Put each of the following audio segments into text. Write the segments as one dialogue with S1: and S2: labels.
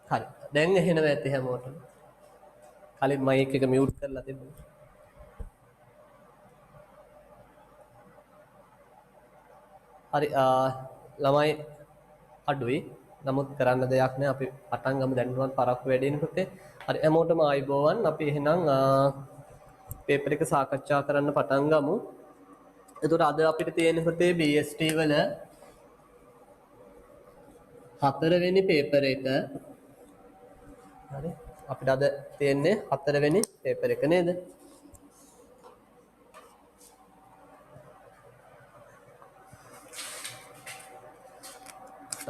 S1: හරි. දැන් එහෙනවා ඇති හැමෝටම. කලින් මයික් එක මියුට් කරලා තිබුණා. හරි ළමයි අඩුයි. නමුත් කරන්න දෙයක් නෑ. අපි පටන් ගමු දැන්වත් පරක්කු වැඩි වෙනකොට. හරි හැමෝටම ආයිබෝවන්. අපි එහෙනම් පේපර් එක සාකච්ඡා කරන්න පටන් ගමු. එතකොට අද අපිට තියෙන පොතේ BST වල 4 වෙනි පේපර් එක. හරි. අපිට අද තියෙන්නේ 4 වෙනි පේපර් එක නේද?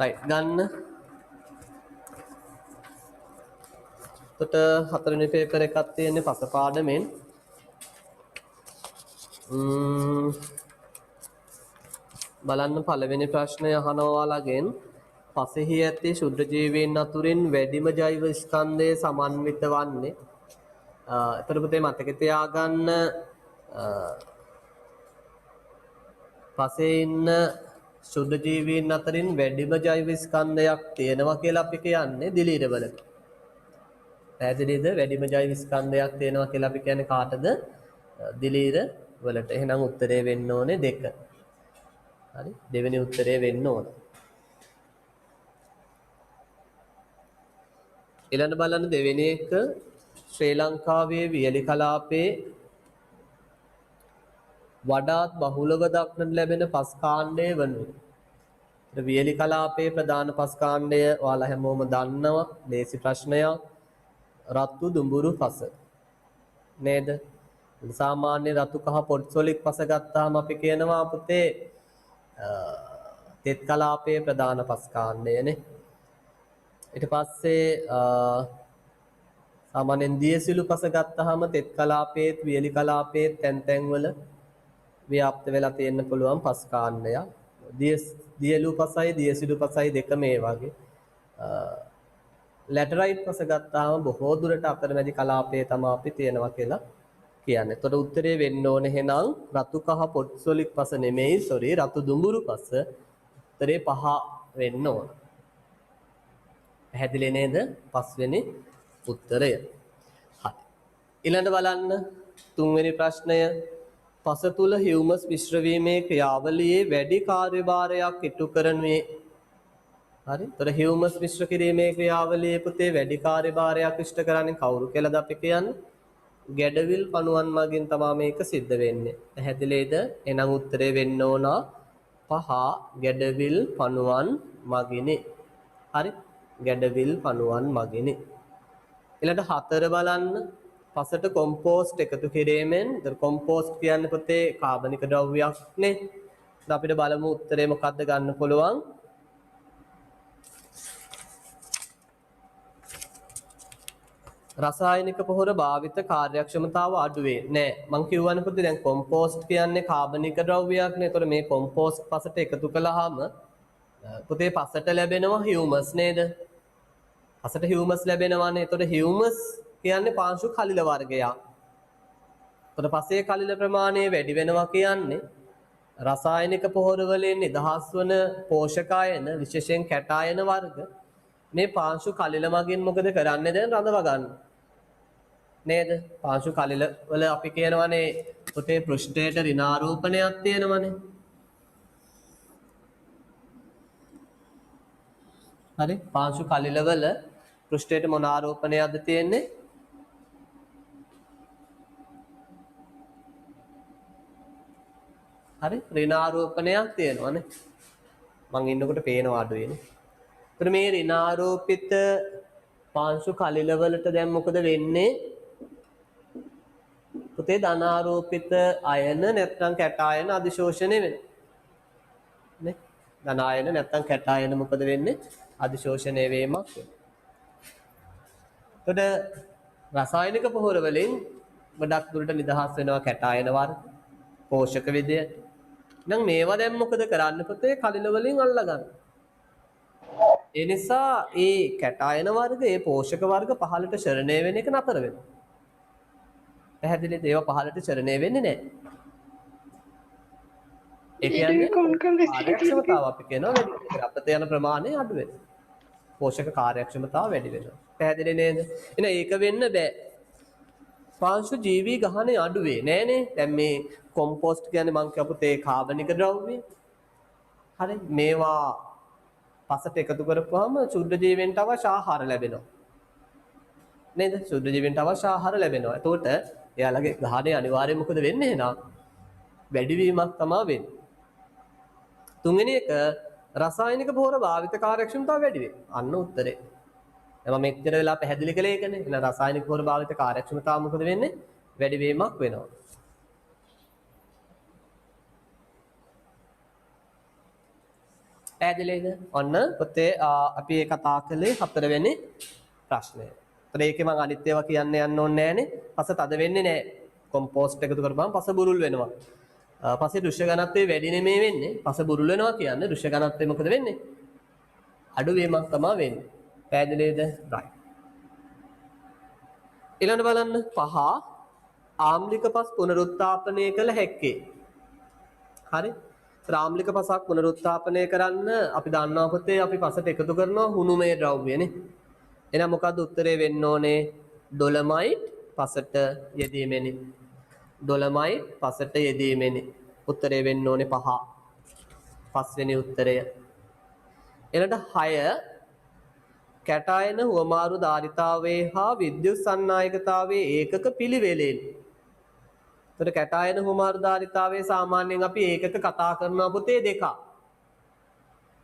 S1: රයිට් ගන්න. එතකොට 4 වෙනි පේපර් එකක් තියෙන්නේ පස පාඩමෙන්. බලන්න පළවෙනි ප්‍රශ්නය අහනවා ඔයාලගෙන් පසෙහි ඇති ශුද්ධ ජීවීන් අතුරින් වැඩිම ජෛව ස්කන්ධය සමන්විත වන්නේ. එතකොට පුතේ මතක තියාගන්න පසේ ඉන්න ශුද්ධ ජීවීන් අතරින් වැඩිම ජෛව ස්කන්ධයක් තියෙනවා කියලා අපි කියන්නේ දිලීරවල. පැහැදිලිද? වැඩිම ජෛව ස්කන්ධයක් තියෙනවා කියලා අපි කියන්නේ කාටද? දිලීර වලට. එහෙනම් උත්තරේ වෙන්න ඕනේ 2. හරි දෙවෙනි උත්තරේ වෙන්න ඕන. ඊළඟ බලන්න දෙවෙනි එක ශ්‍රී ලංකාවේ වියලි කලාපයේ වඩාත් බහුලව දක්නට ලැබෙන පස් කාණ්ඩය වනුයි. වියලි කලාපයේ ප්‍රධාන පස් කාණ්ඩය ඔයාලා හැමෝම දන්නවා. ලේසි ප්‍රශ්නයක්. රතු දුඹුරු පස. නේද? සාමාන්‍ය රතු කහ පොට්සොලික් පස ගත්තාම අපි කියනවා පුතේ තෙත් කලාපයේ ප්‍රධාන පස් කාණ්ඩයනේ. ඊට පස්සේ සාමාන්‍යයෙන් දියසිලු පස ගත්තාම තෙත් කලාපයේ වියලි කලාපයේ තැන් වල ව්‍යාප්ත වෙලා තියෙන්න පුළුවන් පස් කාණ්ඩයක්. දියලු පසයි දියසිලු පසයි දෙක මේ වගේ. ලැටරයිට් පස ගත්තාම බොහෝ දුරට අතරමැදි කලාපයේ තමයි අපි තියෙනවා කියලා කියන්නේ. එතකොට උත්තරේ වෙන්න ඕනේ එහෙනම් රතු කහ පොට්සොලික් පස නෙමෙයි රතු දුඹුරු පස. උත්තරේ 5 වෙන්න ඕන. පැහැදිලි නේද? 5 වෙනි උත්තරය. හරි. ඊළඟ බලන්න 3 වෙනි ප්‍රශ්නය. පස තුල හියුමස් මිශ්‍ර වීමේ ක්‍රියාවලියේ වැඩි කාර්යභාරයක් ඉටු කරනුයේ. හරි. ඒතර හියුමස් මිශ්‍ර කිරීමේ ක්‍රියාවලියේ පුතේ වැඩි කාර්යභාරයක් ඉෂ්ට කරන්නේ කවුරු කියලාද අපි කියන්නේ? ගැඩවිල් පණුවන් මගින් තමයි මේක සිද්ධ වෙන්නේ. පැහැදිලිද? එහෙනම් උත්තරේ වෙන්න ඕන 5 ගැඩවිල් පණුවන් මගිනි. හරි. ගැඩවිල් පණුවන් මගිනි. ඊළඟ 4 බලන්න. පසට කොම්පෝස්ට් එකතු කිරීමෙන් කොම්පෝස්ට් කියන්නේ පුතේ කාබනික ද්‍රව්‍යයක් නේ. අපිට බලමු උත්තරේ මොකක්ද ගන්න පුළුවන්. රසායනික පොහොර භාවිත කාර්යක්ෂමතාව අඩු වේ. නෑ මං කියවන්නේ පුතේ දැන් කොම්පෝස්ට් කියන්නේ කාබනික ද්‍රව්‍යයක් නේ. ඒතකොට මේ කොම්පෝස්ට් පසට එකතු කළාම පුතේ පසට ලැබෙනවා හියුමස් නේද? පසට හියුමස් ලැබෙනවානේ. ඒතකොට හියුමස් කියන්නේ පාංශු කලිල වර්ගයක්. එතකොට පසේ කලිල ප්‍රමාණය වැඩි වෙනවා කියන්නේ රසායනික පොහොර වලින් නිදහස් වන පෝෂක අයන විශේෂයෙන් කැටායන වර්ග මේ පාංශු කලිල මගින් මොකද කරන්නේ දැන් රඳව ගන්න. නේද? පාංශු කලිල වල අපි කියනවානේ පුතේ පෘෂ්ඨයට ඍණාරෝපණයක් තියෙනවානේ. හරි පාංශු කලිල වල පෘෂ්ඨයට මොන ආරෝපණයක්ද තියෙන්නේ? හරි ඍණාරෝපණයක් තියෙනවානේ. මං ඉන්නකොට පේනවා අඩුවේනේ. එතකොට මේ ඍණාරෝපිත පාංශු කලිල වලට දැන් මොකද වෙන්නේ? පුතේ ධනාරෝපිත අයන නැත්නම් කැටායන අධිශෝෂණය වෙනවා. නේ? ධනායන නැත්නම් කැටායන මොකද වෙන්නේ? අධිශෝෂණය වීමක් වෙනවා. එතකොට රසායනික පොහොර වලින් ගොඩක් දුරට නිදහස් වෙනවා කැටායන වර්ග පෝෂක විදියට. නම් මේවා දැන් මොකද කරන්න පුතේ කලිල වලින් අල්ලගන්න. ඒ නිසා ඒ කැටායන වර්ග ඒ පෝෂක වර්ග පහළට ශරණය වෙන එක නතර වෙනවා. පැහැදිලිද? ඒවා පහළට ශරණය වෙන්නේ නැහැ. ඒ කියන්නේ කාර්යක්ෂමතාව අපි කියනවා වැඩි වෙනවා. අපත යන ප්‍රමාණය අඩු වෙනවා. පෝෂක කාර්යක්ෂමතාව වැඩි වෙනවා. පැහැදිලි නේද? එහෙනම් ඒක වෙන්න බෑ. පාංශු ජීවී ගහණය අඩු වේ නෑනේ. දැන් මේ කොම්පෝස්ට් කියන්නේ මං කියපු තේ කාබනික ද්‍රව්‍ය. හරි. මේවා පසට එකතු කරපුවාම ශුද්ධ ජීවීන්ට අවශ්‍ය ආහාර ලැබෙනවා. නේද? ශුද්ධ ජීවීන්ට අවශ්‍ය ආහාර ලැබෙනවා. එතකොට එයාලගේ ගහණය අනිවාර්යයෙන් මොකද වෙන්නේ එහෙනම්? වැඩිවීමක් තමයි වෙන්නේ. තුන්වෙනි එක රසායනික පොහොර භාවිත කාර්යක්ෂමතාව වැඩි වේ. අන්න උත්තරේ. මම මෙච්චර වෙලා පැහැදිලි කළේ ඒකනේ. එහෙනම් රසායනික පොහොර භාවිත කාර්යක්ෂමතාව මොකද වෙන්නේ? වැඩි වීමක් වෙනවා. පැහැදිලිද? ඔන්න පොතේ අපි ඒ කතා කළේ 4 වෙනි ප්‍රශ්නය. ඒතර ඒකේ මම අනිත් ඒවා කියන්න යන්න ඕනේ නෑනේ. පස තද වෙන්නේ නෑ. කොම්පෝස්ට් එකතු කරපුවම පස බුරුල් වෙනවා. පස්සේ දෘශ්‍ය ඝනත්වය වැඩි නෙමෙයි වෙන්නේ. පස බුරුල් වෙනවා කියන්නේ දෘශ්‍ය ඝනත්වය මොකද වෙන්නේ? අඩු වීමක් තමයි වෙන්නේ. පැහැදිලිද? right. ඊළඟ බලන්න 5 ආම්ලික පස් පුනරුත්ථාපනය කළ හැක්කේ. හරි? ආම්ලික පසක් පුනරුත්ථාපනය කරන්න අපි දන්නවා පොතේ අපි පසට එකතු කරනවා හුණුමය ද්‍රව්‍යනේ. එහෙනම් මොකද්ද උත්තරේ වෙන්න ඕනේ? ඩොලමයිට් පසට යෙදීමෙනි. ඩොලමයිට් පසට යෙදීමෙනි. උත්තරේ වෙන්න ඕනේ 5. 5 වෙනි උත්තරය. ඊළඟ 6 කැටායන හුවමාරු ධාරිතාවයේ හා විද්‍යුත් සන්නායකතාවයේ ඒකක පිළිවෙලෙන්. එතකොට කැටායන හුවමාරු ධාරිතාවයේ සාමාන්‍යයෙන් අපි ඒකක කතා කරනවා පුතේ දෙකක්.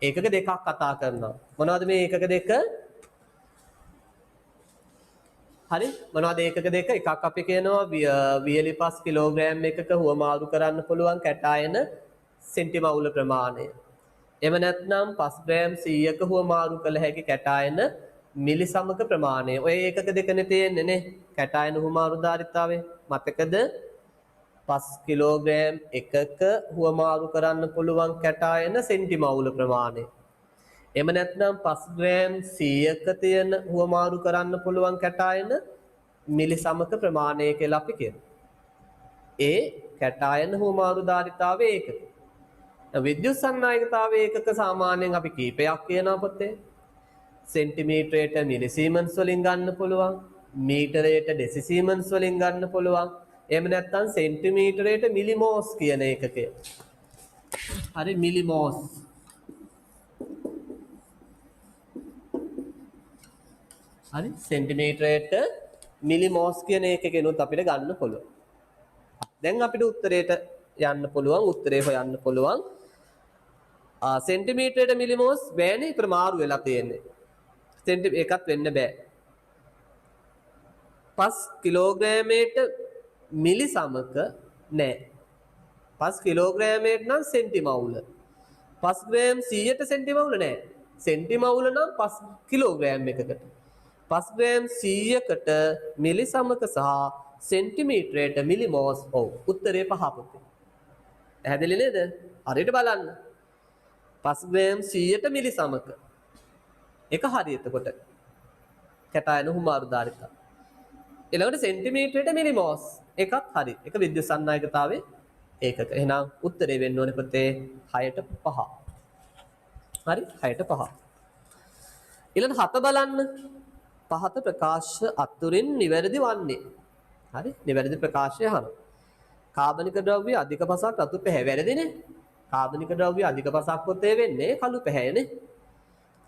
S1: ඒකක දෙකක් කතා කරනවා. මොනවද මේ ඒකක දෙක? හරි මොනවද ඒකක දෙක? එකක් අපි කියනවා වියලි 5 කිලෝග්‍රෑම් එකක හුවමාරු කරන්න පුළුවන් කැටායන සෙන්ටිමවුල ප්‍රමාණය. එහෙම නැත්නම් 5 ග්‍රෑම් 100ක හුවමාරු කළ හැකි කැටායන මිලි සමක ප්‍රමාණය. ඔය ඒකක දෙකනේ තියෙන්නේ නේ. කැටායන හුවමාරු ධාරිතාවය මතකද? 5 කිලෝග්‍රෑම් එකක හුවමාරු කරන්න පුළුවන් කැටායන සෙන්ටිමවුල ප්‍රමාණය. එහෙම නැත්නම් 5 ග්‍රෑම් 100ක තියෙන හුවමාරු කරන්න පුළුවන් කැටායන මිලි සමක ප්‍රමාණය කියලා අපි කියනවා. ඒ කැටායන හුවමාරු ධාරිතාවයේ ඒකක. විද්‍යුත් සන්නායකතාවයේ ඒකක සාමාන්‍යයෙන් අපි කීපයක් කියනවා පොතේ. සෙන්ටිමීටරයට මිලිසීමන්ස් වලින් ගන්න පුළුවන්. මීටරයට ඩෙසිසීමන්ස් වලින් ගන්න පුළුවන්. එහෙම නැත්නම් සෙන්ටිමීටරයට මිලිමෝස් කියන ඒකකය. හරි මිලිමෝස්. හරි සෙන්ටිමීටරයට මිලිමෝස් කියන ඒකකෙනුත් අපිට ගන්න පුළුවන්. දැන් අපිට උත්තරයට යන්න පුළුවන්. උත්තරේ හොයන්න පුළුවන්. සෙන්ටිමීටරයට මිලිමෝස් බෑනේ. ඒතර මාරු වෙලා තියෙන්නේ. ඒකත් වෙන්න බෑ. 5 කිලෝග්‍රෑමයට මිලි සමක නෑ. 5 කිලෝග්‍රෑමයට නම් සෙන්ටිමවුල. 5 ග්‍රෑම් 100ට සෙන්ටිමවුල නෑ. සෙන්ටිමවුල නම් 5 කිලෝග්‍රෑම් එකකට. 5 ග්‍රෑම් 100කට මිලි සමක සහ සෙන්ටිමීටරයට මිලිමෝස්. ඔව් උත්තරේ 5 පුතේ. පැහැදිලි නේද? හරියට බලන්න. 5 ග්‍රෑම් 100ට මිලි සමක. එක හරි එතකොට. කැටායන හුවමාරු ධාරිතාව. ඊළඟට සෙන්ටිමීටරයට මිලිමෝස්. එකත් හරි. එක විද්‍යුත් සන්නායකතාවයේ ඒකක. එහෙනම් උත්තරේ වෙන්න ඕනේ පුතේ 6ට 5. හරි 6ට 5. ඊළඟ 7 බලන්න. පහත ප්‍රකාශ අතුරින් නිවැරදි වන්නේ. හරි නිවැරදි ප්‍රකාශය අහනවා. කාබනික ද්‍රව්‍ය අධික පසක් රතු පැහැ වැරදිනේ. කාබනික ද්‍රව්‍ය අධික පසක් පොතේ වෙන්නේ කළු පැහැයනේ.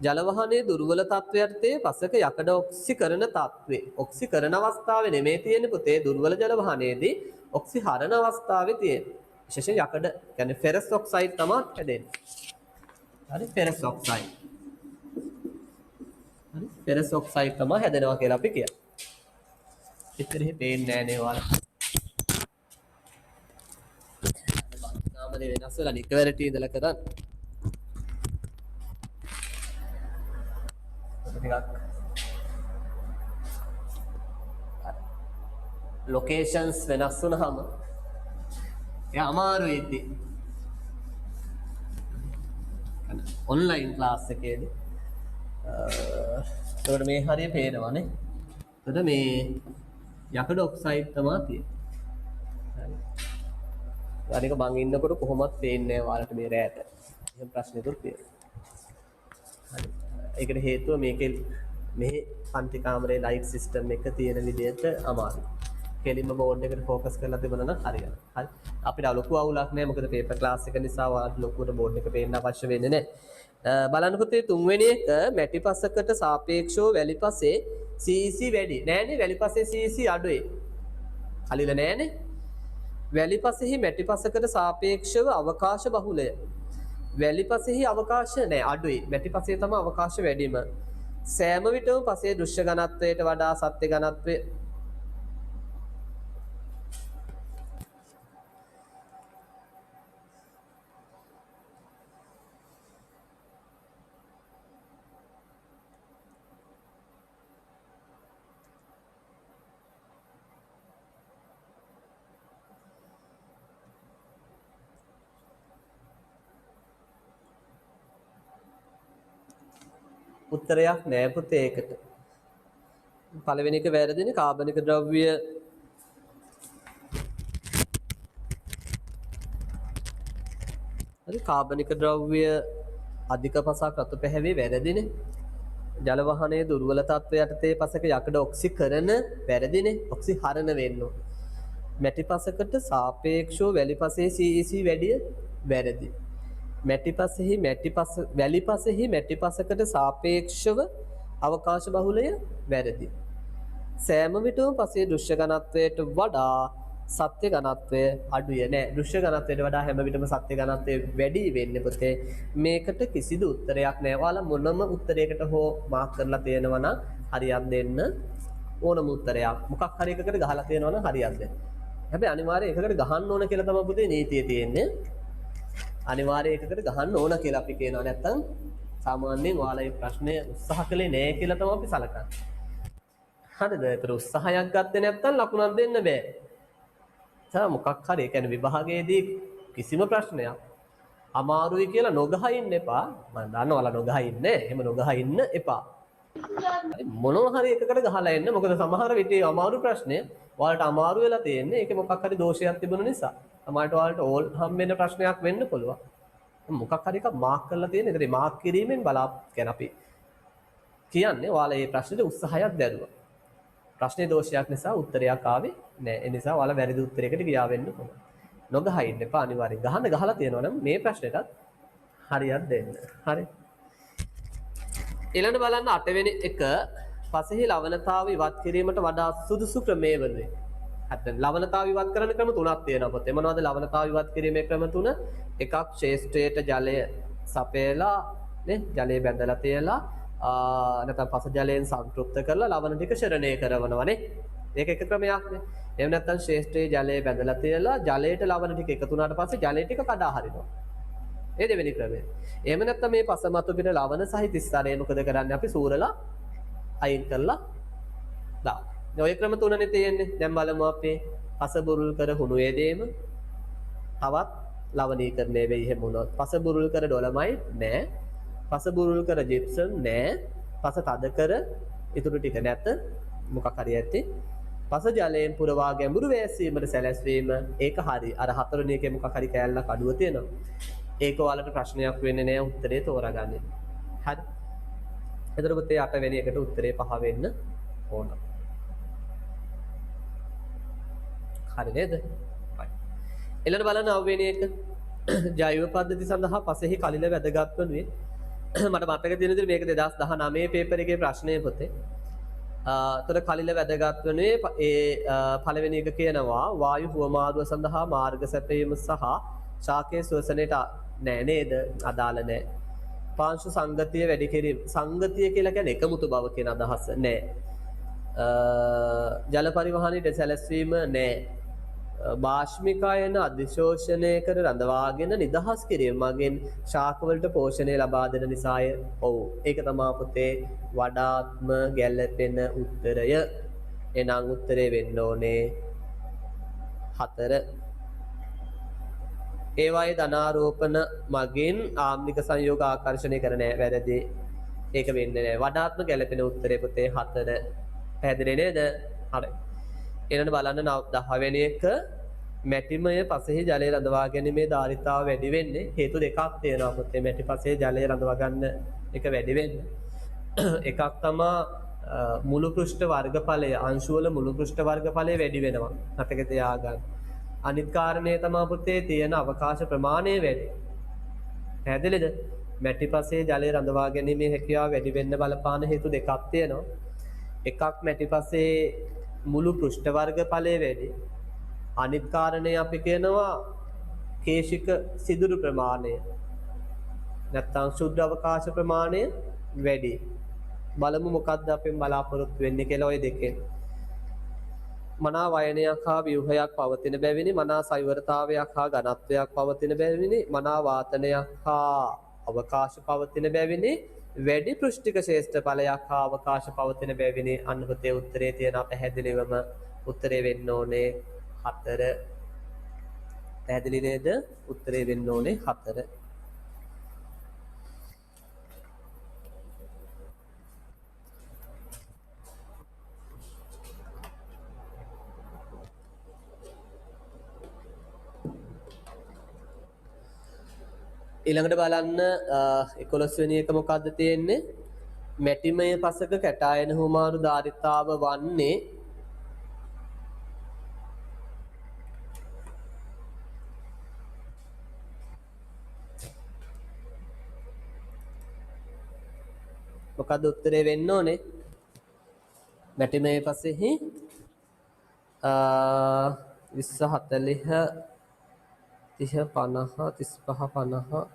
S1: ජල වහනයේ දුර්වල තත්ත්වයටදී පසක යකඩ ඔක්සිකරණ තත්ත්වේ. ඔක්සිකරණ අවස්ථාවේ නෙමෙයි තියෙන්නේ පුතේ දුර්වල ජල වහනයේදී ඔක්සිහරණ අවස්ථාවේ තියෙන්නේ. විශේෂයෙන් යකඩ කියන්නේ ෆෙරස් ඔක්සයිඩ් තමයි හැදෙන්නේ. හරි ෆෙරස් ඔක්සයිඩ්. හරි ෆෙරස් ඔක්සයිඩ් තමයි හැදෙනවා කියලා අපි කියනවා. ඉතින් පේන්නේ නැහැ නේ ඔයාලා. නාමනේ වෙනස් වෙලා නිකවරටි ඉඳලා කරන්නේ. ලොකේෂන්ස් වෙනස් වුණාම එයා අමාරුයි ඉතින්. ඔන්ලයින් ක්ලාස් එකේදී ඒකට මේ හරිය පේනවනේ. එතකොට මේ යකඩ ඔක්සයිඩ් තමයි තියෙන්නේ. හරි. අනික මං ඉන්නකොට කොහොමවත් පේන්නේ නැහැ ඔයාලට මේ රෑට. එහෙම ප්‍රශ්නෙකුත් තියෙනවා. හරි. ඒකට හේතුව මේකේ මෙහි පන්ති කාමරේ ලයිට් සිස්ටම් එක තියෙන විදිහට අමාරුයි. කෙලින්ම බෝඩ් එකට ફોකස් කරලා තිබුණා නම් හරියනවා. හරි. අපිට ලොකු අවුලක් නැහැ. මොකද පේපර් ක්ලාස් එක නිසා වාට ලොකුට බෝඩ් එක පේන්න අවශ්‍ය වෙන්නේ නැහැ. බලන්න පුතේ තුන්වෙනි එක මැටි පසකට සාපේක්ෂව වැලි පසේ CEC වැඩි. නෑනේ වැලි පසේ CEC අඩුයි. කලිල නෑනේ. වැලි පසෙහි මැටි පසකට සාපේක්ෂව අවකාශ බහුලය. වැලි පසෙහි අවකාශ නෑ අඩුයි. මැටි පසේ තමයි අවකාශ වැඩිම. සෑම විටම පසේ දෘශ්‍ය ඝනත්වයට වඩා සත්‍ය ඝනත්වය උත්තරයක් නෑ පුතේ ඒකට. පළවෙනි එක වැරදිනේ. කාබනික ද්‍රව්‍ය හරි කාබනික ද්‍රව්‍ය අධික පසක් රතු පැහැවේ වැරදිනේ. ජල වහනයේ දුර්වල තත්ත්වය යටතේ පසක යකඩ ඔක්සිකරණ වැරදිනේ. ඔක්සිහරණ වෙන්න ඕන. මැටි පසකට සාපේක්ෂව වැලි පසේ CEC වැඩි වැරදි. වැලි පසෙහි මැටි පසකට සාපේක්ෂව අවකාශ බහුලය වැරදි. සෑම විටම පසේ දෘශ්‍ය ඝනත්වයට වඩා සත්‍ය ඝනත්වය අඩුය. නෑ දෘශ්‍ය ඝනත්වයට වඩා හැම විටම සත්‍ය ඝනත්වය වැඩි වෙන්නේ පුතේ. මේකට කිසිදු උත්තරයක් නෑ. ඔයාලා මොනම උත්තරයකට හෝ මාක් කරලා තියෙනවා නම් හරියක් දෙන්න ඕනම උත්තරයක්. මොකක් හරි එකකට ගහලා තියෙනවා නම් හරියක් දෙන්න. හැබැයි අනිවාර්යයෙන් එකකට ගහන්න ඕන කියලා තමයි පුතේ නීතිය තියෙන්නේ. අනිවාර්යයෙන් එකකට ගහන්න ඕන කියලා අපි කියනවා. නැත්තම් සාමාන්‍යයෙන් ඔයාලා මේ ප්‍රශ්නය උත්සාහ කළේ නෑ කියලා තමයි අපි සලකන්නේ. හරිද? ඒතර උත්සාහයක් ගත්තේ නැත්තම් ලකුණක් දෙන්න බෑ. මොකක් හරි ඒ කියන්නේ විභාගයේදී කිසිම ප්‍රශ්නයක් අමාරුයි කියලා නොගහ ඉන්න එපා. මම දන්නවා ඔයාලා නොගහ ඉන්නේ. එහෙම නොගහ ඉන්න එපා. මොනවා හරි එකකට ගහලා එන්න. මොකද සමහර විට අමාරු ප්‍රශ්නය ඔයාලට අමාරු වෙලා තියෙන්නේ. ඒකේ මොකක් හරි දෝෂයක් තිබුණ නිසා. සමහරට ඔයාලට ඕල් හම්බෙන්න ප්‍රශ්නයක් වෙන්න පුළුවන්. මොකක් හරි එකක් මාක් කරලා තියෙන. ඒතරේ මාක් කිරීමෙන් කියන්නේ අපි කියන්නේ ඔයාලා මේ ප්‍රශ්නෙට උත්සාහයක් දැරුවා. ප්‍රශ්නේ දෝෂයක් නිසා උත්තරයක් ආවේ නෑ. ඒ නිසා ඔයාලා වැරදි උත්තරයකට ගියා වෙන්න පුළුවන්. නොගහ ඉන්න එපා අනිවාර්යෙන්. ගහලා තියෙනවා නම් මේ ප්‍රශ්නෙටත් හරියක් දෙන්න. හරි. ඊළඟට බලන්න 8 වෙනි එක පසෙහි ලවණතාව ඉවත් කිරීමට වඩා සුදුසු ක්‍රමය වන්නේ. හරි. ලවණතාව ඉවත් කරන ක්‍රම තුනක් තියෙනවා පොතේ. මොනවද ලවණතාව ඉවත් කිරීමේ ක්‍රම තුන? එකක් ශේෂ්ඨයට ජලය සපයලා නේ ජලය බැඳලා තියලා නැත්නම් පස ජලයෙන් සංතෘප්ත කරලා ලවණ ටික ශරණය කරනවනේ. ඒක එක ක්‍රමයක් නේ. එහෙම නැත්නම් ශේෂ්ඨයේ ජලය බැඳලා තියලා ජලයට ලවණ ටික එකතු වුණාට පස්සේ ජලය ටික කඩා හරිනවා. ඒ දෙවෙනි ක්‍රමය. එහෙම නැත්නම් මේ පස මතු පිට ලවණ සහිත ස්තරය මොකද කරන්නේ? අපි සූරලා අයින් කරලා දාන්න. ඔය ක්‍රම තුනනේ තියෙන්නේ. දැන් බලමු අපි පස බුරුල් කර හුණුවේ දේම තවත් ලවණීකරණය වෙයි එහෙම වුණොත්. පස බුරුල් කර ඩොලමයිට් නෑ. පස බුරුල් කර ජිප්සම් නෑ. පස තද කර ඉතුරු ටික නැත. මොකක් හරි ඇත්තේ. පස ජලයෙන් පුරවා ගැඹුරු වැස්සීමට සැලැස්වීම ඒක හරි. අර හතරවෙනි එකේ මොකක් හරි කෑල්ලක් අඩුව තියෙනවා. ඒක ඔයාලට ප්‍රශ්නයක් වෙන්නේ නෑ උත්තරේ තෝරාගන්න. හරි. එතකොට පුතේ 8 වෙනි එකට උත්තරේ 5 වෙන්න ඕන. හරි නේද? right. ඊළඟ බලන්න 9 වෙනි එක ජෛව පද්ධති සඳහා පසෙහි කලිල වැදගත් වනුයේ මට මතක තියෙන විදිහට මේක 2019 පේපර් එකේ ප්‍රශ්නය පොතේ. තොර කලිල වැදගත් වනුයේ පළවෙනි එක කියනවා වායු හුවමාරුව සඳහා මාර්ග සැපයීම සහ ශාකයේ ශ්වසනයට නෑ නේද? අදාළ නෑ. පාංශු සංගතිය වැඩි කිරීම. සංගතිය කියලා කියන්නේ එකමුතු බව කියන අදහස නෑ. ජල පරිවහනයේ සැලැස්වීම නෑ. භාෂ්මිකායන අධිශෝෂණය කර රඳවාගෙන නිදහස් කිරීම මගින් ශාකවලට පෝෂණය ලබා දෙන නිසාය. ඔව්. ඒක තමයි පුතේ වඩාත්ම ගැළපෙන උත්තරය. එහෙනම් උත්තරේ වෙන්න ඕනේ 4. ඒවායේ ධනාරෝපණ මගින් ආම්ලික සංයෝග ආකර්ෂණය කරන වැරදි. ඒක වෙන්නේ නැහැ. වඩාත්ම ගැළපෙන උත්තරේ පුතේ 4. පැහැදිලි නේද? හරි. ඊළඟ බලන්න 10 වෙනි එක මැටිමය පසෙහි ජලය රඳවා ගැනීමේ ධාරිතාව වැඩි වෙන්නේ හේතු දෙකක් තියෙනවා පුතේ. මැටි පසෙහි ජලය රඳවා ගන්න එක වැඩි වෙන්නේ. එකක් තමා මුළු පෘෂ්ඨ වර්ගඵලය අංශුවල මුළු පෘෂ්ඨ වර්ගඵලය වැඩි වෙනවා. මතක තියාගන්න. අනිත් කාරණය තමා පුතේ තියෙන අවකාශ ප්‍රමාණය වැඩි. පැහැදිලිද? මැටිපසේ ජලය රඳවා ගැනීමේ හැකියාව වැඩි වෙන්න බලපාන හේතු දෙකක් තියෙනවා. එකක් මැටිපසේ මුළු පෘෂ්ඨ වර්ගඵලය වැඩි. අනිත් කාරණය අපි කියනවා කේශික සිදුරු ප්‍රමාණය. නැත්නම් ශුද්ධ අවකාශ ප්‍රමාණය වැඩි. බලමු මොකක්ද අපෙන් බලාපොරොත්තු වෙන්නේ කියලා ওই දෙකෙන්. මනා වයනයක් හා ව්‍යුහයක් පවතින බැවිනි, මනා සවිවරතාවයක් හා ඝනත්වයක් පවතින බැවිනි, මනා වාතනයක් හා අවකාශ පවතින බැවිනි, වැඩි පෘෂ්ඨික ශේෂ්ඨඵලයක් හා අවකාශ පවතින බැවිනි. අන්න පුතේ උත්තරේ තියෙනවා පැහැදිලිවම. උත්තරේ වෙන්න ඕනේ 4. පැහැදිලි නේද? උත්තරේ වෙන්න ඕනේ 4. ඊළඟට බලන්න 11 වෙනි එක මොකද්ද තියෙන්නේ? මැටිමය පසක කැටායන හුමාරු ධාරිතාව වන්නේ මොකද්ද උත්තරේ වෙන්න ඕනේ? මැටිමය පසෙහි 20 40 30 50 35 50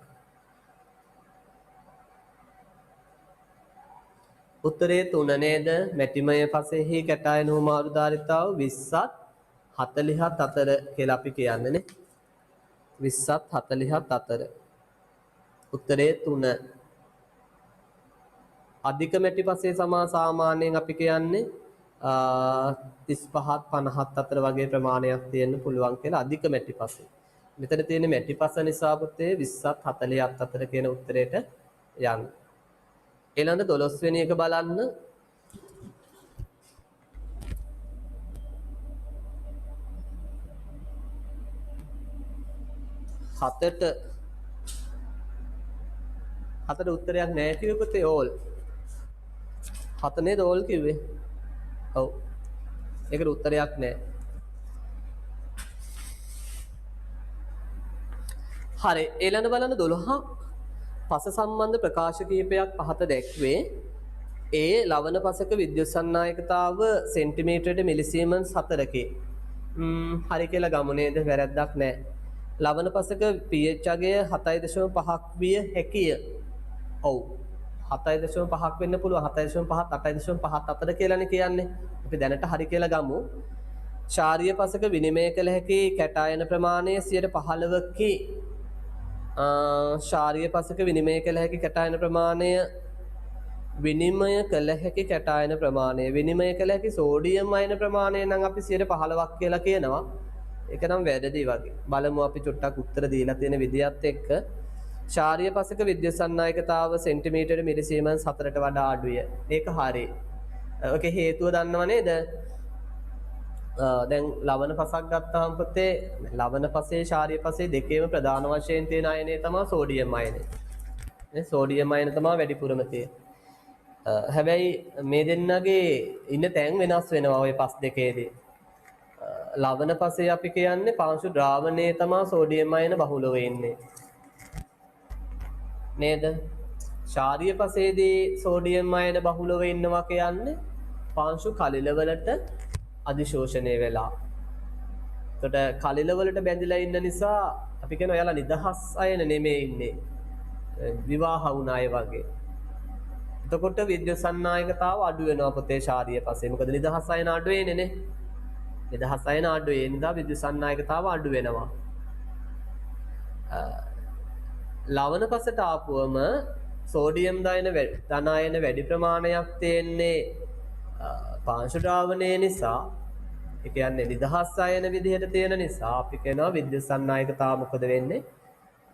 S1: උත්තරේ 3 නේද? මැටිමය පසෙහි කැටායන හුමාරු ධාරිතාව 20ත් 40ත් අතර කියලා අපි කියන්නේ නේ. 20ත් 40ත් අතර. උත්තරේ 3. අධික මැටි පසේ සාමාන්‍යයෙන් අපි කියන්නේ 35ත් 50ත් අතර වගේ ප්‍රමාණයක් තියෙන්න පුළුවන් කියලා අධික මැටි පසේ. මෙතන තියෙන මැටි පස නිසා පුතේ 20ත් 40ත් අතර කියන උත්තරේට යන්න. ඊළඟ 12 වෙනි එක බලන්න. හතට උත්තරයක් නැහැ කිව්වේ පුතේ ඕල්. 7 නේද ඕල් කිව්වේ? ඔව්. ඒකට උත්තරයක් නැහැ. හරි. ඊළඟ බලන්න 12. පස සම්බන්ධ ප්‍රකාශ කීපයක් පහත දැක්වේ. ඒ ලවණ පසක විද්‍යුත් සන්නායකතාව සෙන්ටිමීටරයට මිලිසිමන්ස් 4කි. හරි කියලා ගමු නේද? වැරද්දක් නැහැ. ලවණ පසක pH අගය 7.5ක් විය හැකිය. ඔව්. 7.5ක් වෙන්න පුළුවන්. 7.5ත් 8.5ත් අතර කියලානේ කියන්නේ. අපි දැනට හරි කියලා ගමු. ශාරීය පසක විනිමය කළ හැකි කැටායන ප්‍රමාණය 15කි. ශාරීය පසක විනිමය කළ හැකි කැටායන ප්‍රමාණය විනිමය කළ හැකි සෝඩියම් අයන ප්‍රමාණය නම් අපි 15ක් කියලා කියනවා. ඒක නම් වැරදි වගේ. බලමු අපි චුට්ටක් උත්තර දීලා තියෙන විදියත් එක්ක. ශාරීය පසක විද්‍යුත් සන්නායකතාව සෙන්ටිමීටර මිලිසිමන්ස් 4ට වඩා අඩුය. මේක හරි. ඔකේ හේතුව දන්නව නේද? දැන් ලවණ පසක් ගත්තාම පුතේ ලවණ පසේ ශාරීය පසේ දෙකේම ප්‍රධාන වශයෙන් තියෙන අයනය තමයි සෝඩියම් අයනය. නේ සෝඩියම් අයන තමයි වැඩිපුරම තියෙන්නේ. හැබැයි මේ දෙන්නගේ ඉන්න තැන් වෙනස් වෙනවා ওই පස් දෙකේදී. ලවණ පසේ අපි කියන්නේ පාංශු ද්‍රාවණයේ තමයි සෝඩියම් අයන බහුලව ඉන්නේ. නේද? ශාරීය පසේදී සෝඩියම් අයන බහුලව ඉන්නවා කියන්නේ පාංශු කලිල වලට අධිශෝෂණය වෙලා. එතකොට කලිල වලට බැඳිලා ඉන්න නිසා අපි කියනවා එයාලා නිදහස් අයන නෙමෙයි ඉන්නේ. විවාහ වුණ අය වගේ. එතකොට විද්‍යුත් සන්නායකතාව අඩු වෙනවා පුතේ ශාරීය පසේ. මොකද නිදහස් අයන අඩු වෙන්නේ නේ. නිදහස් අයන අඩු වෙන නිසා විද්‍යුත් සන්නායකතාව අඩු වෙනවා. ලවණ පසට ආපුවම සෝඩියම් ධන අයන වැඩි ප්‍රමාණයක් තියෙන්නේ පාංශු ද්‍රාවණය නිසා. ඒ කියන්නේ නිදහස් අයන විදිහට තියෙන නිසා අපි කියනවා විද්‍යුත් සන්නායකතාව මොකද වෙන්නේ?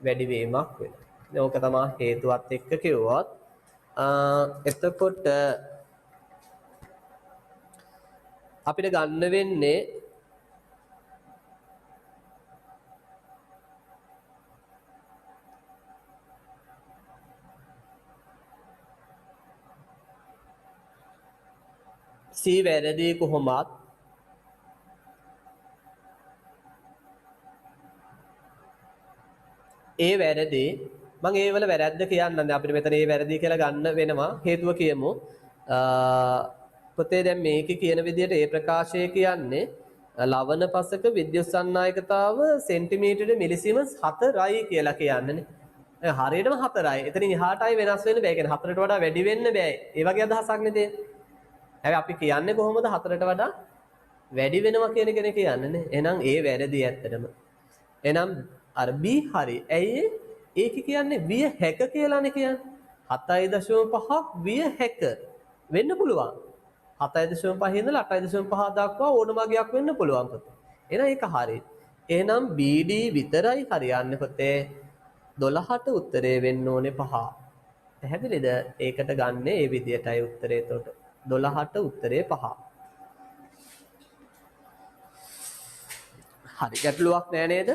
S1: වැඩි වීමක් වෙනවා. ඕක තමයි හේතුවත් එක්ක කිව්වොත්. එතකොට අපිට ගන්න වෙන්නේ C වැරදි කොහොමත් ඒ වැරදි මම ඒ වල වැරද්ද කියන්නන්නේ අපිට මෙතන ඒ වැරදි කියලා ගන්න වෙනවා හේතුව කියමු පොතේ දැන් මේකේ කියන විදිහට ඒ ප්‍රකාශය කියන්නේ ලවණ පසක විද්‍යුත් සන්නායකතාව සෙන්ටිමීටර මිලිසිමන්ස් 4යි කියලා කියන්නේනේ. දැන් හරියටම 4යි. එතනින් එහාටයි වෙනස් වෙන්න බෑ. කියන්නේ 4ට වඩා වැඩි වෙන්න බෑ. ඒ වගේ අදහසක් නේ තියෙන්නේ. හැබැයි අපි කියන්නේ කොහොමද 4ට වඩා වැඩි වෙනවා කියන කෙනේ කියන්නේනේ. එහෙනම් ඒ වැරදි ඇත්තටම. එහෙනම් අර B හරි. ඇයි ඒක කියන්නේ විය හැක කියලානේ කියන්නේ. 7.5ක් විය හැක වෙන්න පුළුවන්. 7.5 ඉඳලා 8.5 දක්වා ඕනම අගයක් වෙන්න පුළුවන් පුතේ. එහෙනම් ඒක හරි. එහෙනම් BD විතරයි හරියන්නේ පුතේ. 12ට උත්තරේ වෙන්න ඕනේ 5. පැහැදිලිද? ඒකට ගන්න ඒ විදියටයි උත්තරේ එතකොට. 12ට උත්තරේ 5. හරි ගැටලුවක් නෑ නේද?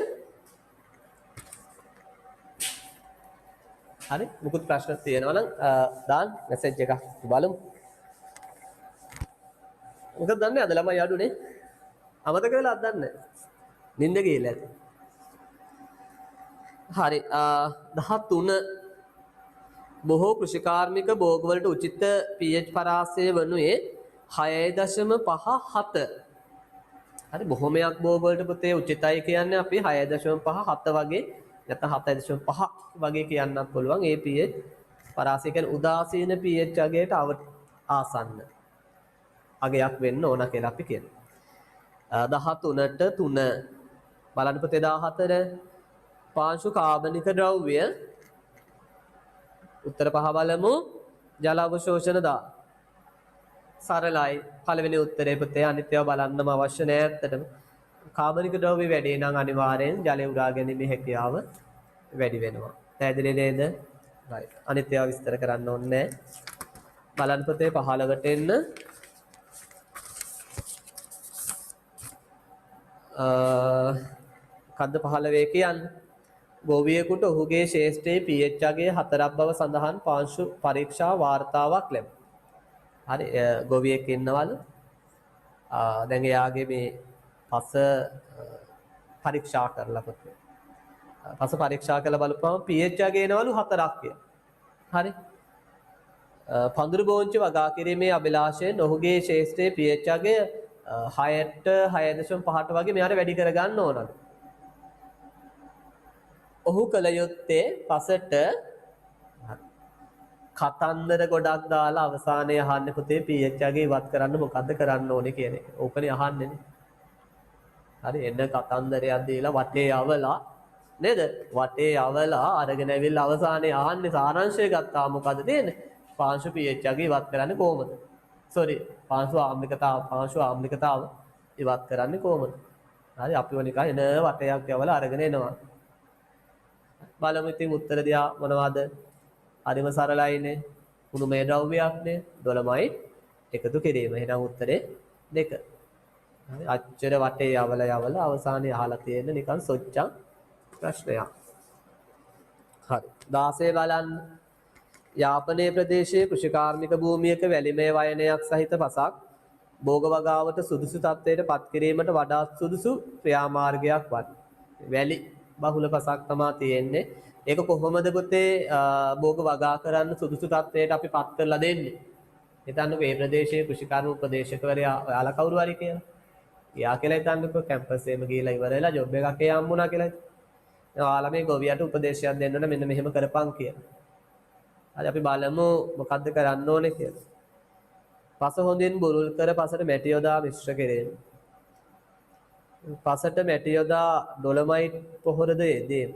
S1: හරි මුකුත් ප්‍රශ්න තියෙනවා නම් දාන්න මැසේජ් එකක් බලමු. මොකද දන්නේ අද ළමයි අඩුනේ. අමතක වෙලා අදන්නේ. නින්ද ගිහලා ඇති. හරි 13 බොහෝ කෘෂිකාර්මික භෝගවලට උචිත pH පරාසය වනුයේ 6.57. හරි බොහොමයක් භෝගවලට පුතේ උචිතයි කියන්නේ අපි 6.57 වගේ නැත්නම් 7.5 වගේ කියන්නත් පුළුවන්. ඒ pH පරාසය කියන්නේ උදාසීන pH අගයට ආසන්න අගයක් වෙන්න ඕන කියලා අපි කියනවා. 13ට 3 බලන්න පුතේ 14 පාංශු කාබනික ද්‍රව්‍ය උත්තර පහ බලමු. ජල අවශෝෂණ දා සරලයි. පළවෙනි උත්තරේ පුතේ අනිත් ඒවා බලන්නම අවශ්‍ය නැහැ ඇත්තටම. කාබනික ද්‍රව්‍ය වැඩි නම් අනිවාර්යෙන් ජලය උරා ගැනීමේ හැකියාව වැඩි වෙනවා. පැහැදිලි නේද? right. අනිත් ඒවා විස්තර කරන්න ඕනේ නැහැ. බලන්න පුතේ 15ට එන්න. කද්ද 15 කියන්නේ ගොවියෙකුට ඔහුගේ ශේෂ්ඨයේ pH අගය 4ක් බව සඳහන් පාංශු පරීක්ෂා වාර්තාවක් ලැබුණා. හරි ගොවියෙක් ඉන්නවලු. දැන් එයාගේ මේ පස පරීක්ෂා කරලා පුතේ. පස පරීක්ෂා කරලා බලපුවම pH අගය එනවලු 4ක් කියලා. හරි. පඳුරු බෝංචි වගා කිරීමේ අභිලාෂයෙන් ඔහුගේ ශේෂ්ඨයේ pH අගය 6ට 6.5ට වගේ මෙයාට වැඩි කරගන්න ඕනලු. ඔහු කල යුත්තේ පසට කතන්දර ගොඩක් දාලා අවසානයේ අහන්නේ පුතේ pH අගය ඉවත් කරන්න මොකද්ද කරන්න ඕනේ කියන එක. ඕකනේ අහන්නේ නේ. හරි එන්න කතන්දරයක් දීලා වටේ යවලා නේද? වටේ යවලා අරගෙන ඇවිල්ලා අවසානයේ අහන්නේ සාරාංශය ගත්තා මොකද්ද දෙන්නේ? පාංශු pH අගය ඉවත් කරන්නේ කොහොමද? sorry පාංශු ආම්ලිකතාව ඉවත් කරන්නේ කොහොමද? හරි අපිව නිකන් එන වටයක් යවලා අරගෙන එනවා. බලමු ඉතින් උත්තර දිහා මොනවද? හරිම සරලයිනේ. කුණුමය ද්‍රව්‍යයක්නේ. දොළමයි එකතු කිරීම. එහෙනම් උත්තරේ 2. හරි අච්චර වටේ යවලා අවසානයේ අහලා තියෙන නිකන් සොච්චම් ප්‍රශ්නයක්. හරි 16 බලන්න. යාපනයේ ප්‍රදේශයේ කෘෂිකාර්මික භූමියක වැලිමය වයනයක් සහිත පසක් භෝග වගාවට සුදුසු තත්ත්වයට පත් කිරීමට වඩා සුදුසු ක්‍රියාමාර්ගයක් වන්නේ. වැලි බහුල පසක් තමයි තියෙන්නේ. ඒක කොහොමද පුතේ භෝග වගා කරන්න සුදුසු තත්ත්වයට අපි පත් කරලා දෙන්නේ? හිතන්නකෝ මේ ප්‍රදේශයේ කෘෂිකාර්මික උපදේශකවරයා ඔයාලා කවුරු හරි කියලා. යා කියලා හිතන්නකෝ කැම්පස් එකේම ගිහලා ඉවර වෙලා ජොබ් එකක් හම්බුණා කියලා. ඔයාලා මේ ගොවියට උපදේශයක් දෙන්න ඕන මෙන්න මෙහෙම කරපන් කියලා. හරි අපි බලමු මොකද්ද කරන්න ඕනේ කියලා. පස හොඳින් බුරුල් කර පසට මැටි යොදා මිශ්‍ර කෙරෙන්න. පසට මැටි යොදා ඩොලමයිට් පොහොරද යෙදීම.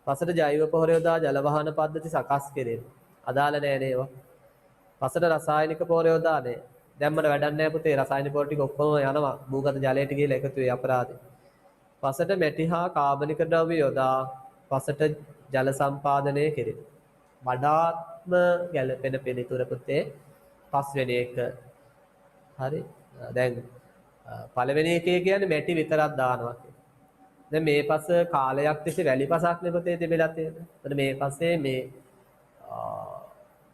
S1: පසට ජෛව පොහොර යොදා ජල වහන පද්ධති සකස් කෙරෙන්න. අදාළ නෑ නේවා. පසට රසායනික පොහොර යොදා නෑ. දැන් මට වැඩක් නෑ පුතේ රසායනික පොහොර ටික ඔක්කොම යනවා භූගත ජලයට ගිහලා එකතු වෙයි අපරාධේ. පසට මැටි හා කාබනික ද්‍රව්‍ය යොදා පසට ජල සම්පාදනය කෙරෙන්න. වඩාත්ම ගැළපෙන පිළිතුර පුතේ පස්වෙනි එක. හරි. දැන් පළවෙනි එකේ කියන්නේ මැටි විතරක් දානවා කියලා. දැන් මේ පස කාලයක් තිස්සේ වැලි පසක් නේ පුතේ තිබිලා තියෙන්නේ. එතකොට මේ පස්සේ මේ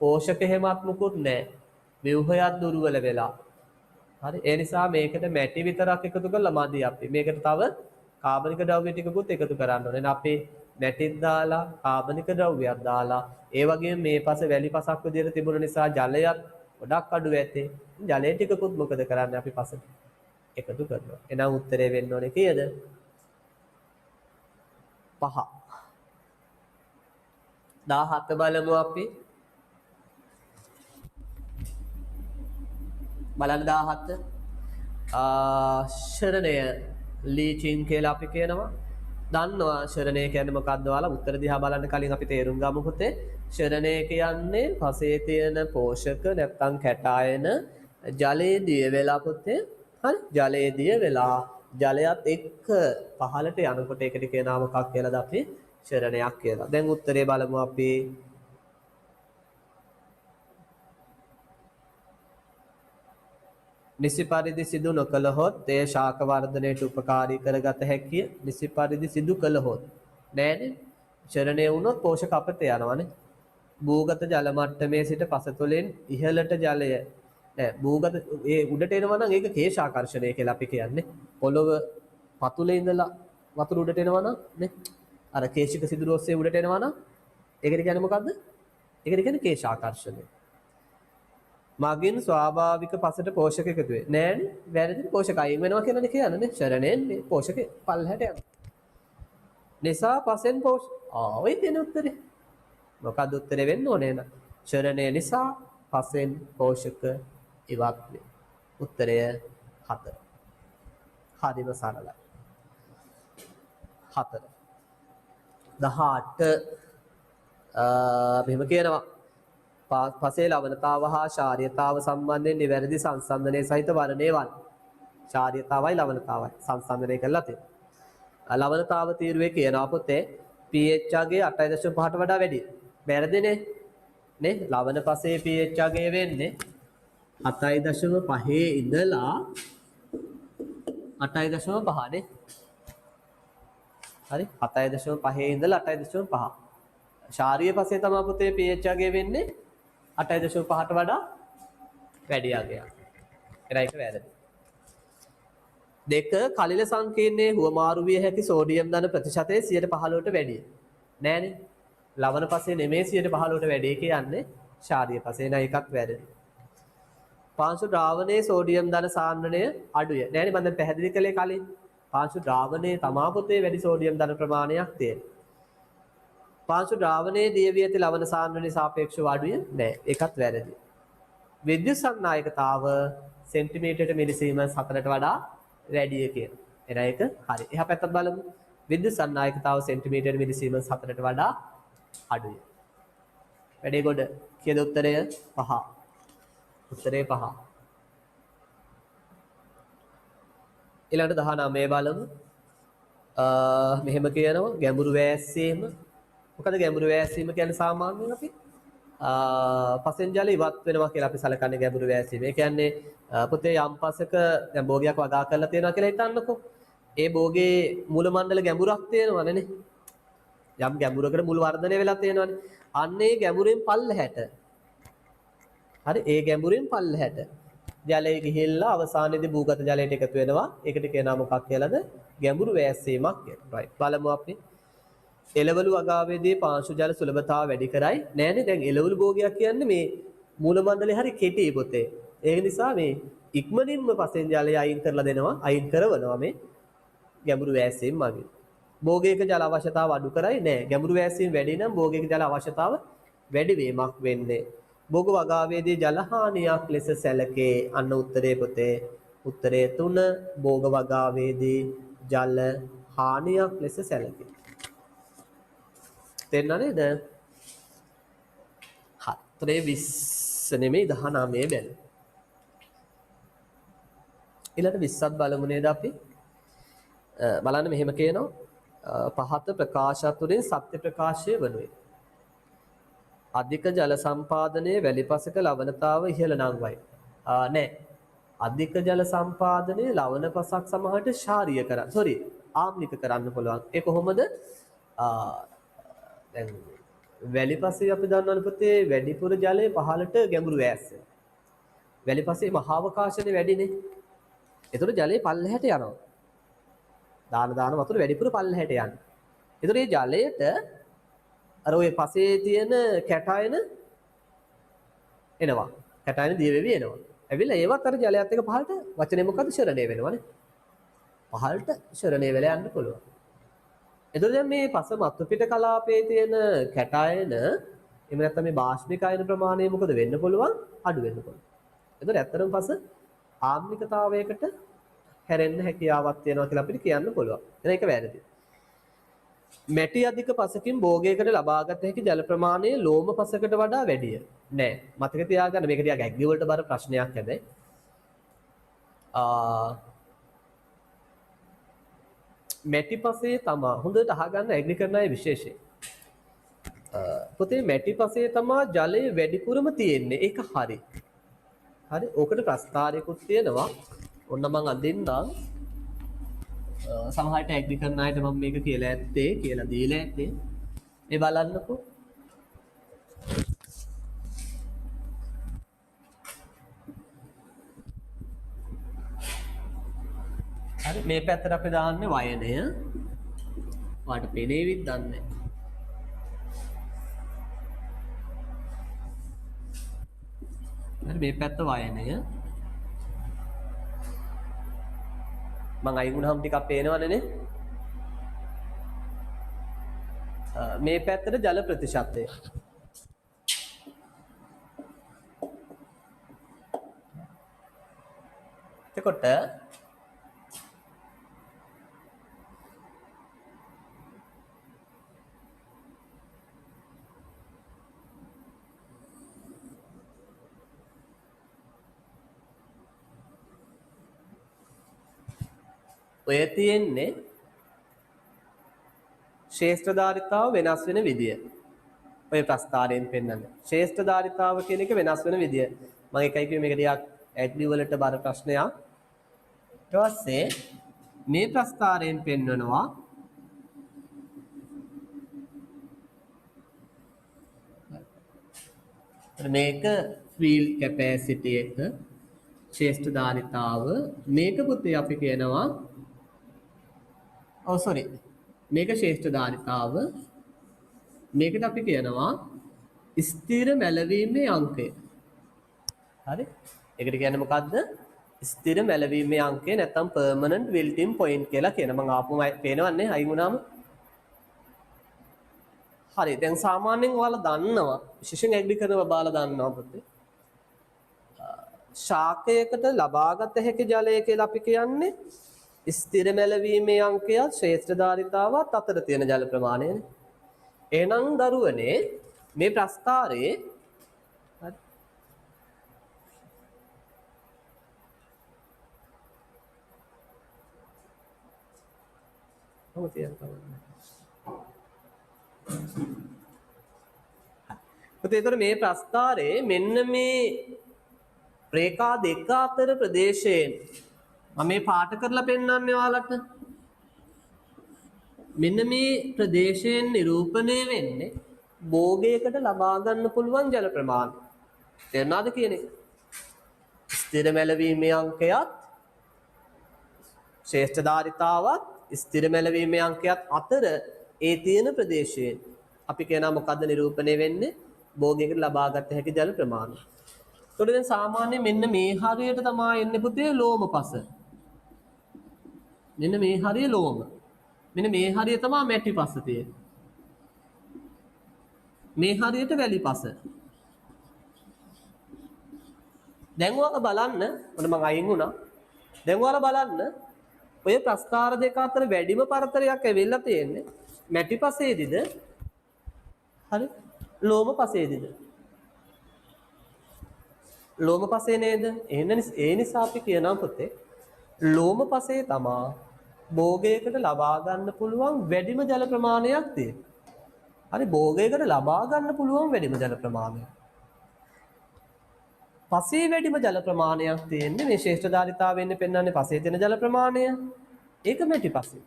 S1: පෝෂක හැමත් මුකුත් නැහැ. ව්‍යුහයක් දුර්වල වෙලා. හරි ඒ නිසා මේකට මැටි විතරක් එකතු කරලා මදි අපි. මේකට තව කාබනික ද්‍රව්‍ය ටිකකුත් එකතු කරන්න ඕනේ. අපි මැටිත් දාලා කාබනික ද්‍රව්‍යයක් දාලා ඒ වගේම මේ පස වැලි පසක් විදිහට තිබුණ නිසා ජලයත් ගොඩක් අඩු ඇතේ. ජලය ටිකකුත් මොකද කරන්නේ අපි පසට එකතු කරනවා. එහෙනම් උත්තරේ වෙන්න ඕනේ කීයද? 5. 17 බලමු අපි. බලන්න 17. ශරණය ලීචින් කියලා අපි කියනවා. දන්නවා ශරණය කියන්නේ මොකක්ද ඔයාලා? උත්තර දිහා බලන්න කලින් අපි තේරුම් ගමු පුතේ. ශරණය කියන්නේ පසේ තියෙන පෝෂක නැත්නම් කැටායන ජලයේ දිය වෙලා පුතේ. හරි? ජලයේ දිය වෙලා ජලයත් එක්ක පහළට යනකොට ඒකට කියනවා මොකක් කියලාද අපි? ශරණයක් කියලා. දැන් උත්තරේ බලමු අපි. නිසි පරිදි සිදු නොකළහොත් ඒ ශාක වර්ධනයට උපකාරී කරගත හැකිය. නිසි පරිදි සිදු කළහොත් නෑනේ. ශරණය වුණොත් පෝෂක අපත යනවානේ. භූගත ජල මට්ටමේ සිට පසතොලෙන් ඉහළට ජලය භූගත ඒ උඩට එනවා නම් ඒක කේශාකර්ෂණය කියලා අපි කියන්නේ. පොළොව පතුලේ ඉඳලා වතුර උඩට එනවා නම් නේ. අර කේශික සිදුර ඔස්සේ උඩට එනවා නම් ඒකට කියන්නේ මොකද්ද? ඒකට කියන්නේ කේශාකර්ෂණය. මගින් ස්වාභාවික පසට පෝෂක එකතු වේ. නෑනේ. වැරදි පෝෂක අයින් වෙනවා කියලානේ කියන්නේ නේ. ශරණයෙන් මේ පෝෂක පල්ලහැට යනවා. නිසා පසෙන් ඔය තියෙන උත්තරේ. මොකක්ද උත්තරේ වෙන්න ඕනේ නේද? ශරණය නිසා පසෙන් පෝෂක ඉවත් වේ. උත්තරය 4. හරිම සරලයි. 4. 18 මෙහෙම කියනවා. පසේ ලවණතාව හා ශාරීයතාව සම්බන්ධයෙන් නිවැරදි සංසන්දනය සහිත වර්ණය වන්. ශාරීයතාවයි ලවණතාවයි සංසන්දනය කරලා තියෙනවා. ලවණතාව තීරුවේ කියනවා පුතේ pH අගය 8.5ට වඩා වැඩි. වැරදිනේ. නේ? ලවණ පසේ pH අගය වෙන්නේ 7.5 ඉඳලා 8.5 නේ. හරි? 7.5 ඉඳලා 8.5. ශාරීය පසේ තමයි පුතේ pH අගය වෙන්නේ 8.5ට වඩා වැඩි අගයක්. ඒක වැරදි. 2 කලිල සංකීර්ණයේ හුවමාරු විය හැකි සෝඩියම් ධන ප්‍රතිශතය 15ට වැඩි. නෑනේ. ලවණ පසේ නෙමෙයි 15ට වැඩි කියන්නේ ශාරීය පසේ නෑ එකක් වැරදි. පාංශු ද්‍රාවණයේ සෝඩියම් ධන සාන්ද්‍රණය අඩුය. නෑනේ මම දැන් පැහැදිලි කළේ කලින්. පාංශු ද්‍රාවණයේ තමා පුතේ වැඩි සෝඩියම් ධන ප්‍රමාණයක් තියෙනවා. පාංශු ද්‍රාවණයේ දියවී ඇති ලවණ සාන්ද්‍රණයේ සාපේක්ෂව අඩුය නෑ ඒකත් වැරදි. විද්‍යුත් සංනායකතාව සෙන්ටිමීටරයට මිලිසීමන්ස් 4ට වඩා වැඩි කියන. එන එක හරි. එහා පැත්තත් බලමු. විද්‍යුත් සංනායකතාව සෙන්ටිමීටරයට මිලිසීමන්ස් 4ට වඩා අඩුයි. වැඩේ ගොඩ කීයද උත්තරය? 5. උත්තරේ 5. ඊළඟට 19 බලමු. මෙහෙම කියනවා ගැඹුරු වෑස්සීම. මොකද ගැඹුරු වෑස්සීම කියන්නේ සාමාන්‍යයෙන් අපි පසෙන් ජල ඉවත් වෙනවා කියලා අපි සලකන්නේ ගැඹුරු වෑස්සීම. ඒ කියන්නේ පුතේ යම් පසක දැන් භෝගයක් වගා කරලා තියෙනවා කියලා හිතන්නකෝ. ඒ භෝගේ මූල මණ්ඩල ගැඹුරක් තියෙනවනේ නේ. යම් ගැඹුරකට මුල් වර්ධනය වෙලා තියෙනවනේ. අන්න ඒ ගැඹුරෙන් පල්ලහැට. හරි ඒ ගැඹුරෙන් පල්ලහැට ජලය ගිහිල්ලා අවසානයේදී භූගත ජලයට එකතු වෙනවා. ඒකට කියනවා මොකක් කියලාද? ගැඹුරු වෑස්සීමක් කියලා. රයිට්. බලමු අපි. එළවලු වගාවේදී පාංශු ජල සුලභතාව වැඩි කරයි. නෑනේ දැන් එළවලු භෝගයක් කියන්නේ මේ මූල මණ්ඩලේ හරි කෙටි පොතේ. ඒ නිසා මේ ඉක්මනින්ම පසෙන් ජලය අයින් කරලා දෙනවා. අයින් කරනවා මේ ගැඹුරු වෑස්සීම් මගින්. භෝගයක ජල අවශ්‍යතාව අඩු කරයි නෑ. ගැඹුරු වෑස්සීම් වැඩි නම් භෝගයක ජල අවශ්‍යතාව වැඩි වීමක් වෙන්නේ. භෝග වගාවේදී ජල හානියක් ලෙස සැලකේ. අන්න උත්තරේ පොතේ. උත්තරේ 3 භෝග වගාවේදී ජල හානියක් ලෙස සැලකේ. තේරුණා නේද? හතරේ 20 නෙමෙයි 19 බැලු. ඊළඟ 20ත් බලමු නේද අපි? බලන්න මෙහෙම කියනවා පහත ප්‍රකාශ තුළින් සත්‍ය ප්‍රකාශය වනුයේ. අධික ජල සම්පාදනයේ වැලිපසක ලවණතාව ඉහළ නංවයි. නෑ. අධික ජල සම්පාදනයේ ලවණ පසක් සමහරට ශාරීය කරන්න. ආම්ලික කරන්න පුළුවන්. ඒ කොහොමද? දැන් වැලිපසේ අපි දන්නවනේ පුතේ වැඩිපුර ජලය පහළට ගැඹුරු වෑස්සෙන. වැලි පස්සේ මහාවකාශනේ වැඩිනේ. ඒතකොට ජලය පල්ලෙහාට යනවා. දාන වතුර වැඩිපුර පල්ලෙහාට යන්නේ. ඒතකොට මේ ජලයට අර ඔය පසේ තියෙන කැටයන එනවා. කැටයන දිය වෙවි එනවා. ඇවිල්ලා ඒවත් අර ජලයත් එක්ක පහළට වචනේ මොකද්ද ශරණය වෙනවනේ. පහළට ශරණය වෙලා යන්න පුළුවන්. එතකොට දැන් මේ පස මත්තු පිට කලාපයේ තියෙන කැටයන එහෙම නැත්නම් මේ බාෂ්මික අයන ප්‍රමාණය මොකද වෙන්න පුළුවන්? අඩු වෙන්න පුළුවන්. එතකොට ඇත්තටම පස ආම්ලිකතාවයකට හැරෙන්න හැකියාවක් තියෙනවා කියලා අපිට කියන්න පුළුවන්. එහෙනම් ඒක වැරදි. මැටි අධික පසකින් භෝගයකට ලබාගත හැකි ජල ප්‍රමාණය ලෝම පසකට වඩා වැඩිය. නෑ. මතක තියාගන්න මේක ටිකක් ඇග්ගි වලට බර ප්‍රශ්නයක් හැබැයි. මැටි පසේ තමා හොඳට අහගන්න ඇග්‍රි කරන අය විශේෂයෙන්. පොතේ මැටි පසේ තමා ජලය වැඩිපුරම තියෙන්නේ. ඒක හරි. හරි. ඕකට ප්‍රස්තාරයකුත් තියෙනවා. ඔන්න මම අදින්නම්. සමහරට ඇග්‍රි කරන අයට මම මේක කියලා ඇත්තේ කියලා දීලා ඇත්තේ. මේ බලන්නකෝ. හරි මේ පැත්තට අපි දාන්නේ වයනය. වාට පෙනේවිත් දන්නේ. හරි මේ පැත්ත වයනය. මං අයින් වුණාම ටිකක් පේනවනේ නේ. මේ පැත්තට ජල ප්‍රතිශතය. එතකොට ඔය තියෙන්නේ ශ්‍රේෂ්ඨ ධාරිතාව වෙනස් වෙන විදිය. ඔය ප්‍රස්තාරයෙන් පෙන්නන්නේ. ශ්‍රේෂ්ඨ ධාරිතාව කියන එක වෙනස් වෙන විදිය. මම එකයි කිව්වේ මේක ටිකක් ඇග්‍රි වලට බර ප්‍රශ්නයක්. ඊට පස්සේ මේ ප්‍රස්තාරයෙන් පෙන්වනවා මේක ෆීල්ඩ් කැපැසිටි එක ශ්‍රේෂ්ඨ ධාරිතාව මේක පුතේ අපි කියනවා මේක ශ්‍රේෂ්ඨ ධාරිතාව මේකට අපි කියනවා ස්ථිර මැලවීමේ අංකය. හරි? ඒකට කියන්නේ මොකද්ද? ස්ථිර මැලවීමේ අංකය නැත්නම් permanent wilting point කියලා කියන. මම ආපුම පේනවන්නේ අයින් වුණාම. හරි. දැන් සාමාන්‍යයෙන් ඔයාලා දන්නවා විශේෂයෙන් ඇග්‍රි කරනවා බාලා දන්නවා පුතේ. ශාකයකට ලබාගත හැකි ජලය කියලා අපි කියන්නේ ස්ථිර මැලවීමේ අංකය ශ්‍රේෂ්ඨ ධාරිතාවත් අතර තියෙන ජල ප්‍රමාණයනේ. එහෙනම් දරුවනේ මේ ප්‍රස්තාරයේ හරි පුතේ මේ ප්‍රස්තාරයේ මෙන්න මේ රේඛා දෙක අතර ප්‍රදේශයෙන් මම මේ පාට කරලා පෙන්නන්නේ ඔයාලට. මෙන්න මේ ප්‍රදේශයෙන් නිරූපණය වෙන්නේ භෝගයකට ලබා ගන්න පුළුවන් ජල ප්‍රමාණය. තේරුණාද කියන එක? ස්ථිර මැලවීමේ අංකයත් ශ්‍රේෂ්ඨ ධාරිතාවත් ස්ථිර මැලවීමේ අංකයත් අතර ඒ තියෙන ප්‍රදේශයෙන් අපි කියනවා මොකද්ද නිරූපණය වෙන්නේ? භෝගයකට ලබා ගන්න හැකි ජල ප්‍රමාණය. ඒකට දැන් සාමාන්‍ය මෙන්න මේ හරියට තමයි එන්නේ පුතේ ලෝම පස. මෙන්න මේ හරිය ලෝම. මෙන්න මේ හරිය තමයි මැටි පස තියෙන්නේ. මේ හරියට වැලි පස. දැන් ඔයාලා බලන්න, ඔන්න මම අයින් වුණා. දැන් ඔයාලා බලන්න ඔය ප්‍රස්තාර දෙක අතර වැඩිම පරතරයක් ඇවිල්ලා තියෙන්නේ මැටි පසේදීද? හරි? ලෝම පසේදීද? ලෝම පසේ නේද? ඒ නිසා අපි කියනවා පුතේ ලෝම පසේ තමා භෝගයකට ලබා ගන්න පුළුවන් වැඩිම ජල ප්‍රමාණයක් තියෙන්නේ. හරි භෝගයකට ලබා ගන්න පුළුවන් වැඩිම ජල ප්‍රමාණය. පසේ වැඩිම ජල ප්‍රමාණයක් තියෙන්නේ මේ ශ්‍රේෂ්ඨ ධාරිතාවෙන් පෙන්වන්නේ පසේ තියෙන ජල ප්‍රමාණය. ඒක මැටි පසේ.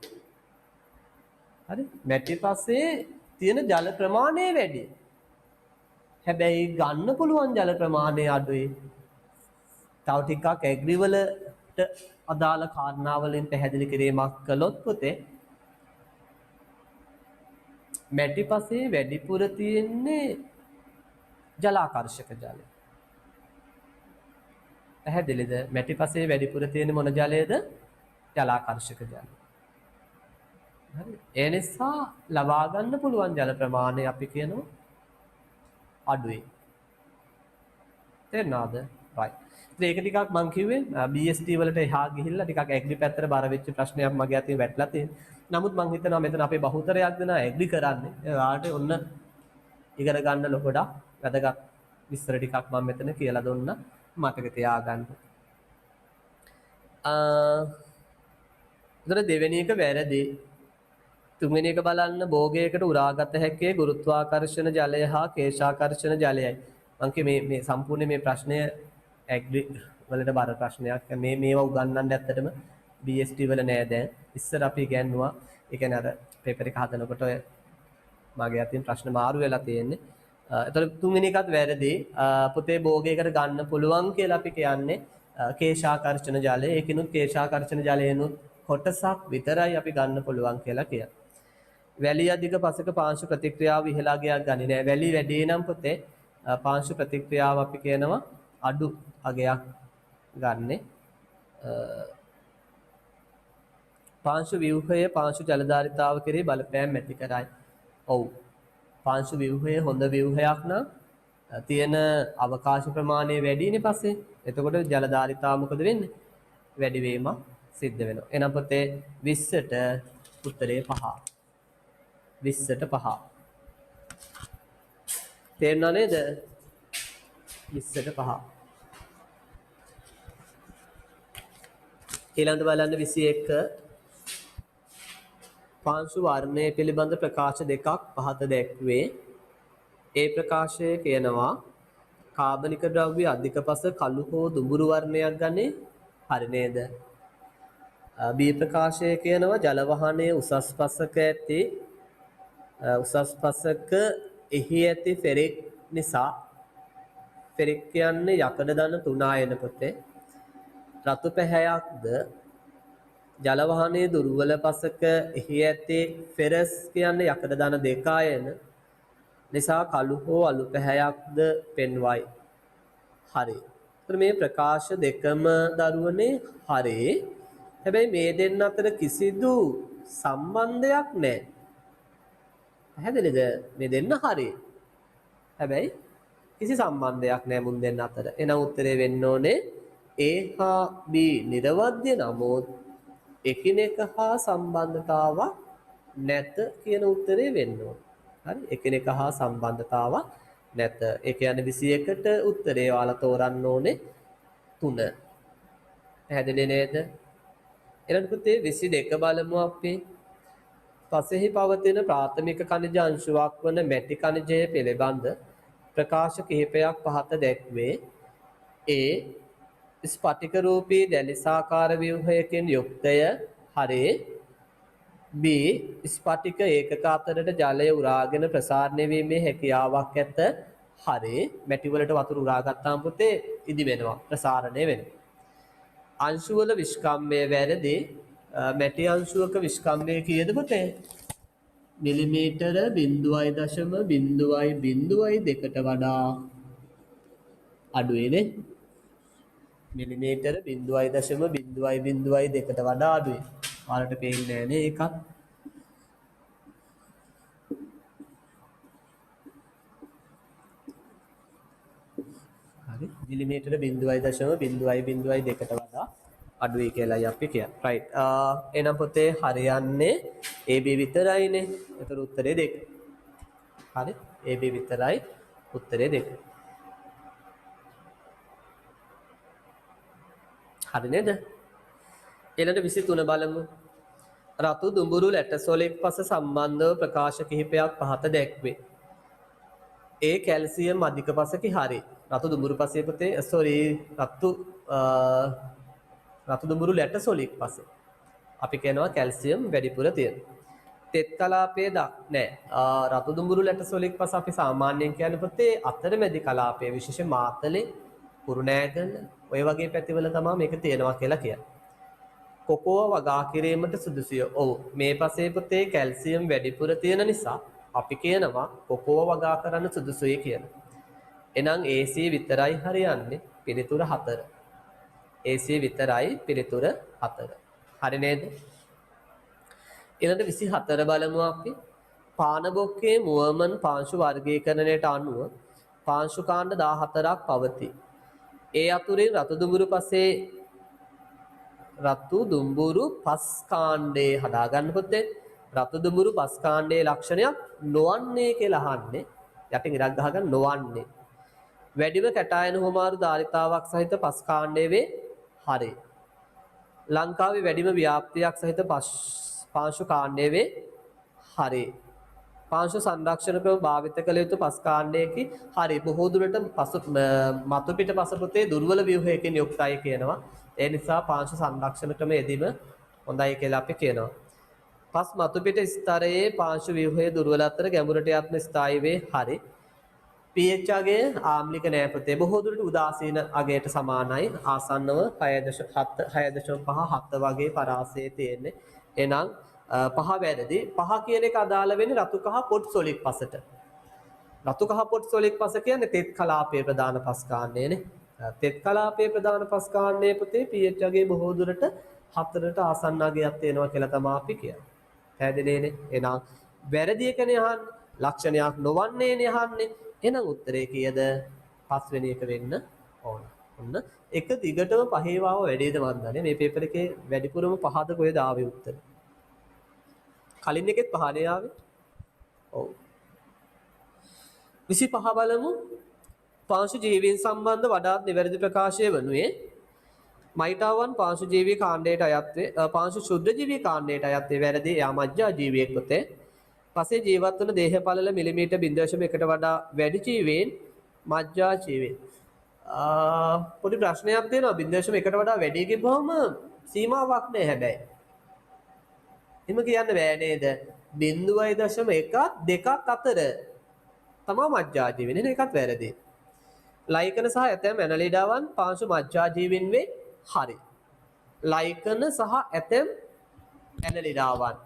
S1: හරි මැටි පසේ තියෙන ජල ප්‍රමාණය වැඩි. හැබැයි ගන්න පුළුවන් ජල ප්‍රමාණය අඩුයි. තව ටිකක් ඇග්‍රි වලට අදාළ කාරණා වලින් පැහැදිලි කිරීමක් කළොත් පුතේ මැටි පසේ වැඩිපුර තියෙන්නේ ජලාකර්ෂක ජලය. පැහැදිලිද? මැටි පසේ වැඩිපුර තියෙන මොන ජලයේද? ජලාකර්ෂක ජලය. හරි. ඒ නිසා ලබා ගන්න පුළුවන් ජල ප්‍රමාණය අපි කියනවා අඩුයි. තේරුණාද? right. ඒක ටිකක් මම කිව්වේ BST වලට එහා ගිහිල්ලා ටිකක් ඇග්‍රි පැත්තට බර වෙච්ච ප්‍රශ්නයක් මගේ අතින් වැටලා තියෙනවා. නමුත් මම හිතනවා මෙතන අපේ බහුතරයක් දෙනා ඇග්‍රි කරන්නේ. ඒකට ඔන්න ඉගෙන ගන්න ලොකඩක් වැදගත් විස්තර ටිකක් මම මෙතන කියලා දුන්නා. මතක තියාගන්න. දෙවෙනි එක වැරදි. තුන්වෙනි එක බලන්න භෝගයකට උරාගත හැකි ගුරුත්වාකර්ෂණ ජලය හා කේශාකර්ෂණ ජලයයි. මම මේ සම්පූර්ණ මේ ප්‍රශ්නය ඇග්‍රි වලට බර ප්‍රශ්නයක්. මේවා උගන්වන්න ඇත්තටම BST වල නෑ දැන්. ඉස්සර අපි ඉගෙනුවා. ඒ කියන්නේ අර පේපර් එක හදනකොට ඔය මගේ අතින් ප්‍රශ්න මාරු වෙලා තියෙන්නේ. එතකොට තුන්වෙනි එකත් වැරදි. පුතේ භෝගයකට ගන්න පුළුවන් කියලා අපි කියන්නේ කේශාකර්ෂණ ජලය. ඒකිනුත් කේශාකර්ෂණ ජලයනුත් කොටසක් විතරයි අපි ගන්න පුළුවන් කියලා කියනවා. වැලි අධික පසක පාංශු ප්‍රතික්‍රියාව ඉහළා ගියක් ගන්නේ නැහැ. වැලි වැඩි නම් පුතේ පාංශු ප්‍රතික්‍රියාව අපි කියනවා අඩු අගයක් ගන්නෙ. පාංශු ව්‍යුහයේ පාංශු ජලධාරිතාව කෙරෙහි බලපෑම් ඇති කරයි. ඔව්. පාංශු ව්‍යුහයේ හොඳ ව්‍යුහයක් නම් තියෙන අවකාශ ප්‍රමාණය වැඩිනේ පස්සේ. එතකොට ජලධාරිතාව මොකද වෙන්නේ? වැඩි වීමක් සිද්ධ වෙනවා. එහෙනම් පුතේ 20ට උත්තරේ 5. 20ට 5. තේරුණා නේද? 20ට 5. ඊළඟට බලන්න 21 පාංශු වර්ණය පිළිබඳ ප්‍රකාශ දෙකක් පහත දැක්වේ. ඒ ප්‍රකාශය කියනවා කාබනික ද්‍රව්‍ය අධික පස කළු හෝ දුඹුරු වර්ණයක් ගන්නේ හරි නේද? B ප්‍රකාශය කියනවා ජල වහනයේ උසස් පසක එහි ඇති ෆෙරික් නිසා ෆෙරික් කියන්නේ යකඩ ධන 3 ආයන පුතේ රතු පැහැයක්ද ජල වහනයේ දුර්වල පසක එහි ඇති ෆෙරස් කියන්නේ යකඩ ධන 2 ආයන නිසා කළු හෝ අලු පැහැයක්ද පෙන්වයි. හරි. එතකොට මේ ප්‍රකාශ දෙකම දරුවනේ හරි. හැබැයි මේ දෙන්න අතර කිසිදු සම්බන්ධයක් නැහැ. පැහැදිලිද? මේ දෙන්න හරි. හැබැයි කිසි සම්බන්ධයක් නැහැ මුන් දෙන්න අතර. එහෙනම් උත්තරේ වෙන්න ඕනේ A හා B නිර්වද්‍ය නමුත් එකිනෙක හා සම්බන්ධතාවක් නැත කියන උත්තරේ වෙන්න ඕනේ. හරි. එකිනෙක හා සම්බන්ධතාවක් නැත. ඒ කියන්නේ 21ට උත්තරේ ඔයාලා තෝරන්න ඕනේ 3. පැහැදිලි නේද? ඊළඟ පුතේ 22 බලමු අපි. පසෙහි පවතින ප්‍රාථමික ඛනිජ අංශුවක් වන මැටි ඛනිජය පිළිබඳ ප්‍රකාශ කිහිපයක් පහත දැක්වේ. A ස්පටික රූපී දැලිසාකාර ව්‍යුහයකින් යුක්තය හරි. B ස්පටික ඒකක අතරට ජලය උරාගෙන ප්‍රසාරණය වීමේ හැකියාවක් ඇත හරි. මැටි වලට වතුර උරා ගත්තාම පුතේ ඉදි වෙනවා ප්‍රසාරණය වෙනවා. අංශු වල විස්කම්භය වැරදි. මැටි අංශුවක විස්කම්භය කීයද පුතේ? මිලිමීටර 0.002ට වඩා අඩුයි නේ. මිලිමීටර 0.002ට වඩා අඩුයි. ඔයාලට පේන්නේ නැහැ නේ ඒකත්. හරි. මිලිමීටර 0.002ට වඩා අඩුයි කියලායි අපි කියන්නේ. රයිට්. එහෙනම් පොතේ හරියන්නේ AB විතරයිනේ. ඒතර උත්තරේ 2. හරි. AB විතරයි උත්තරේ 2. හරි නේද? ඊළඟ 23 බලමු. රතු දුඹුරු ලැටසොලෙක් පස සම්බන්ධව ප්‍රකාශ කිහිපයක් පහත දැක්වේ. ඒ කැල්සියම් අධික පසකි හරි. රතු දුඹුරු පසේ පුතේ රතු දුඹුරු ලැටසොලික් පසේ අපි කියනවා කැල්සියම් වැඩිපුර තියෙන. තෙත් කලාපයේ නෑ. රතු දුඹුරු ලැටසොලික් පස අපි සාමාන්‍යයෙන් කියන්නේ පුතේ අතරමැදි කලාපයේ විශේෂ මාතලේ කුරුණෑගල ඔය වගේ පැතිවල තමයි මේක තියෙනවා කියලා කියන්නේ. කොකෝව වගා කිරීමට සුදුසුය. ඔව් මේ පසේ පුතේ කැල්සියම් වැඩිපුර තියෙන නිසා අපි කියනවා කොකෝව වගා කරන්න සුදුසුයි කියලා. එහෙනම් AC විතරයි හරියන්නේ පිළිතුර 4. AC විතරයි පිළිතුර 4. හරි නේද? ඊළඟ 24 බලමු අපි. පානබොක්කේ මුවමන් පාංශු වර්ගීකරණයට අනුව පාංශු කාණ්ඩ 14ක් පවතී. ඒ අතුරින් රතු දුඹුරු පස් කාණ්ඩේ හදාගන්න පුතේ. රතු දුඹුරු පස් කාණ්ඩේ ලක්ෂණයක් නොවන්නේ කියලා අහන්නේ. යටින් ඉරක් ගහගන්න නොවන්නේ. වැඩිම කැටායන හුමාරු ධාරිතාවක් සහිත පස් කාණ්ඩේ වේ. හරි. ලංකාවේ වැඩිම ව්‍යාප්තියක් සහිත පාංශු කාණ්ඩේ වේ. හරි. පාංශු සංරක්ෂණ ක්‍රම භාවිත කළ යුතු පස් කාණ්ඩයකි. හරි. බොහෝ දුරට මතු පිට පස පුතේ දුර්වල ව්‍යුහයකින් යුක්තයි කියනවා. ඒ නිසා පාංශු සංරක්ෂණ ක්‍රම යෙදීම හොඳයි කියලා අපි කියනවා. පස් මතු පිට ස්තරයේ පාංශු ව්‍යුහයේ දුර්වල අතර ගැඹුරට යත්න ස්ථායි වේ. හරි. pH අගය ආම්ලික නෑ පුතේ. බොහෝ දුරට උදාසීන අගයට සමානයි. ආසන්නව 6.5 වගේ පරාසයේ තියෙන්නේ. එහෙනම් පහ වැරදි. පහ කියන එක අදාළ වෙන්නේ රතු කහ පොට් සොලික් පසට. රතු කහ පොට් සොලික් පස කියන්නේ තෙත් කලාපයේ ප්‍රධාන පස් කාණ්ඩයනේ. තෙත් කලාපයේ ප්‍රධාන පස් කාණ්ඩයේ පුතේ pH අගය බොහෝ දුරට 4ට ආසන්න අගයක් තියෙනවා කියලා තමයි අපි කියන්නේ. පැහැදිලිනේ? එහෙනම් වැරදි එකනේ අහන්නේ. ලක්ෂණයක් නොවන්නේනේ අහන්නේ. එහෙනම් උත්තරේ කීයද? 5 වෙනි එක වෙන්න ඕන. ඔන්න එක දිගටම පහේ වාව වැඩිද මන් දන්නේ. මේ පේපර් එකේ වැඩිපුරම පහද කොහෙද ආවේ උත්තර? කලින් එකෙත් පහනේ ආවේ. ඔව්. 25 බලමු. පාංශු ජීවීන් සම්බන්ධ වඩාත් නිවැරදි ප්‍රකාශය වනුයේ මයිටාවන් පාංශු ජීවී කාණ්ඩයට අයත් වේ. පාංශු ශුද්ධ ජීවී කාණ්ඩයට අයත් වේ. වැරදි. එයා මජ්ජා ජීවියෙක් පුතේ. පසේ ජීවත් වන දේහ පළල මිලිමීටර් 0.1කට වඩා වැඩි ජීවීන් මජ්ජා ජීවීන්. පොඩි ප්‍රශ්නයක් දෙනවා. 0.1කට වඩා වැඩි කිව්වම සීමාවක් නැහැ හැබැයි. එහෙම කියන්න බෑ නේද? 0.1 2ක් අතර තමයි මජ්ජා ජීවීන්. එහෙනම් එකත් වැරදි. ලයිකන සහ ඇතැම් ඇනලිඩාවන් පාංශු මජ්ජා ජීවීන් වේ. හරි. ලයිකන සහ ඇතැම් ඇනලිඩාවන්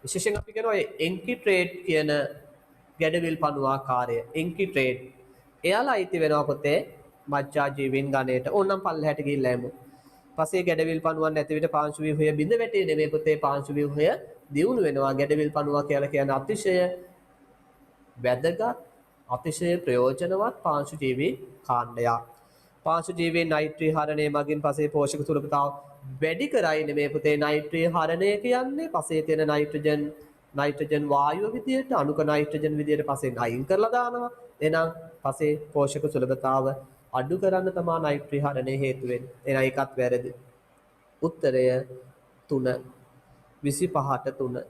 S1: විශේෂයෙන් අපි කියනවා එන්කිට්‍රේට් කියන ගැඩවිල් පණුවාකාරය. එන්කිට්‍රේට්. එයාලා අයිති වෙනවා පොතේ මජ්ජා ජීවීන් ගණයට. ඕනනම් පල්ලෙහාට ගිහිල්ලා එමු. පස්සේ ගැඩවිල් පණුවන් නැති විට පාංශු ව්‍යුහය බිඳ වැටේ නෙමෙයි පොතේ පාංශු ව්‍යුහය දියුණු වෙනවා. ගැඩවිල් පණුවා කියලා කියන්නේ අතිශය වැදගත් අතිශය ප්‍රයෝජනවත් පාංශු ජීවී කාණ්ඩයක්. පාංශු ජීවී නයිට්‍රී හරණය මගින් පසේ පෝෂක සුලභතාව වැඩි කරයි නෙමෙයි පුතේ. නයිට්‍රී හරණය කියන්නේ පසේ තියෙන නයිට්‍රජන් වායුව විදියට අණුක නයිට්‍රජන් විදියට පසෙන් අයින් කරලා දානවා. එහෙනම් පසේ පෝෂක සුලභතාව අඩු කරන්න තමයි නයිට්‍රී හරණය හේතු වෙන්නේ. එහෙනම් ඒකත් වැරදි. උත්තරය 3 25ට 3.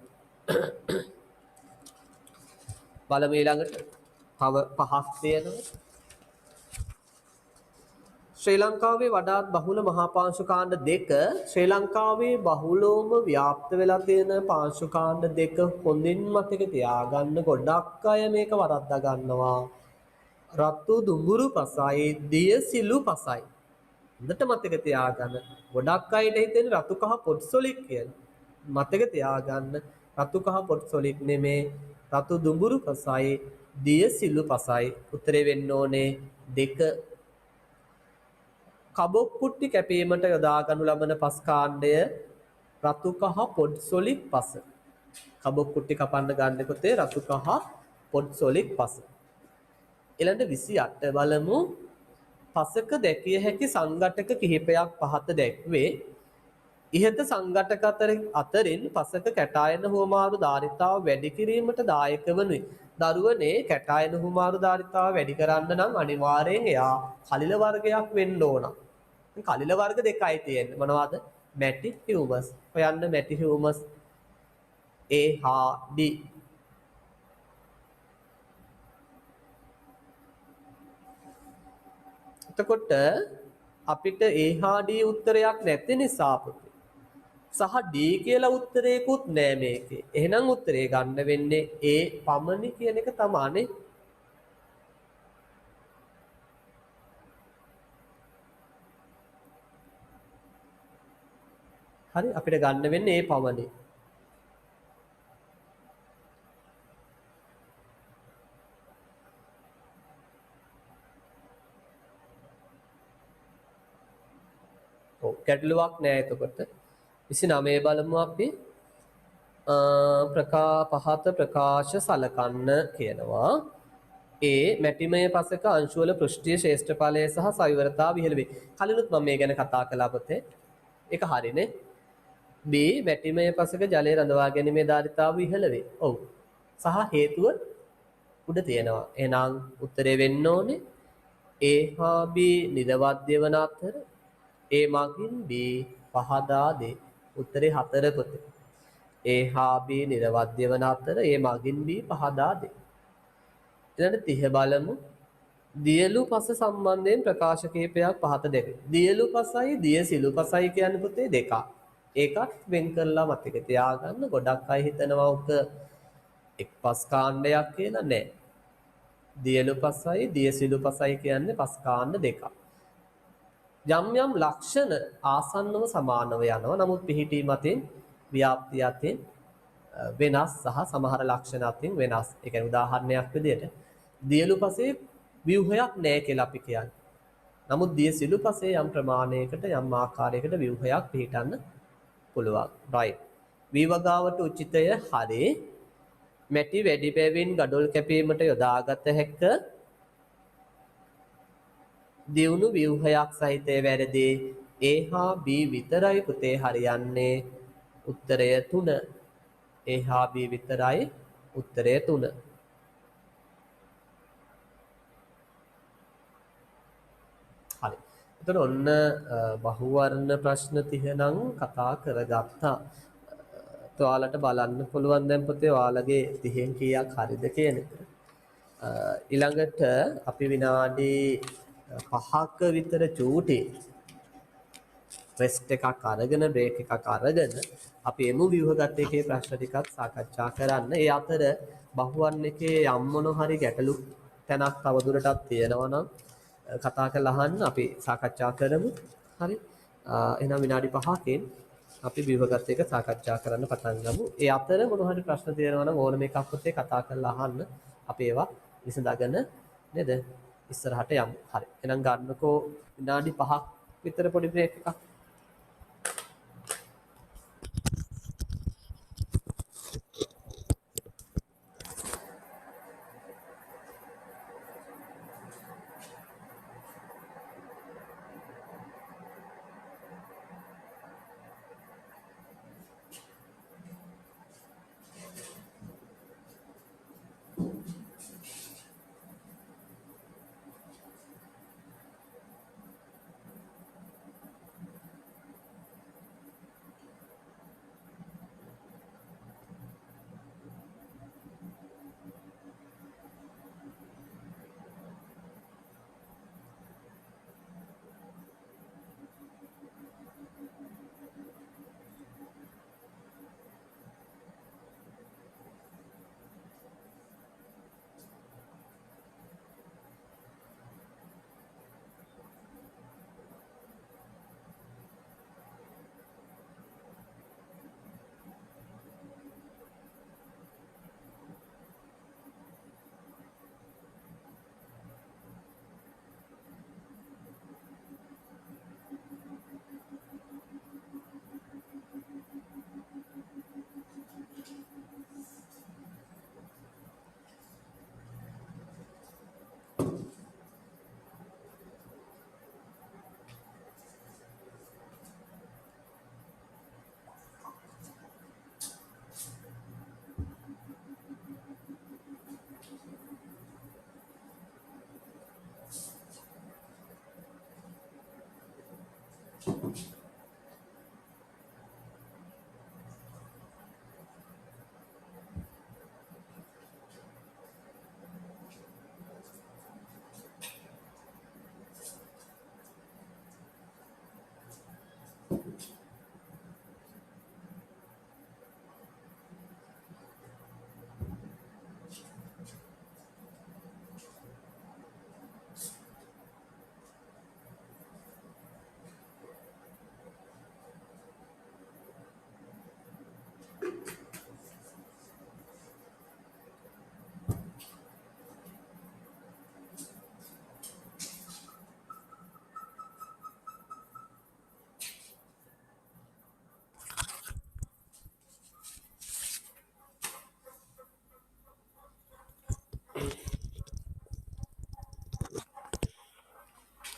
S1: බලමු ඊළඟට. තව පහක් තියෙනවා. ශ්‍රී ලංකාවේ වඩාත් බහුල මහා පාංශු කාණ්ඩ දෙක ශ්‍රී ලංකාවේ බහුලවම ව්‍යාප්ත වෙලා තියෙන පාංශු කාණ්ඩ දෙක හොඳින් මතක තියාගන්න. ගොඩක් අය මේක වරද්දා ගන්නවා. රතු දුඹුරු පසයි දියසිලු පසයි. හොඳට මතක තියාගන්න. ගොඩක් අයට හිතෙන්නේ රතු කහ පොට් සොලික් කියලා. මතක තියාගන්න. රතු කහ පොට් සොලික් නෙමේ. රතු දුඹුරු පසයි දියසිලු පසයි. උත්තරේ වෙන්න ඕනේ 2. කබොක් කුට්ටි කැපීමට යොදා ගනු ලබන පස් කාණ්ඩය රතු කහ පොඩ් සොලික් පස. කබොක් කුට්ටි කපන්න ගන්න පුතේ රතු කහ පොඩ් සොලික් පස. ඊළඟ 28 බලමු. පසක දැකිය හැකි සංඝටක කිහිපයක් පහත දැක්වේ. ඉහත සංඝටක අතරින් පසක කැටායන හුවමාරු ධාරිතාව වැඩි කිරීමට දායක වනුයි. දරුවනේ කැටායන හුවමාරු ධාරිතාව වැඩි කරන්න නම් අනිවාර්යෙන් එයා කලිල වර්ගයක් වෙන්න ඕන. කලිල වර්ග දෙකයි තියෙන්නේ. මොනවද? මැටි හියුමස්. හොයන්න මැටි හියුමස් A හා D. එතකොට අපිට A හා D උත්තරයක් නැති නිසා පුතේ සහ D කියලා උත්තරයකුත් නෑ මේකේ. එහෙනම් උත්තරේ ගන්න වෙන්නේ A පමණි කියන එක තමයිනේ. හරි අපිට ගන්න වෙන්නේ ඒ පමණයි. ඔව් ගැටලුවක් නෑ එතකොට. 29 බලමු අපි. පහත ප්‍රකාශ සලකන්න කියනවා. ඒ මැටිමය පසක අංශුවල පෘෂ්ඨීය ශේෂ්ඨඵලය සහ සවිවරතාව ඉහළ වේ. කලිනුත් මම මේ ගැන කතා කළා පුතේ. ඒක හරිනේ. B මැටිමය පසක ජලය රඳවා ගැනීමේ ධාරිතාව ඉහළ වේ. ඔව්. සහ හේතුව උඩ තියෙනවා. එහෙනම් උත්තරේ වෙන්න ඕනේ A හා B නිරවද්‍ය වන අතර A මගින් B පහදා දේ. උත්තරේ 4 පුතේ. A හා B නිරවද්‍ය වන අතර A මගින් B පහදා දේ. ඊළඟට 30 බලමු. දියලු පස සම්බන්ධයෙන් ප්‍රකාශ කීපයක් පහත දෙක. දියලු පසයි දියසිලු පසයි කියන්නේ පුතේ දෙකක්. ඒකත් වෙන් කරලා මතක තියාගන්න. ගොඩක් අය හිතනවා උක එක් පස් කාණ්ඩයක් කියලා නෑ. දියලු පසයි දියසිලු පසයි කියන්නේ පස් කාණ්ඩ දෙකක්. යම් යම් ලක්ෂණ ආසන්නව සමානව යනවා. නමුත් පිහිටීම අතින් ව්‍යාප්තිය අතින් වෙනස් සහ සමහර ලක්ෂණ අතින් වෙනස්. ඒ කියන්නේ උදාහරණයක් විදිහට දියලු පසේ ව්‍යුහයක් නැහැ කියලා අපි කියන්නේ. නමුත් දියසිලු පසේ යම් ප්‍රමාණයකට යම් ආකාරයකට ව්‍යුහයක් පිහිටන්න පුළුවන්. right. විවගාවට උචිතය හරි. මැටි වැඩි බැවින් ගඩොල් කැපීමට යොදාගත හැක. දියුණු ව්‍යුහයක් සහිතය වැරදි. A හා B විතරයි පුතේ හරියන්නේ. උත්තරය 3. A හා B විතරයි උත්තරය 3. හරි. එතකොට ඔන්න බහුවර්ණ ප්‍රශ්න 30 නම් කතා කරගත්තා. ඔයාලට බලන්න පුළුවන් දැන් පුතේ ඔයාලගේ 30න් කීයක් හරිද කියන එක. ඊළඟට අපි විනාඩි 5ක විතර චූටි රෙස්ට් එකක් අරගෙන බ්‍රේක් එකක් අරගෙන අපි එමු ව්‍යුහගත එකේ ප්‍රශ්න ටිකක් සාකච්ඡා කරන්න. ඒ අතර බහුවර්ණ එකේ යම් මොන හරි ගැටලු තැනක් තවදුරටත් තියෙනවා නම් කතා කරලා අහන්න අපි සාකච්ඡා කරමු. හරි. එහෙනම් විනාඩි 5කින් අපි ව්‍යුහගත එක සාකච්ඡා කරන්න පටන් ගමු. ඒ අතර මොන හරි ප්‍රශ්න තියෙනවා නම් ඕනම එකක් ඔතේ කතා කරලා අහන්න. අපි ඒවා විසඳගෙන නේද? ඉස්සරහට යමු. හරි. එහෙනම් ගන්නකෝ විනාඩි 5ක් විතර පොඩි බ්‍රේක් එකක්.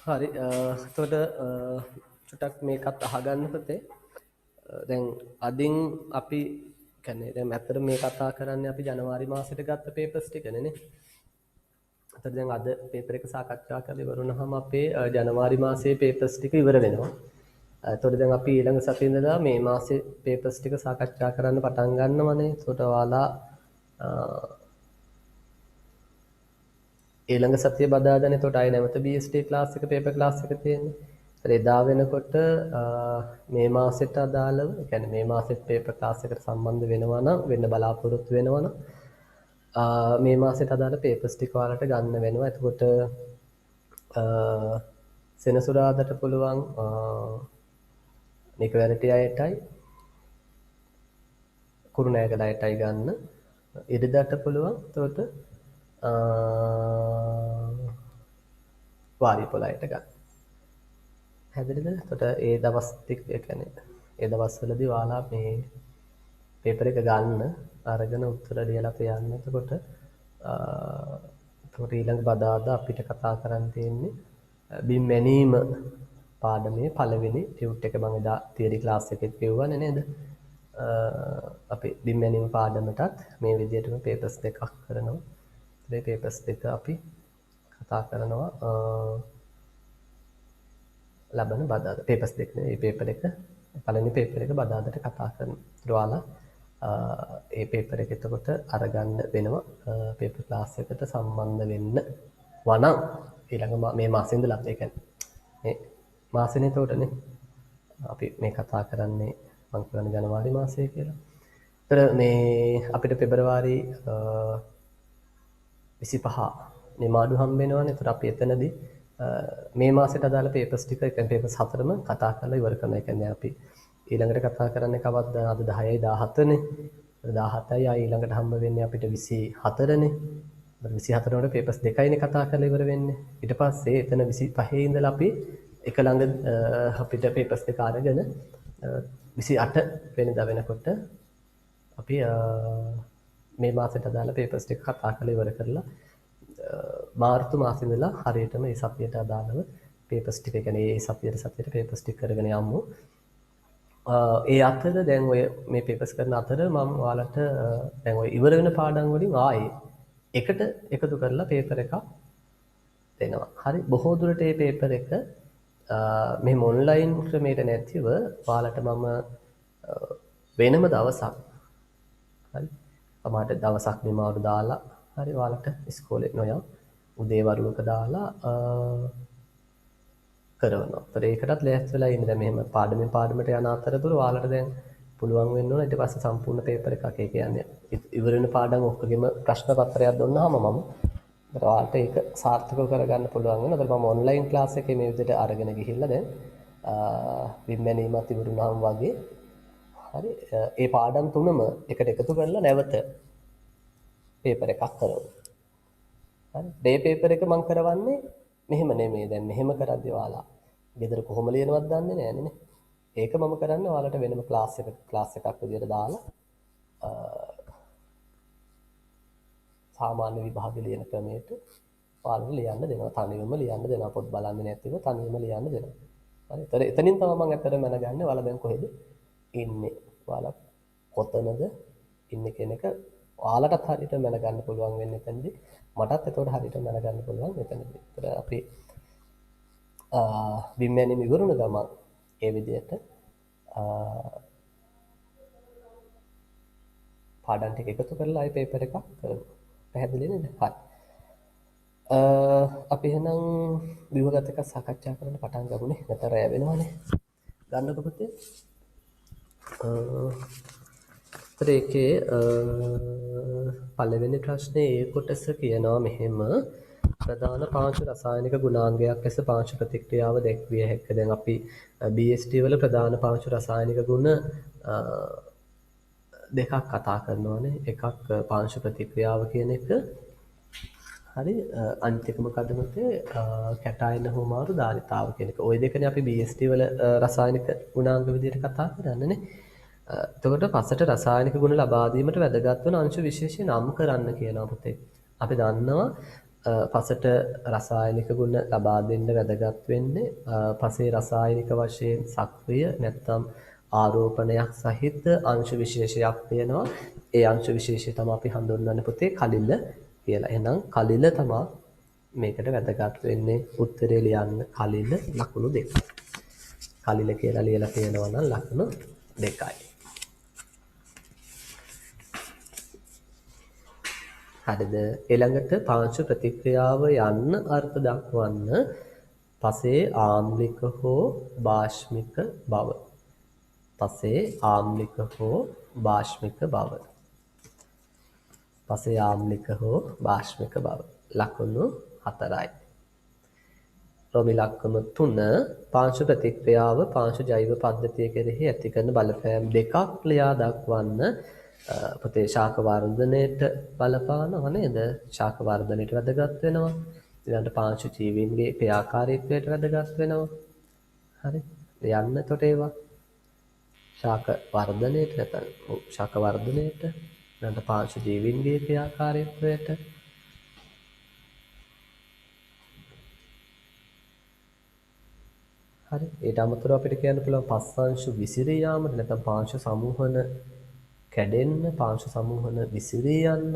S1: හරි එතකොට චුට්ටක් මේකත් අහගන්න පුතේ. දැන් අදින් අපි කියන්නේ දැන් ඇත්තට මේ කතා කරන්නේ අපි ජනවාරි මාසෙට ගත්ත පේපර්ස් ටිකනේ නේ. එතකොට දැන් අද පේපර් එක සාකච්ඡා කරලා ඉවර වුණාම අපේ ජනවාරි මාසයේ පේපර්ස් ටික ඉවර වෙනවා. එතකොට දැන් අපි ඊළඟ සතියේ ඉඳලා මේ මාසේ පේපර්ස් ටික සාකච්ඡා කරන්න පටන් ගන්නවනේ. එතකොට ඔයාලා ඊළඟ සතිය බදාදානේ. එතකොට ආයෙ නැවත BST ක්ලාස් එක පේපර් ක්ලාස් එක තියෙන්නේ. ඒතර එදා වෙනකොට මේ මාසෙට අදාළව, ඒ කියන්නේ මේ මාසෙත් පේපර් ක්ලාස් එකට සම්බන්ධ වෙනවා නම් වෙන්න බලාපොරොත්තු වෙනවා නම් මේ මාසෙට අදාළ පේපර්ස් ටික ඔයාලට ගන්න වෙනවා. එතකොට සෙනසුරාදාට පුළුවන් නිකවැරටි අයටයි කුරුණෑගල අයටයි ගන්න. ඉරිදාට පුළුවන්. එතකොට වාරිපොළ අයට ගන්න. හැදෙන්නද? එතකොට ඒ දවස් ටික ඒ කියන්නේ ඒ දවස්වලදී ඔයාලා මේ පේපර් එක ගන්න අරගෙන උත්තර ලියලා තියන්න. එතකොට ඊළඟ බදාදා අපිට කතා කරන්න තියෙන්නේ බිම් මැනීම පාඩමේ පළවෙනි ටියුට් එක මම එදා තියරි ක්ලාස් එකෙත් කියවන්නේ නේද? අපි බිම් මැනීම පාඩමටත් මේ විදිහටම පේපර්ස් දෙකක් කරනවා. මේ පේපර්ස් දෙක අපි කතා කරනවා ලබන බදාදා. පේපර්ස් දෙක නේ. මේ පේපර් එක පළවෙනි පේපර් එක බදාදාට කතා කරනවා. ඊළඟ ඒ පේපර් එක එතකොට අරගන්න වෙනවා පේපර් ක්ලාස් එකට සම්බන්ධ වෙන්න වනම් ඊළඟ මේ මාසෙ ඉඳලා ඒ කියන්නේ මේ මාසෙනේ එතකොටනේ අපි මේ කතා කරන්නේ මම කියන්නේ ජනවාරි මාසය කියලා. ඒතර මේ අපිට පෙබරවාරි 25 නිමාඩු හම්බ වෙනවනේ. ඒතර අපි එතනදී මේ මාසෙට අදාළ පේපර්ස් ටික ඒ කියන්නේ පේපර්ස් 4ම කතා කරලා ඉවර කරනවා. ඒ කියන්නේ අපි ඊළඟට කතා කරන්නේ කවද්ද? අද 10යි 17නේ. 17යි ආයි ඊළඟට හම්බ වෙන්නේ අපිට 24නේ. 24 වල පේපර්ස් දෙකයිනේ කතා කරලා ඉවර වෙන්නේ. ඊට පස්සේ එතන 25 ඉඳලා අපි එක ළඟ අපිට පේපර්ස් දෙක අරගෙන 28 වෙනිදා වෙනකොට අපි මේ මාසෙට අදාළ පේපර්ස් ටික කතා කරලා ඉවර කරලා මාර්තු මාසෙ ඉඳලා හරියටම මේ සතියට අදාළව පේපර්ස් ටික කියන්නේ මේ සතියට පේපර්ස් ටික කරගෙන යමු. ඒ අතර දැන් ඔය මේ පේපර්ස් කරන අතර මම ඔයාලට දැන් ඔය ඉවර වෙන පාඩම් වලින් ආයේ එකට එකතු කරලා පේපර් එකක් දෙනවා. හරි බොහෝ දුරට මේ පේපර් එක මෙහෙම ඔන්ලයින් ක්‍රමයට නැතිව ඔයාලට මම වෙනම දවසක් හරි අමාට දවසක් නිමාඩු දාලා හරි ඔයාලට ඉස්කෝලේ නොයම් උදේ වරුවක දාලා කරනවා. ඒතර ඒකටත් ලෑස්ති වෙලා ඉන්න. දැන් මෙහෙම පාඩමෙන් පාඩමට යන අතරතුර ඔයාලට දැන් පුළුවන් වෙන්න ඕන ඊට පස්සේ සම්පූර්ණ පේපර් එකක් ඒ කියන්නේ ඉවර වෙන පාඩම් ඔක්කොගෙම ප්‍රශ්න පත්‍රයක් දුන්නාම මම ඔයාලට ඒක සාර්ථකව කරගන්න පුළුවන් වෙනවා. ඒතර මම ඔන්ලයින් ක්ලාස් එකේ මේ විදිහට අරගෙන ගිහිල්ලා දැන් විමැනීමත් ඉවරුනහම වගේ හරි ඒ පාඩම් තුනම එකට එකතු කරලා නැවත පේපර් එකක් කරනවා. හරි මේ පේපර් එක මම කරවන්නේ මෙහෙම නෙමෙයි. දැන් මෙහෙම කරද්දී ඔයාලා ගෙදර කොහොම ලියනවද දන්නේ නැහැ නේ. ඒක මම කරන්නේ ඔයාලට වෙනම ක්ලාස් එකක් විදියට දාලා සාමාන්‍ය විභාග ලියන ක්‍රමයට ඔයාලට ලියන්න දෙනවා. තනියම ලියන්න දෙනවා. පොත් බලන්නේ නැතිව තනියම ලියන්න දෙනවා. හරි. ඒතර එතනින් තමයි මම ඇත්තටම මැනගන්නේ ඔයාලා දැන් කොහෙද ඉන්නේ. ඔයාලා කොතනද ඉන්නේ කියන එක ඔයාලටත් හරියට මැනගන්න පුළුවන් වෙන්නේ එතනදී. මටත් එතකොට හරියට මැනගන්න පුළුවන් එතනදී. ඒතර අපි විමැනීම ඉවරුන ගමන් ඒ විදිහට පාඩම් ටික එකතු කරලා ආයි පේපර් එකක් කරමු. පැහැදිලි නේද? හරි. අපි එහෙනම් විභාගات එක සාකච්ඡා කරන්න පටන් ගමුනේ. නැතර රැ වෙනවනේ. ගන්නකො පුතේ. ඒතර ඒකේ පළවෙනි ප්‍රශ්නේ ඒ කොටස කියනවා මෙහෙම ප්‍රධාන පාංශු රසායනික ගුණාංගයක් ලෙස පාංශු ප්‍රතික්‍රියාව දැක්විය හැකිය. දැන් අපි BST වල ප්‍රධාන පාංශු රසායනික ගුණ දෙකක් කතා කරනවානේ. එකක් පාංශු ප්‍රතික්‍රියාව කියන එක. හරි අනිත් එක මොකද්ද මතේ කැටායන හෝමාරු ධාරිතාව කියන එක. ওই දෙකනේ අපි BST වල රසායනික ගුණාංග විදිහට කතා කරන්නේ. එතකොට පසට රසායනික ගුණ ලබා දීමට වැදගත් වන අංශ විශේෂ නම් කරන්න කියනවා පුතේ. අපි දන්නවා පසට රසායනික ගුණ ලබා දෙන්න වැදගත් වෙන්නේ පසේ රසායනික වශයෙන් සක්‍රිය නැත්නම් ආරෝපණයක් සහිත අංශ විශේෂයක් තියෙනවා. ඒ අංශ විශේෂය තමයි අපි හඳුන්වන්නේ පුතේ කලිල කියලා. එහෙනම් කලිල තමයි මේකට වැදගත් වෙන්නේ. උත්තරේ ලියන්න කලිල ලකුණු 2. කලිල කියලා ලියලා තියෙනවා නම් ලකුණු 2යි. හරිද? ඊළඟට පාංශු ප්‍රතික්‍රියාව යන්න අර්ථ දක්වන්න පසේ ආම්ලික හෝ බාෂ්මික බව. පසේ ආම්ලික හෝ බාෂ්මික බව. පසේ ආම්ලික හෝ බාෂ්මික බව. ලකුණු 4යි. රෝමි ලක්කම 3 පාංශු ප්‍රතික්‍රියාව පාංශු ජෛව පද්ධතිය කෙරෙහි ඇති කරන බලපෑම් දෙකක් ලියා දක්වන්න. පුතේ ශාක වර්ධනයට බලපානවා නේද? ශාක වර්ධනයට වැදගත් වෙනවා. ඊළඟට පාංශු ජීවීන්ගේ ක්‍රියාකාරීත්වයට වැදගත් වෙනවා. හරි. යන්න එතකොට ඒවා ශාක වර්ධනයට නැත්නම් ශාක වර්ධනයට ඊළඟට පාංශු ජීවීන්ගේ ක්‍රියාකාරීත්වයට හරි. ඊට අමතරව අපිට කියන්න පුළුවන් පස්සංශු විසිරී යාමට නැත්නම් පාංශු සමූහන කැඩෙන්න, පාංශු සමූහන විසිරී යන්න,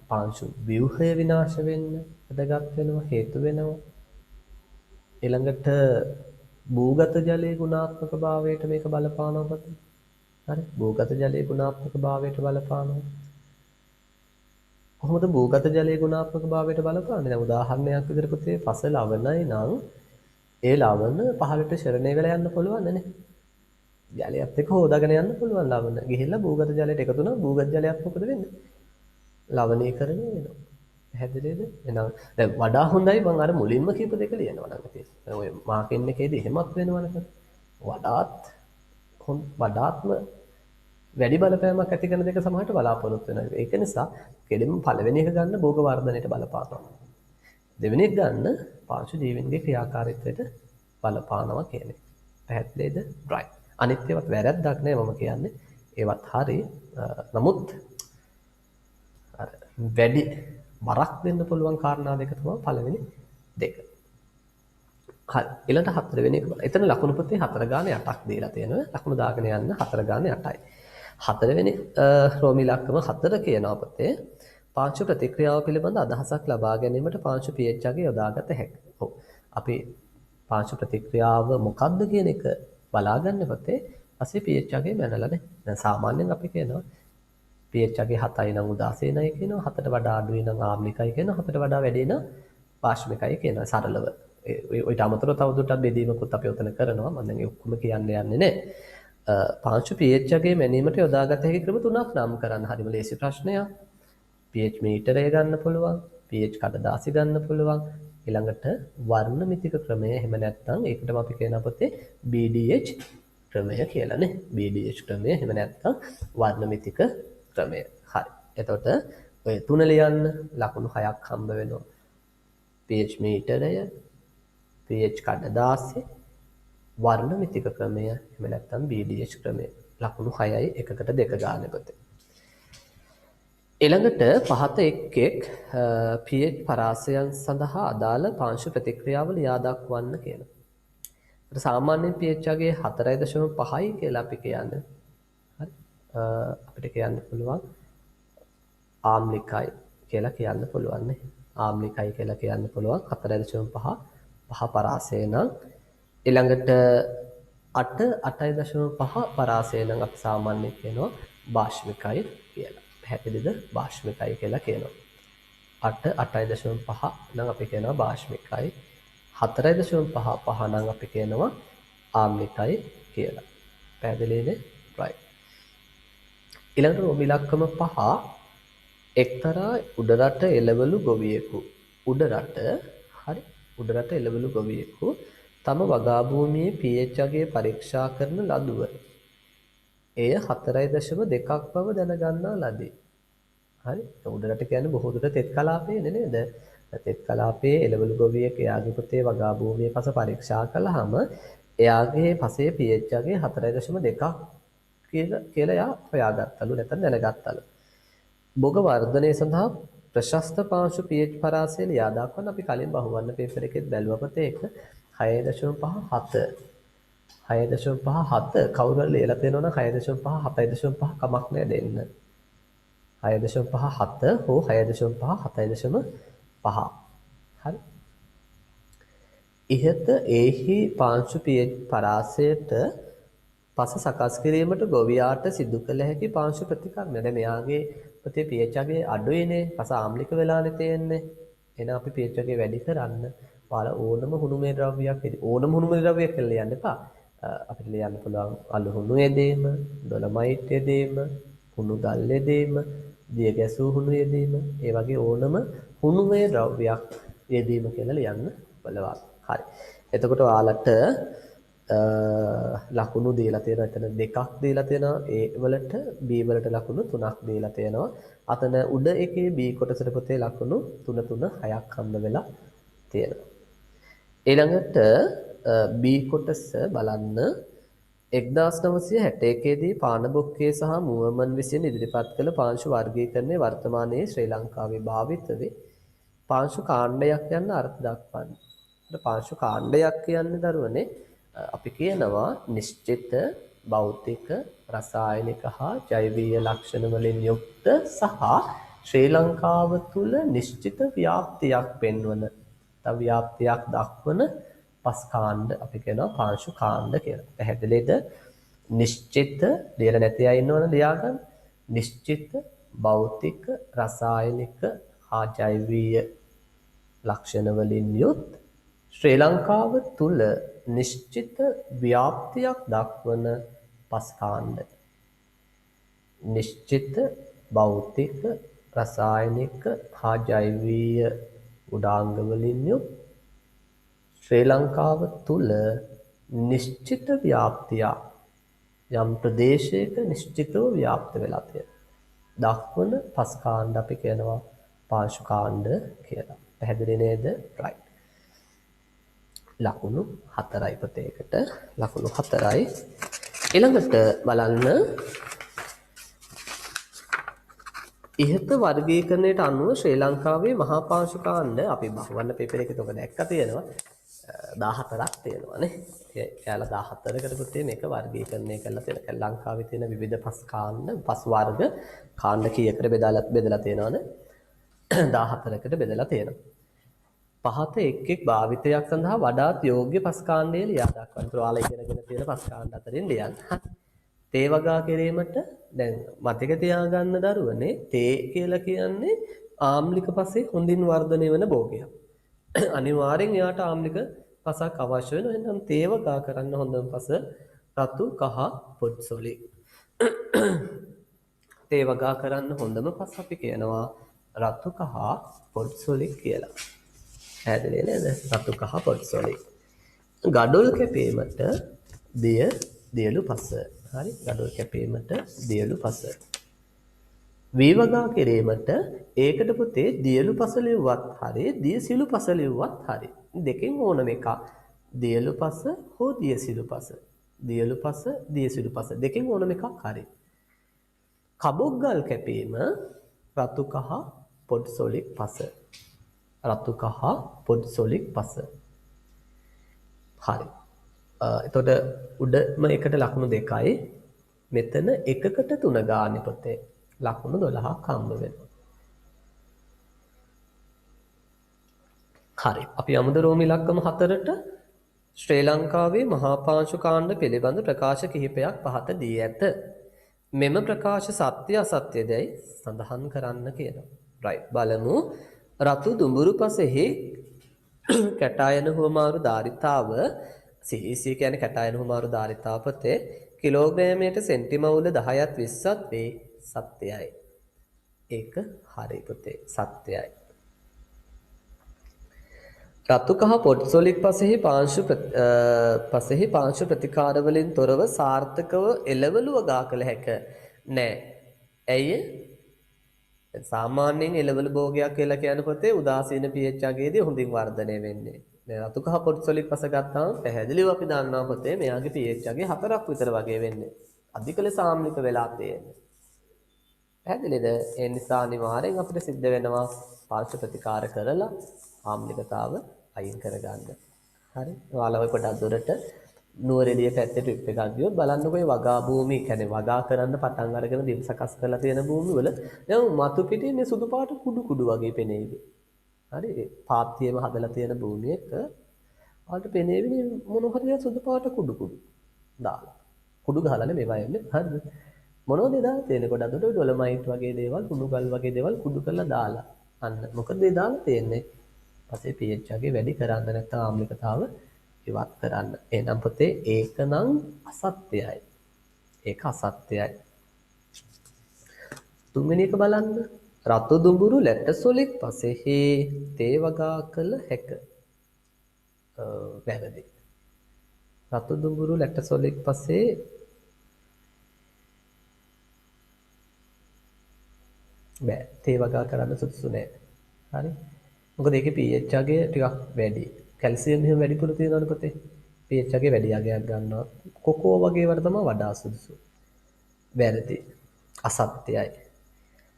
S1: පාංශු ව්‍යුහය විනාශ වෙන්න වැදගත් වෙනවා, හේතු වෙනවා. ඊළඟට භූගත ජලයේ ගුණාත්මක භාවයට මේක බලපානවා පුතේ. හරි. භූගත ජලයේ ගුණාත්මක භාවයට බලපානවා. කොහොමද භූගත ජලයේ ගුණාත්මක භාවයට බලපාන්නේ? දැන් උදාහරණයක් විදිහට පුතේ පස ලවණයි නම් ඒ ලවණ පහළට ශරණය වෙලා යන්න පුළුවන් නේ. ජලයත් එක්ක හොදාගෙන යන්න පුළුවන් ලවණ. ගිහිල්ලා භූගත ජලයට එකතු වුණා භූගත ජලයක් මොකද වෙන්නේ? ලවණීකරණය වෙනවා. පැහැදිලිද? එහෙනම් දැන් වඩා හොඳයි මම අර මුලින්ම කියපු දෙක ලියනවා නම් ඉතින්. ඔය මාකෙන් එකේදී එහෙමත් වෙනවනේ. වඩාත්ම වැඩි බලපෑමක් ඇති කරන දෙක සමහරට බලාපොරොත්තු වෙනවා. ඒක නිසා කෙලින්ම පළවෙනි එක ගන්න භෝග වර්ධනයට බලපානවා. දෙවෙනි එක ගන්න පාංශු ජීවීන්ගේ ක්‍රියාකාරීත්වයට බලපානවා කියන්නේ. පැහැදිලිද? right. අනිත් ඒවත් වැරද්දක් නෑ මම කියන්නේ. ඒවත් හරි. නමුත් අර වැඩි බරක් දෙන්න පුළුවන් කාරණා දෙක තමයි පළවෙනි දෙක. හරි. ඊළඟ හතරවෙනි එක බලන්න. එතන ලකුණු පුතේ 4 ගානේ 8ක් දීලා තියෙනවා. ලකුණු දාගෙන යන්න 4 ගානේ 8යි. හතරවෙනි රෝමි ලක්කම 4 කියනවා පුතේ. පාංශු ප්‍රතික්‍රියාව පිළිබඳ අදහසක් ලබා ගැනීමට පාංශු pH අගය යොදාගත හැකියි. ඔව්. අපි පාංශු ප්‍රතික්‍රියාව මොකක්ද කියන එක බලාගන්න පුතේ. ඊපස්සේ pH අගය මැනලානේ. දැන් සාමාන්‍යයෙන් අපි කියනවා pH අගය 7යි නම් උදාසීනයි කියනවා. 7ට වඩා අඩුයි නම් ආම්ලිකයි කියනවා. 7ට වඩා වැඩි නම් පාෂ්මිකයි කියනවා. සරලව. ඔයිට අමතරව තවදුරටත් බෙදීමකුත් අපි උතන කරනවා. මම දැන් ඒ ඔක්කොම කියන්න යන්නේ නැහැ. පාංශු pH අගය මැනීමට යොදාගත හැකි ක්‍රම 3ක් නම් කරන්න. හරිම ලේසි ප්‍රශ්නයක්. pH මීටරය ගන්න පුළුවන්, pH කඩදාසි ගන්න පුළුවන්. ඊළඟට වර්ණ මිතික ක්‍රමය එහෙම නැත්නම් ඒකටම අපි කියනවා පුතේ BDH ක්‍රමය කියලානේ. BDH ක්‍රමය එහෙම නැත්නම් වර්ණ මිතික ක්‍රමය. හරි. එතකොට ඔය තුන ලියන්න ලකුණු 6ක් හම්බ වෙනවා. pH මීටරය, pH කඩදාසි, වර්ණ මිතික ක්‍රමය එහෙම නැත්නම් BDH ක්‍රමය. ලකුණු 6යි එකකට 2 ගන්න පුතේ. ඊළඟට පහත එක් pH පරාසයන් සඳහා අදාළ පාංශු ප්‍රතික්‍රියාව ලියා දක්වන්න කියලා. ඒත් සාමාන්‍යයෙන් pH අගය 4.5යි කියලා අපි කියන්නේ. හරි. අපිට කියන්න පුළුවන් ආම්ලිකයි කියලා කියන්න පුළුවන් නේ. ආම්ලිකයි කියලා කියන්න පුළුවන් 4.5 පහ පරාසය නම් ඊළඟට 8.5 පරාසය නම් අපි සාමාන්‍යයෙන් කියනවා බාෂ්මිකයි කියලා. පැහැදිලිද? බාෂ්මිකයි කියලා කියනවා. 8.5 නම් අපි කියනවා බාෂ්මිකයි. 4.5 නම් අපි කියනවා ආම්ලිකයි කියලා. පැහැදිලිද? right. ඊළඟට රෝමි ලක්කම 5 එක්තරා උඩරට එළවලු ගොවියෙකු උඩරට එළවලු ගොවියෙකු තම වගා භූමියේ pH අගය පරීක්ෂා කරන ලදුව එය 4.2ක් බව දැනගන්නා ලදී. හරි. උඩරට කියන්නේ බොහෝ දුරට තෙත් කලාපයනේ නේද? තෙත් කලාපයේ එළවලු ගොවියෙක් එයාගේ පුතේ වගා භූමියේ පස පරීක්ෂා කළාම එයාගේ පසේ pH අගය 4.2ක් කියලා එයා හොයාගත්තලු නැත්නම් දැනගත්තලු. භෝග වර්ධනය සඳහා ප්‍රශස්ත පාංශු pH පරාසය ලියා දක්වන්න අපි කලින් බහුවර්ණ පේපර් එකෙත් බැලුවා පුතේ ඒක 6.57 6.57 කවුරු හරි ලියලා තියෙනවා නම් 6.5 7.5 කමක් නෑ දෙන්න 6.57 හෝ 6.5 7.5 හරි ඉහත ඒහි පාංශු pH පරාසයට පස සකස් කිරීමට ගොවියාට සිදු කළ හැකි පාංශු ප්‍රතිකර්ම. දැන් මෙයාගේ ප්‍රති pH අගේ අඩුයිනේ. පස ආම්ලික වෙලානේ තියෙන්නේ. එහෙනම් අපි pH අගේ වැඩි කරන්න ඔයාලා ඕනම හුණුමේ ද්‍රව්‍යයක් ඕනම හුණුමේ ද්‍රව්‍යයක් කියලා ලියන්න එපා. අපිට ලියන්න පුළුවන් අලු හුණු යෙදීම, ඩොලමයිට් යෙදීම, හුණු ගල් යෙදීම, දිය ගැසූ හුණු යෙදීම, ඒ වගේ ඕනම හුණුමේ ද්‍රව්‍යයක් යෙදීම කියලා ලියන්න බලවත්. හරි. එතකොට ඔයාලට ලකුණු දීලා තියෙනවා එතන දෙකක් දීලා තියෙනවා A වලට B වලට ලකුණු 3ක් දීලා තියෙනවා අතන උඩ එකේ B කොටසට පොතේ ලකුණු 3 3 6ක් හම්බ වෙලා තියෙනවා ඊළඟට B කොටස බලන්න 1961 දී පානබොක්කේ සහ මුවමන් විසින් ඉදිරිපත් කළ පාංශු වර්ගීකරණයේ වර්තමානයේ ශ්‍රී ලංකාවේ භාවිත වේ පාංශු කාණ්ඩයක් යන අර්ථ දක්වන්න. පාංශු කාණ්ඩයක් කියන්නේ දරුවනේ අපි කියනවා නිශ්චිත භෞතික රසායනික හා ජෛවීය ලක්ෂණ වලින් යුක්ත සහ ශ්‍රී ලංකාව තුල නිශ්චිත ව්‍යාප්තියක් පෙන්වන ව්‍යාප්තියක් දක්වන පස් කාණ්ඩ අපි කියනවා පාංශු කාණ්ඩ කියලා. පැහැදිලිද? නිශ්චිත ලියලා නැති අය ඉන්නවනේ ලියා ගන්න. නිශ්චිත භෞතික රසායනික හා ජෛවීය ලක්ෂණ වලින් යුත් ශ්‍රී ලංකාව තුල නිශ්චිත ව්‍යාප්තියක් දක්වන පස් කාණ්ඩ. නිශ්චිත භෞතික රසායනික හා ජෛවීය ගුණාංග වලින් යුත් ශ්‍රී ලංකාව තුල නිශ්චිත ව්‍යාප්තියක් යම් ප්‍රදේශයක නිශ්චිතව ව්‍යාප්ත වෙලා තියෙන දක්වන පස් කාණ්ඩ අපි කියනවා පාංශු කාණ්ඩ කියලා. පැහැදිලි නේද? right. ලකුණු 4යි ප්‍රතේකට ලකුණු 4යි ඊළඟට බලන්න ඉහත වර්ගීකරණයට අනුව ශ්‍රී ලංකාවේ මහා පාංශු කාණ්ඩ අපි බහුවර්ණ පේපර් එකේ තෝක දැක්ක තියෙනවා 14ක් තියෙනවානේ එයාලා 14කට පුතේ මේක වර්ගීකරණය කරලා තියෙනවා ලංකාවේ තියෙන විවිධ පස් කාණ්ඩ පස් වර්ග කාණ්ඩ කීයකට බෙදලා තියෙනවනේ 14කට බෙදලා තියෙනවා පහත එක් භාවිතයක් සඳහා වඩාත් යෝග්‍ය පස් කාණ්ඩය ලියා දක්වන්න. ඔයාලා ඉගෙනගෙන තියෙන පස් කාණ්ඩ අතරින් ලියන්න. තේ වගා කිරීමට දැන් මතක තියාගන්න දරුවනේ තේ කියලා කියන්නේ ආම්ලික පසේ හොඳින් වර්ධනය වෙන භෝගයක්. අනිවාර්යෙන් එයාට ආම්ලික පසක් අවශ්‍ය වෙනවා. එහෙනම් තේ වගා කරන්න හොඳම පස රතු කහ පොඩ්සොලි. තේ වගා කරන්න හොඳම පස අපි කියනවා රතු කහ පොඩ්සොලි කියලා. ඇදලේ නේද? රතු කහ පොඩ්සොලි. ගඩොල් කැපීමට දියලු පස. හරි? ගඩොල් කැපීමට දියලු පස. වී වගා කිරීමට ඒකට පුතේ දියලු පස ලිව්වත් හරි, දියසිලු පස ලිව්වත් හරි. දෙකෙන් ඕනම එකක්. දියලු පස හෝ දියසිලු පස. දියලු පස, දියසිලු පස දෙකෙන් ඕනම එකක් හරි. කබොක්ගල් කැපීම රතු කහ පොඩ්සොලික් පස. රතු කහ පොඩ්සොලික් පස. හරි. එතකොට උඩම එකට ලකුණු 2යි. මෙතන එකකට 3 ගානේ පුතේ ලකුණු 12ක් හම්බ වෙනවා. හරි. අපි යමුද රෝම ඉලක්කම 4ට ශ්‍රී ලංකාවේ මහා පාංශු කාණ්ඩ පිළිබඳ ප්‍රකාශ කිහිපයක් පහත දී ඇත. මෙම ප්‍රකාශ සත්‍ය අසත්‍යදයි සඳහන් කරන්න කියනවා. right. බලමු. රතු දුඹුරු පසෙහි කැටායන හුවමාරු ධාරිතාව CEC කියන්නේ කැටායන හුවමාරු ධාරිතාව පුතේ කිලෝග්‍රෑමයට සෙන්ටිමවුල 10ත් 20ත් වේ සත්‍යයි. ඒක හරි පුතේ සත්‍යයි. රතු කහ පොට්සොලික් පසෙහි පාංශු ප්‍රතිකාර වලින් තොරව සාර්ථකව එළවලු වගා කළ හැක නෑ. ඇයි? සාමාන්‍යයෙන් එළවලු භෝගයක් කියලා කියන පොතේ උදාසීන pH අගයේදී හොඳින් වර්ධනය වෙන්නේ. දැන් රතු කහ පොට්සොලික් පස ගත්තාම පැහැදිලිව අපි දන්නවා පොතේ මෙයාගේ pH අගය 4ක් විතර වගේ වෙන්නේ. අධික ලෙස ආම්ලික වෙලා තියෙන්නේ. පැහැදිලිද? ඒ නිසා අනිවාර්යෙන් අපිට සිද්ධ වෙනවා පාර්ශ්ව ප්‍රතිකාර කරලා ආම්ලිකතාව අයින් කරගන්න. හරි. ඔයාලා ඔය පොඩක් දුරට නුවරඑළිය පැත්තේ ට්‍රිප් එකක් ගියොත් බලන්නකෝ මේ වගා භූමි, කියන්නේ වගා කරන්න පටන් අරගෙන දිවි සකස් කරලා තියෙන භූමි වල දැන් මතු පිටින් මේ සුදු පාට කුඩු කුඩු වගේ පෙනේවි. හරි. පාත්තියම හදලා තියෙන භූමියක ඔයාලට පෙනේවි මොන හරි සුදු පාට කුඩු කුඩු දාලා. කුඩු ගහලානේ මේවා එන්නේ. හරිද? මොනවද දාලා තියෙන්නේ? ගොඩක් දුරට ඩොලොමයිට් වගේ දේවල්, කුණු ගල් වගේ දේවල් කුඩු කරලා දාලා. අන්න මොකද ඒ දාලා තියෙන්නේ? පස්සේ pH වගේ වැඩි කරන්න නැත්නම් ආම්ලිකතාව ඉවත් කරන්න. එහෙනම් පුතේ ඒක නම් අසත්‍යයි. ඒක අසත්‍යයි. තුන්වෙනි එක බලන්න. රතු දුඹුරු ලැටසොලික් පසෙහි තේ වගා කළ හැක. වැරදි. රතු දුඹුරු ලැටසොලික් පසේ බෑ. තේ වගා කරන්න සුදුසු නෑ. හරි. මොකද ඒකේ pH අගය ටිකක් වැඩි. කැල්සියම් එහෙම වැඩිපුර තියෙනවනේ පුතේ. pH අගය වැඩි අගයක් ගන්නවා. කොකෝ වගේ වල තමයි වඩා සුදුසු. වැරදි. අසත්‍යයි.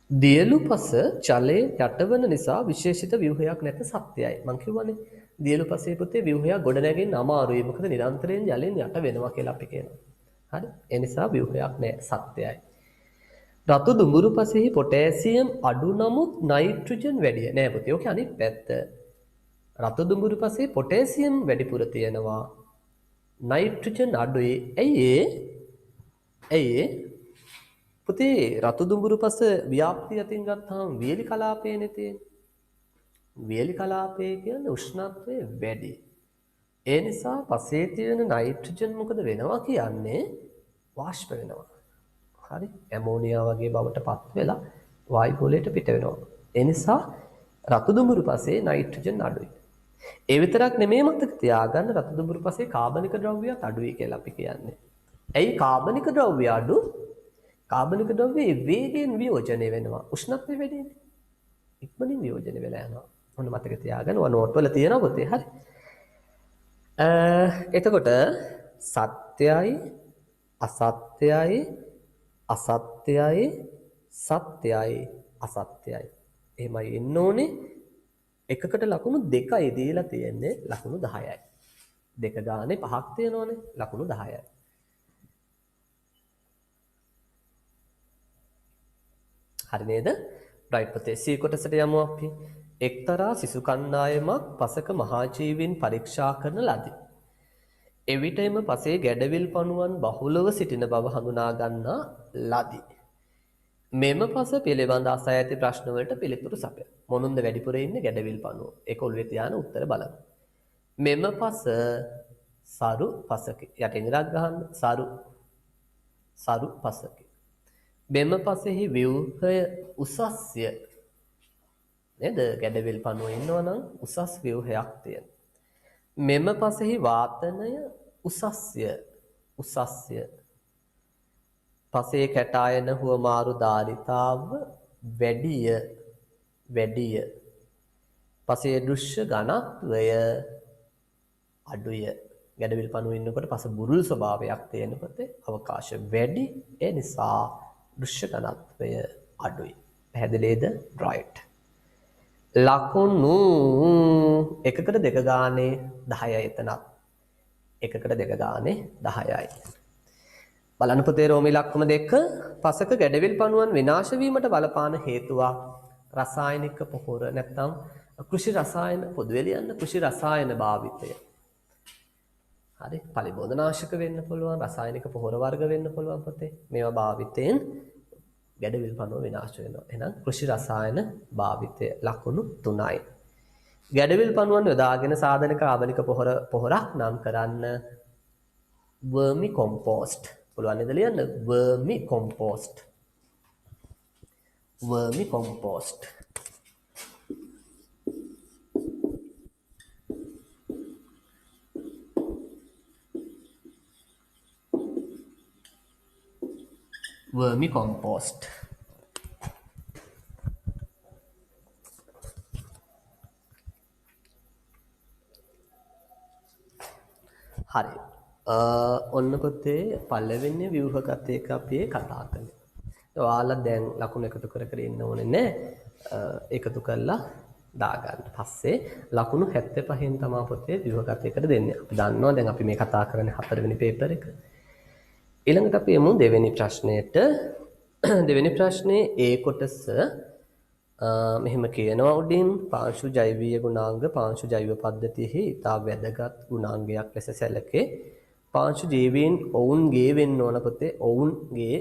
S1: දියලුපස ජලයේ යටවන නිසා විශේෂිත ව්‍යුහයක් නැත සත්‍යයි. මං කියවනේ දියලුපසේ පුතේ ව්‍යුහයක් ගොඩ නැගෙන්න අමාරුයි. මොකද නිරන්තරයෙන් ජලයෙන් යට වෙනවා කියලා අපි කියනවා. හරි. ඒ නිසා ව්‍යුහයක් නැහැ සත්‍යයි. රතු දුඹුරු පසෙහි පොටෑසියම් අඩු නමුත් නයිට්‍රජන් වැඩි. නෑ පුතේ. ඔකේ අනිත් පැත්ත. රතු දුඹුරු පසේ පොටෑසියම් වැඩිපුර තියෙනවා. නයිට්‍රජන් අඩුයි. ඇයි පුතේ රතු දුඹුරු පස ව්‍යාප්තිය අතින් ගත්තාම වියලි කලාපයනේ තියෙන්නේ. වියලි කලාපය කියන්නේ උෂ්ණත්වය වැඩි. ඒ නිසා පසේ තියෙන නයිට්‍රජන් මොකද වෙනවා කියන්නේ වාෂ්ප වෙනවා. හරි. ඇමෝනියා වගේ බවට පත් වෙලා වායු ගෝලයට පිට වෙනවා. ඒ නිසා රතු දුඹුරු පසේ නයිට්‍රජන් අඩුයි. ඒ විතරක් නෙමෙයි මතක තියාගන්න රතු දුඹුරු පසේ කාබනික ද්‍රව්‍යات අඩුයි කියලා අපි කියන්නේ. ඇයි කාබනික ද්‍රව්‍ය අඩු? කාබනික ද්‍රව්‍ය වේගයෙන් වියෝජනය වෙනවා. උෂ්ණත්වය වැඩිනේ. ඉක්මනින් වියෝජනය වෙලා යනවා. ඔන්න මතක තියාගන්න. ඔය නෝට් වල තියෙනවා පුතේ. හරි. එතකොට සත්‍යයි අසත්‍යයි අසත්‍යයි සත්‍යයි අසත්‍යයි. එහෙමයි එන්න ඕනේ. එකකට ලකුණු 2යි දීලා තියෙන්නේ ලකුණු 10යි. දෙක ගානේ 5ක් තියෙනවනේ ලකුණු 10යි. හරි නේද? රයිට් පුතේ C කොටසට යමු අපි. එක්තරා සිසු කණ්ඩායමක් පසක මහාජීවීන් පරීක්ෂා කරන ලදී. එවිටම පසේ ගැඩවිල් පණුවන් බහුලව සිටින බව හඳුනා ගන්නා ලදී. මෙම පස පිළිබඳ අසා ඇති ප්‍රශ්න වලට පිළිතුරු සපය. මොනුන්ද වැඩිපුර ඉන්නේ ගැඩවිල් පණුව. ඒක ඔළුවේ තියාන උත්තර බලන්න. මෙම පස සරු පසකි. යටින් ඉරක් ගහන්න සරු පසකි. මෙම පසෙහි ව්‍යුහය උසස්ය. නේද? ගැඩවිල් පණුව ඉන්නවා නම් උසස් ව්‍යුහයක් තියෙන. මෙම පසෙහි වාතනය උසස්ය. පසේ කැටායන හුවමාරු ධාරිතාව වැඩිය. පසේ දෘශ්‍ය ඝනත්වය අඩුය. ගැඩවිල් පණුව ඉන්නකොට පස බුරුල් ස්වභාවයක් තියෙනකොට අවකාශ වැඩි. ඒ නිසා දෘශ්‍ය ඝනත්වය අඩුයි. පැහැදිලිද? right. ලකුණු එකකට දෙක ගානේ 10යි එතනත්. එකකට දෙක ගානේ 10යි. බලන්න පුතේ රෝමී ලක්ෂණ 2 පසක ගැඩවිල් පණුවන් විනාශ වීමට බලපාන හේතුවක් රසායනික පොහොර නැත්නම් කෘෂි රසායන පොදුවේ ලියන්න කෘෂි රසායන භාවිතය. හරි. පලිබෝධනාශක වෙන්න පුළුවන්, රසායනික පොහොර වර්ග වෙන්න පුළුවන් පුතේ. මේවා භාවිතයෙන් ගැඩවිල් පණුව විනාශ වෙනවා. එහෙනම් කෘෂි රසායන භාවිතය ලකුණු 3යි. ගැඩවිල් පණුවන් යොදාගෙන සාධන කාබනික පොහොරක් නම් කරන්න වර්මි කොම්පෝස්ට්. පුළුවන් නේද ලියන්න? වර්මි කොම්පෝස්ට්. වර්මි කොම්පෝස්ට්. වර්මි කොම්පෝස්ට්. හරි. ඔන්න පුතේ පළවෙනි ව්‍යුහගත එක අපි කතා කළේ. ඔයාලා දැන් ලකුණු එකතු කර කර ඉන්න ඕනේ නැහැ. එකතු කරලා දාගන්න. පස්සේ ලකුණු 75න් තමයි පොතේ ව්‍යුහගතයකට දෙන්නේ. අපි දන්නවා දැන් අපි මේ කතා කරන්නේ 4 වෙනි පේපර් එක. ඊළඟට අපි යමු දෙවෙනි ප්‍රශ්නයට. දෙවෙනි ප්‍රශ්නේ ඒ කොටස මෙහෙම කියනවා උඩින් පාංශු ජෛවීය ගුණාංග පාංශු ජෛව පද්ධතියෙහි ඉතා වැදගත් ගුණාංගයක් ලෙස සැලකේ. පාංශු ජීවීන් ඔවුන්ගේ වෙන්න ඕන පොතේ ඔවුන්ගේ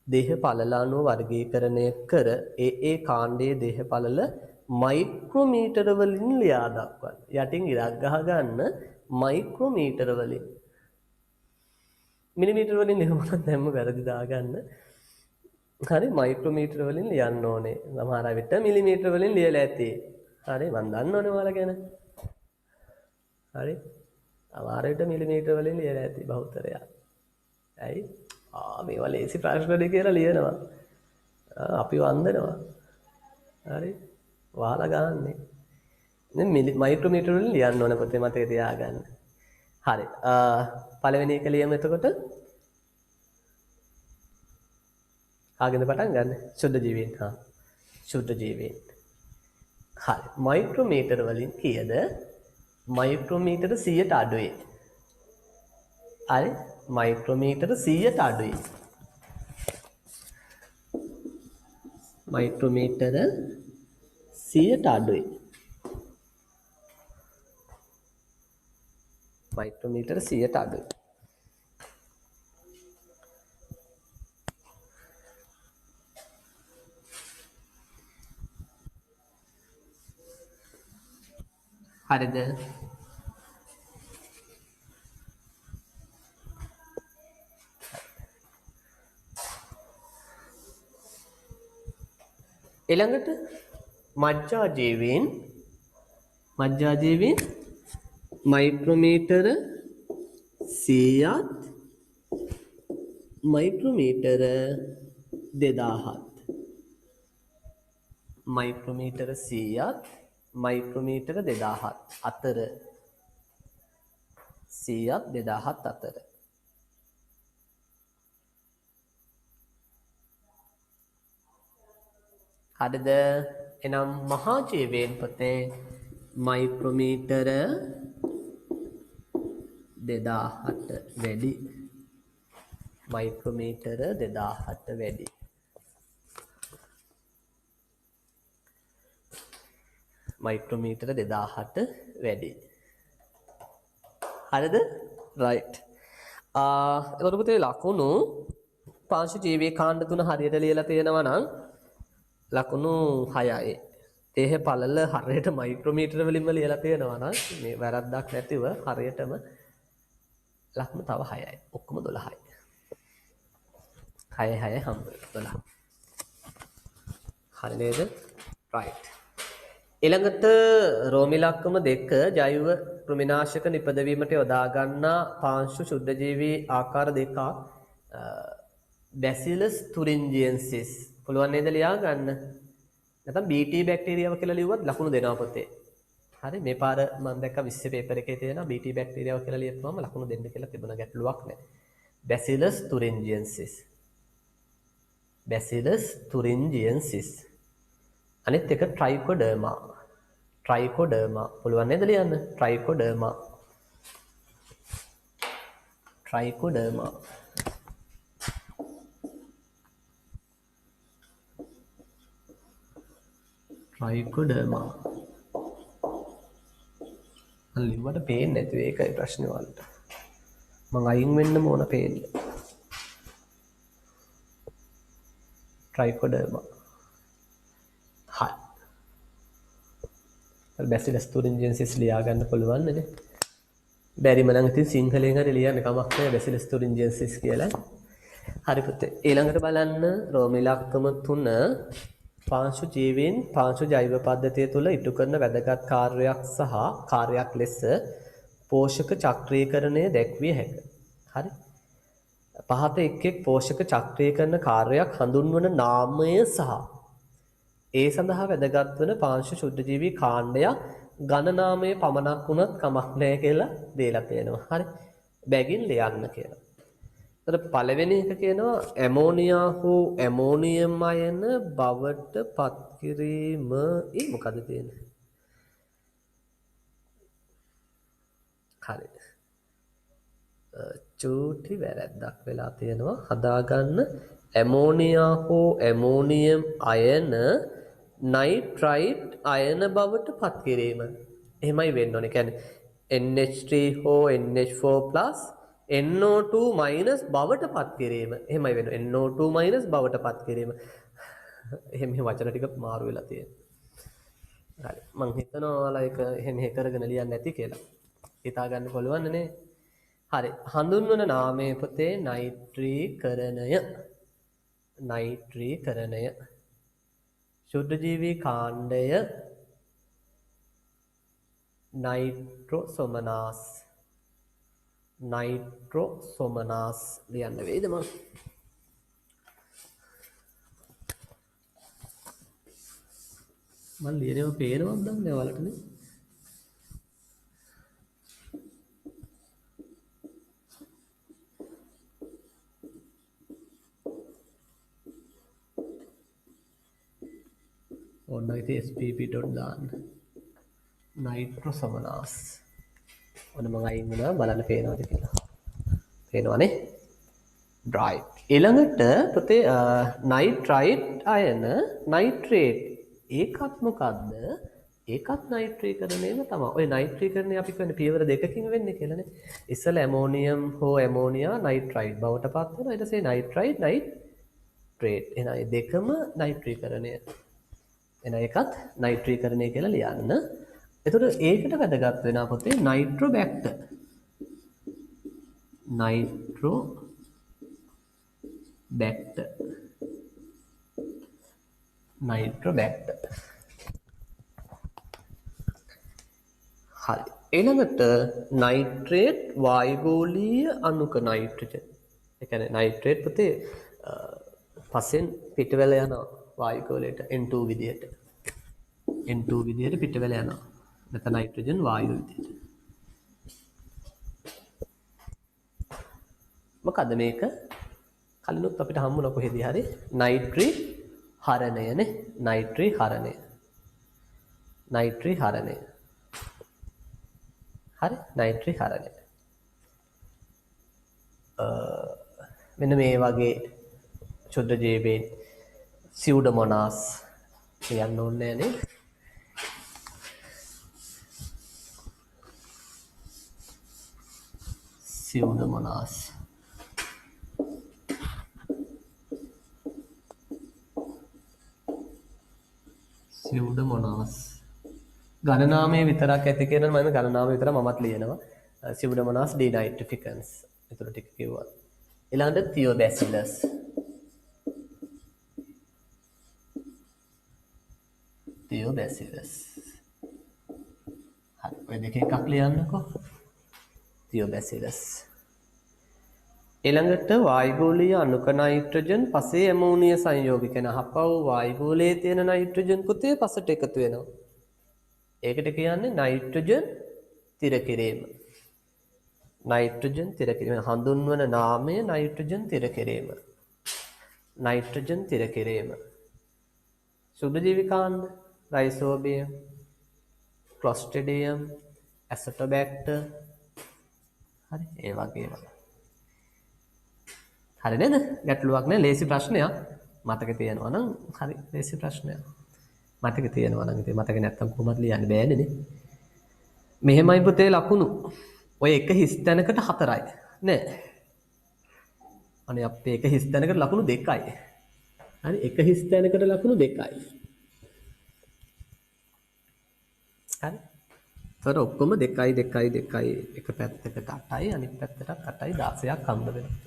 S1: දේහ පළල අණු වර්ගීකරණය කර ඒ කාණ්ඩයේ දේහ පළල මයික්‍රෝමීටර වලින් ලියා දක්වන්න. යටින් ඉරක් ගහ ගන්න මයික්‍රෝමීටර වලින්. මිලිමීටර වලින් ලියුමක් දැම්ම වැරදි දාගන්න. හරි මයික්‍රෝමීටර වලින් ලියන්න ඕනේ. සමහර විට මිලිමීටර වලින් ලියලා ඇති. හරි මම දන්නවනේ ඔයාලා ගැන. හරි. සමහර විට මිලිමීටර වලින් ලියලා ඇති බහුතරය. ඇයි? මේවා ලේසි ප්‍රශ්න කියලා ලියනවා. අපි වන්දනවා. හරි. වහලා ගන්නනේ. දැන් මයික්‍රෝමීටර වලින් ලියන්න ඕන පොතේ මතක තියාගන්න. හරි. පළවෙනි එක ලියමු එතකොට. ආගෙනද පටන් ගන්න. ශුද්ධ ජීවීන්. ශුද්ධ ජීවීන්. හරි. මයික්‍රෝමීටර වලින් කීයද? මයික්‍රෝමීටර 100ට අඩුයි. හරි. මයික්‍රෝමීටර 100ට අඩුයි. මයික්‍රෝමීටර 100ට අඩුයි. මයික්‍රෝමීටර 100ට අඩුයි. හරිද? ඊළඟට මජ්ජා ජීවීන් මයික්‍රෝමීටර 100ත් මයික්‍රෝමීටර 2000ත් මයික්‍රෝමීටර 100ත් මයික්‍රෝමීටර 2000ත් අතර 100ත් 2000ත් අතර හරිද? එනම් මහා ජීවීන් පොතේ මයික්‍රෝමීටර 2000ට වැඩි. මයික්‍රෝමීටර 2000ට වැඩි. මයික්‍රෝමීටර 2000ට වැඩි. හරිද? රයිට්. එතකොට පුතේ ලකුණු පාංශු ජීවී කාණ්ඩ තුන හරියට ලියලා තියෙනවා නම් ලකුණු 6යි. දේහ පළල හරියට මයික්‍රෝමීටර වලින්ම ලියලා තියෙනවා නම් මේ වැරද්දක් නැතිව හරියටම ලකුණු තව 6යි. ඔක්කොම 12යි. 6 හම්බ 12. හරි නේද? රයිට්. ඊළඟට රෝමි ලක්කම 2 ජෛව කෘමිනාශක නිපදවීමට යොදා ගන්නා පාංශු ශුද්ධ ජීවී ආකාර දෙකක් බැසිලස් තුරින්ජියන්සිස් පුළුවන් නේද ලියා ගන්න. නැත්නම් BT බැක්ටීරියාව කියලා ලියුවත් ලකුණු දෙනවා පොතේ. හරි මේ පාර මම දැක්ක 20 පේපර් එකේ තියෙනවා BT බැක්ටීරියාව කියලා ලියපුවම ලකුණු දෙන්න කියලා තිබුණා ගැටලුවක් නැහැ. බැසිලස් තුරින්ජියන්සිස්. බැසිලස් තුරින්ජියන්සිස්. අනිත් එක ට්‍රයිකෝඩර්මා. ට්‍රයිකෝඩර්මා පුළුවන් නේද ලියන්න? ට්‍රයිකෝඩර්මා. ට්‍රයිකෝඩර්මා. ට්‍රයිකෝඩර්මා. අල්ලිවට පේන්නේ නැති ඒකයි ප්‍රශ්නේ වලට. මම අයින් වෙන්න ඕන පේන්නේ. ට්‍රයිකෝඩර්මා. හරි. බැසිලස් තුරින්ජියන්සිස් ලියා ගන්න පුළුවන් නේද? බැරිම නම් ඉතින් සිංහලෙන් හරි ලියන්න කමක් නැහැ බැසිලස් තුරින්ජියන්සිස් කියලා. හරි පුතේ. ඊළඟට බලන්න රෝම ඉලක්කම 3 පාංශු ජීවීන් පාංශු ජෛව පද්ධතිය තුළ ඉටු කරන වැදගත් කාර්යයක් ලෙස පෝෂක චක්‍රීකරණය දැක්විය හැකිය. හරි. පහත එක් පෝෂක චක්‍රීකරණ කාර්යයක් හඳුන්වන නාමය සහ ඒ සඳහා වැදගත් වන පාංශු ශුද්ධ ජීවී කාණ්ඩයක් ගණනාමය පමණක් වුණත් කමක් නැහැ කියලා දීලා තියෙනවා. හරි. බැගින් ලියන්න කියලා. තර පළවෙනි එක කියනවා ඇමෝනියා හෝ ඇමෝනියම් අයන බවට පත් කිරීම. මොකද තියෙන්නේ? හරි. චූටි වැරැද්දක් වෙලා තියෙනවා. හදාගන්න. ඇමෝනියා හෝ ඇමෝනියම් අයන නයිට්‍රයිට් අයන බවට පත් කිරීම. එහෙමයි වෙන්න ඕනේ. කියන්නේ NH3 හෝ NH4+ NO2- බවට පත් කිරීම. එහෙමයි වෙන්නේ. NO2- බවට පත් කිරීම. එහෙම වචන ටික මාරු වෙලා තියෙනවා. හරි. මං හිතනවා ඔයාලා ඒක එහෙම කරගෙන ලියන්න නැති කියලා. හිතා ගන්න පුළුවන් නේ. හරි. හඳුන්වන නාමය පුතේ නයිට්‍රීකරණය. නයිට්‍රීකරණය. ශුද්ධජීවී කාණ්ඩය නයිට්‍රෝසොමනාස්. නයිට්‍රෝසොමනාස් ලියන්න වේද මම? මම ලියනව පේනවද දන්නේ ඔයාලටනේ? ඔන්න ඉතින් spp ඩොට් දාන්න. නයිට්‍රෝසොමනාස්. ඔන්න මම අයින් වුණා බලන්න පේනවද කියලා. පේනවනේ? right. ඊළඟට පුතේ නයිට්‍රයිට් අයන නයිට්‍රේට් ඒකත් මොකද්ද? ඒකත් නයිට්‍රීකරණයම තමයි. ඔය නයිට්‍රීකරණය අපි කියන්නේ පියවර දෙකකින් වෙන්නේ කියලානේ. ඉස්සෙල්ලා ඇමෝනියම් හෝ ඇමෝනියා නයිට්‍රයිට් බවට පත් වෙනවා. ඊට පස්සේ නයිට්‍රයිට් නයිට්‍රේට්. එහෙනම් මේ දෙකම නයිට්‍රීකරණය. එහෙනම් ඒකත් නයිට්‍රීකරණය කියලා ලියන්න. එතකොට ඒකට වැදගත් වෙනවා පුතේ නයිට්‍රෝබැක්ටර්. නයිට්‍රෝබැක්ටර්. නයිට්‍රෝබැක්ටර්. හරි. ඊළඟට නයිට්‍රේට් වායුගෝලීය අණුක නයිට්‍රජන්. ඒ කියන්නේ නයිට්‍රේට් පුතේ පස්සෙන් පිටවල යනවා වායුගෝලයට N2 විදියට. N2 විදියට පිටවල යනවා. නැත්නම් නයිට්‍රජන් වායුව විදියට. මොකද මේක කලිනුත් අපිට හම්බුණා කොහෙදී හරි නයිට්‍රී හරණයනේ. නයිට්‍රී හරණය. නයිට්‍රී හරණය. හරි නයිට්‍රී හරණය. මෙන්න මේ වගේ ශුද්ධ ජීවීන් සියුඩෝමොනාස් කියන්න ඕනේ නේද? සියුඩෝමොනාස්. සියුඩෝමොනාස්. ගණනාමය විතරක් ඇති කියන මම ගණනාමය විතර මමත් ලියනවා. සියුඩෝමොනාස් ඩිනයිට්‍රිෆිකන්ස්. ඒතර ටික කිව්වා. ඊළඟට තියෝබැසිලස්. තියෝබැසිලස්. හරි. ඔය දෙක එකක් ලියන්නකෝ. තියෝබැසිලස්. ඊළඟට වායුගෝලීය අණුක නයිට්‍රජන් පසේ ඇමෝනිය සංයෝගික වෙන හපව් වායුගෝලයේ තියෙන නයිට්‍රජන් පුතේ පසට එකතු වෙනවා. ඒකට කියන්නේ නයිට්‍රජන් තිර කිරීම. නයිට්‍රජන් තිර කිරීම හඳුන්වන නාමය නයිට්‍රජන් තිර කිරීම. නයිට්‍රජන් තිර කිරීම. සුද්ධ ජීවිකාණ්ඩ රයිසෝබියම්, ක්ලොස්ට්‍රිඩියම්, ඇසටෝබැක්ටර්. හරි ඒ වගේ ඒවා. හරි නේද? ගැටලුවක් නෑ. ලේසි ප්‍රශ්නයක්. මතක තියෙනවා නම් හරි ලේසි ප්‍රශ්නයක්. මතක තියෙනවා නම් ඉතින් මතක නැත්තම් කොහොමද ලියන්න බෑනේ නේ. මෙහෙමයි පුතේ ලකුණු. ඔය එක හිස් තැනකට 4යි නෑ. අනේ අපේ එක හිස් තැනකට ලකුණු 2යි. හරි එක හිස් තැනකට ලකුණු 2යි. හරි. ඒතර ඔක්කොම 2යි 2යි 2යි එක පැත්තකට 8යි අනිත් පැත්තට 8යි 16ක් හම්බ වෙනවා.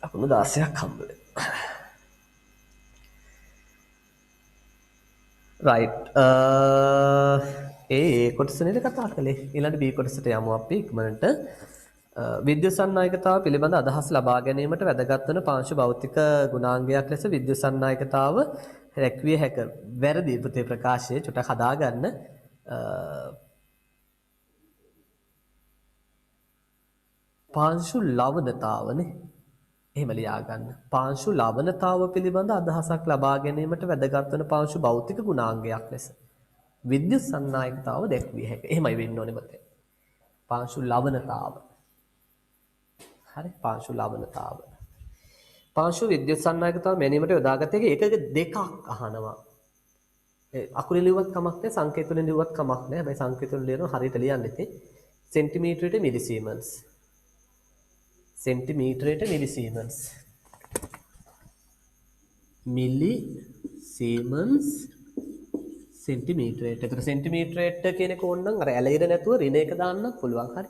S1: ලකුණු 16ක් හම්බ වෙනවා. right ඒ කොටස නේද කතා කළේ. ඊළඟ B කොටසට යමු අපි ඉක්මනට. විද්‍යුත් සන්නායකතාව පිළිබඳ අදහස් ලබා ගැනීමට වැදගත් වන පාංශු භෞතික ගුණාංගයක් ලෙස විද්‍යුත් සන්නායකතාව රැක්විය හැක. වැරදි පුතේ ප්‍රකාශය චුට්ටක් හදාගන්න. පාංශු ලවණතාවනේ. එහෙම ලියා ගන්න. පාංශු ලවණතාව පිළිබඳ අදහසක් ලබා ගැනීමට වැදගත් වන පාංශු භෞතික ගුණාංගයක් ලෙස විද්‍යුත් සන්නායකතාව දැක්විය හැකියි. එහෙමයි වෙන්න ඕනේ මතේ. පාංශු ලවණතාව. හරි පාංශු ලවණතාව. පාංශු විද්‍යුත් සන්නායකතාව මැනීමට යොදාගත හැකි එකක දෙකක් අහනවා. අකුරින් ලියුවත් කමක් නැහැ සංකේත වලින් ලියුවත් කමක් නැහැ. හැබැයි සංකේත වලින් ලියනවා හරියට ලියන්න ඉතින් සෙන්ටිමීටරයට මිලිසීමන්ස්. සෙන්ටිමීටරයට මිලිසීමන්ස්. මිලිසීමන්ස් සෙන්ටිමීටරයට. ඒතර සෙන්ටිමීටරයට කියන එක ඕනනම් අර ඇලයිර නැතුව ඍණ එක දාන්නත් පුළුවන්. හරි.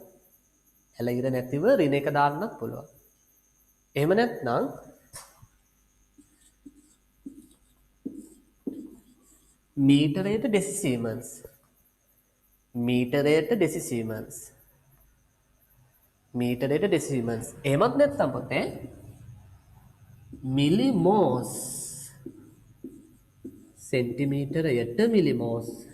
S1: ඇලයිර නැතිව ඍණ එක දාන්නත් පුළුවන්. එහෙම නැත්නම් මීටරයට ඩෙසිසීමන්ස්. මීටරයට ඩෙසිසීමන්ස්. මීටරයට ඩෙසිමන්ස්. එහෙමත් නැත්නම් පොතේ මිලිමෝස්. සෙන්ටිමීටරයට මිලිමෝස්.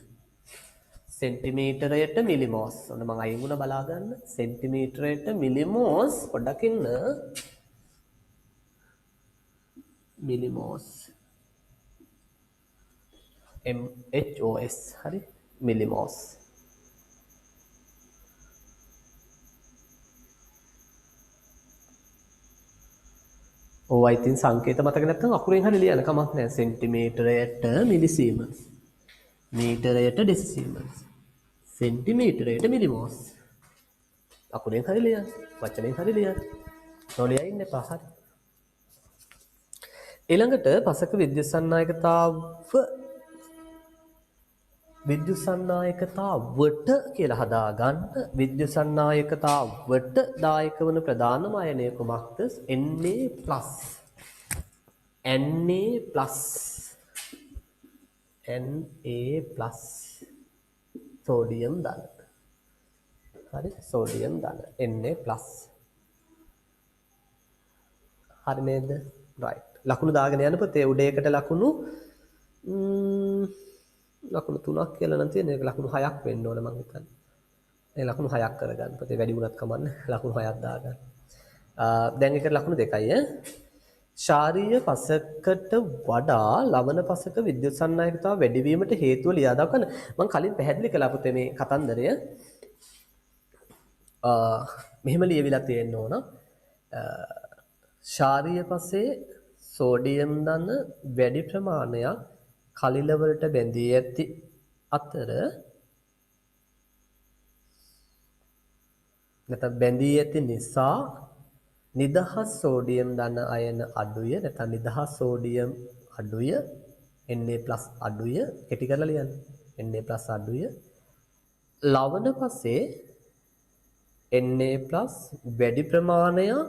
S1: සෙන්ටිමීටරයට මිලිමෝස්. ඔන්න මම අයින් වුණා බලා ගන්න. සෙන්ටිමීටරයට මිලිමෝස් පොඩ්ඩක් ඉන්න. මිලිමෝස්. MHOS හරි මිලිමෝස්. ඉතින් සංකේත මතක නැත්නම් අකුරෙන් හරි ලියන්න කමක් නැහැ. සෙන්ටිමීටරයට මිලිසීමන්ස්. මීටරයට ඩෙසිසීමන්ස්. සෙන්ටිමීටරයට මිලිමෝස්. අකුරෙන් හරි ලියන්න. වචනෙන් හරි ලියන්න. නොලියා ඉන්න එපා හරි. ඊළඟට පසක විද්‍යුත් සන්නායකතාවට කියලා හදා ගන්න. විද්‍යුත් සන්නායකතාවට දායක වන ප්‍රධානම අයනය කුමක්ද? Na+. Na+. සෝඩියම් ධන. හරි සෝඩියම් ධන. Na+. හරි නේද? right. ලකුණු දාගෙන යන පොතේ උඩේකට ලකුණු ලකුණු 3ක් කියලා නම් තියෙන. ඒක ලකුණු 6ක් වෙන්න ඕන මම හිතන්නේ. ඒ ලකුණු 6ක් කරගන්න. පොතේ වැඩි වුණත් කමන්නේ. ලකුණු 6ක් දාගන්න. දැන් ඒකට ලකුණු 2යි ඈ. ශාරීය පසකට වඩා ලවණ පසක විද්‍යුත් සන්නායකතාව වැඩි වීමට හේතුව ලියා දක්වන්න. මම කලින් පැහැදිලි කළා පුතේ මේ කතන්දරය. මෙහෙම ලියවිලා තියෙන්න ඕන. ශාරීය පසේ සෝඩියම් ධන වැඩි ප්‍රමාණයක් කලිල වලට බැඳී ඇති අතර නැත්නම් බැඳී ඇති නිසා නිදහස් සෝඩියම් ධන අයන අඩුය නැත්නම් නිදහස් සෝඩියම් අඩුය Na+ අඩුය කෙටි කරලා ලියන්න Na+ අඩුය ලවණ පසේ Na+ වැඩි ප්‍රමාණයක්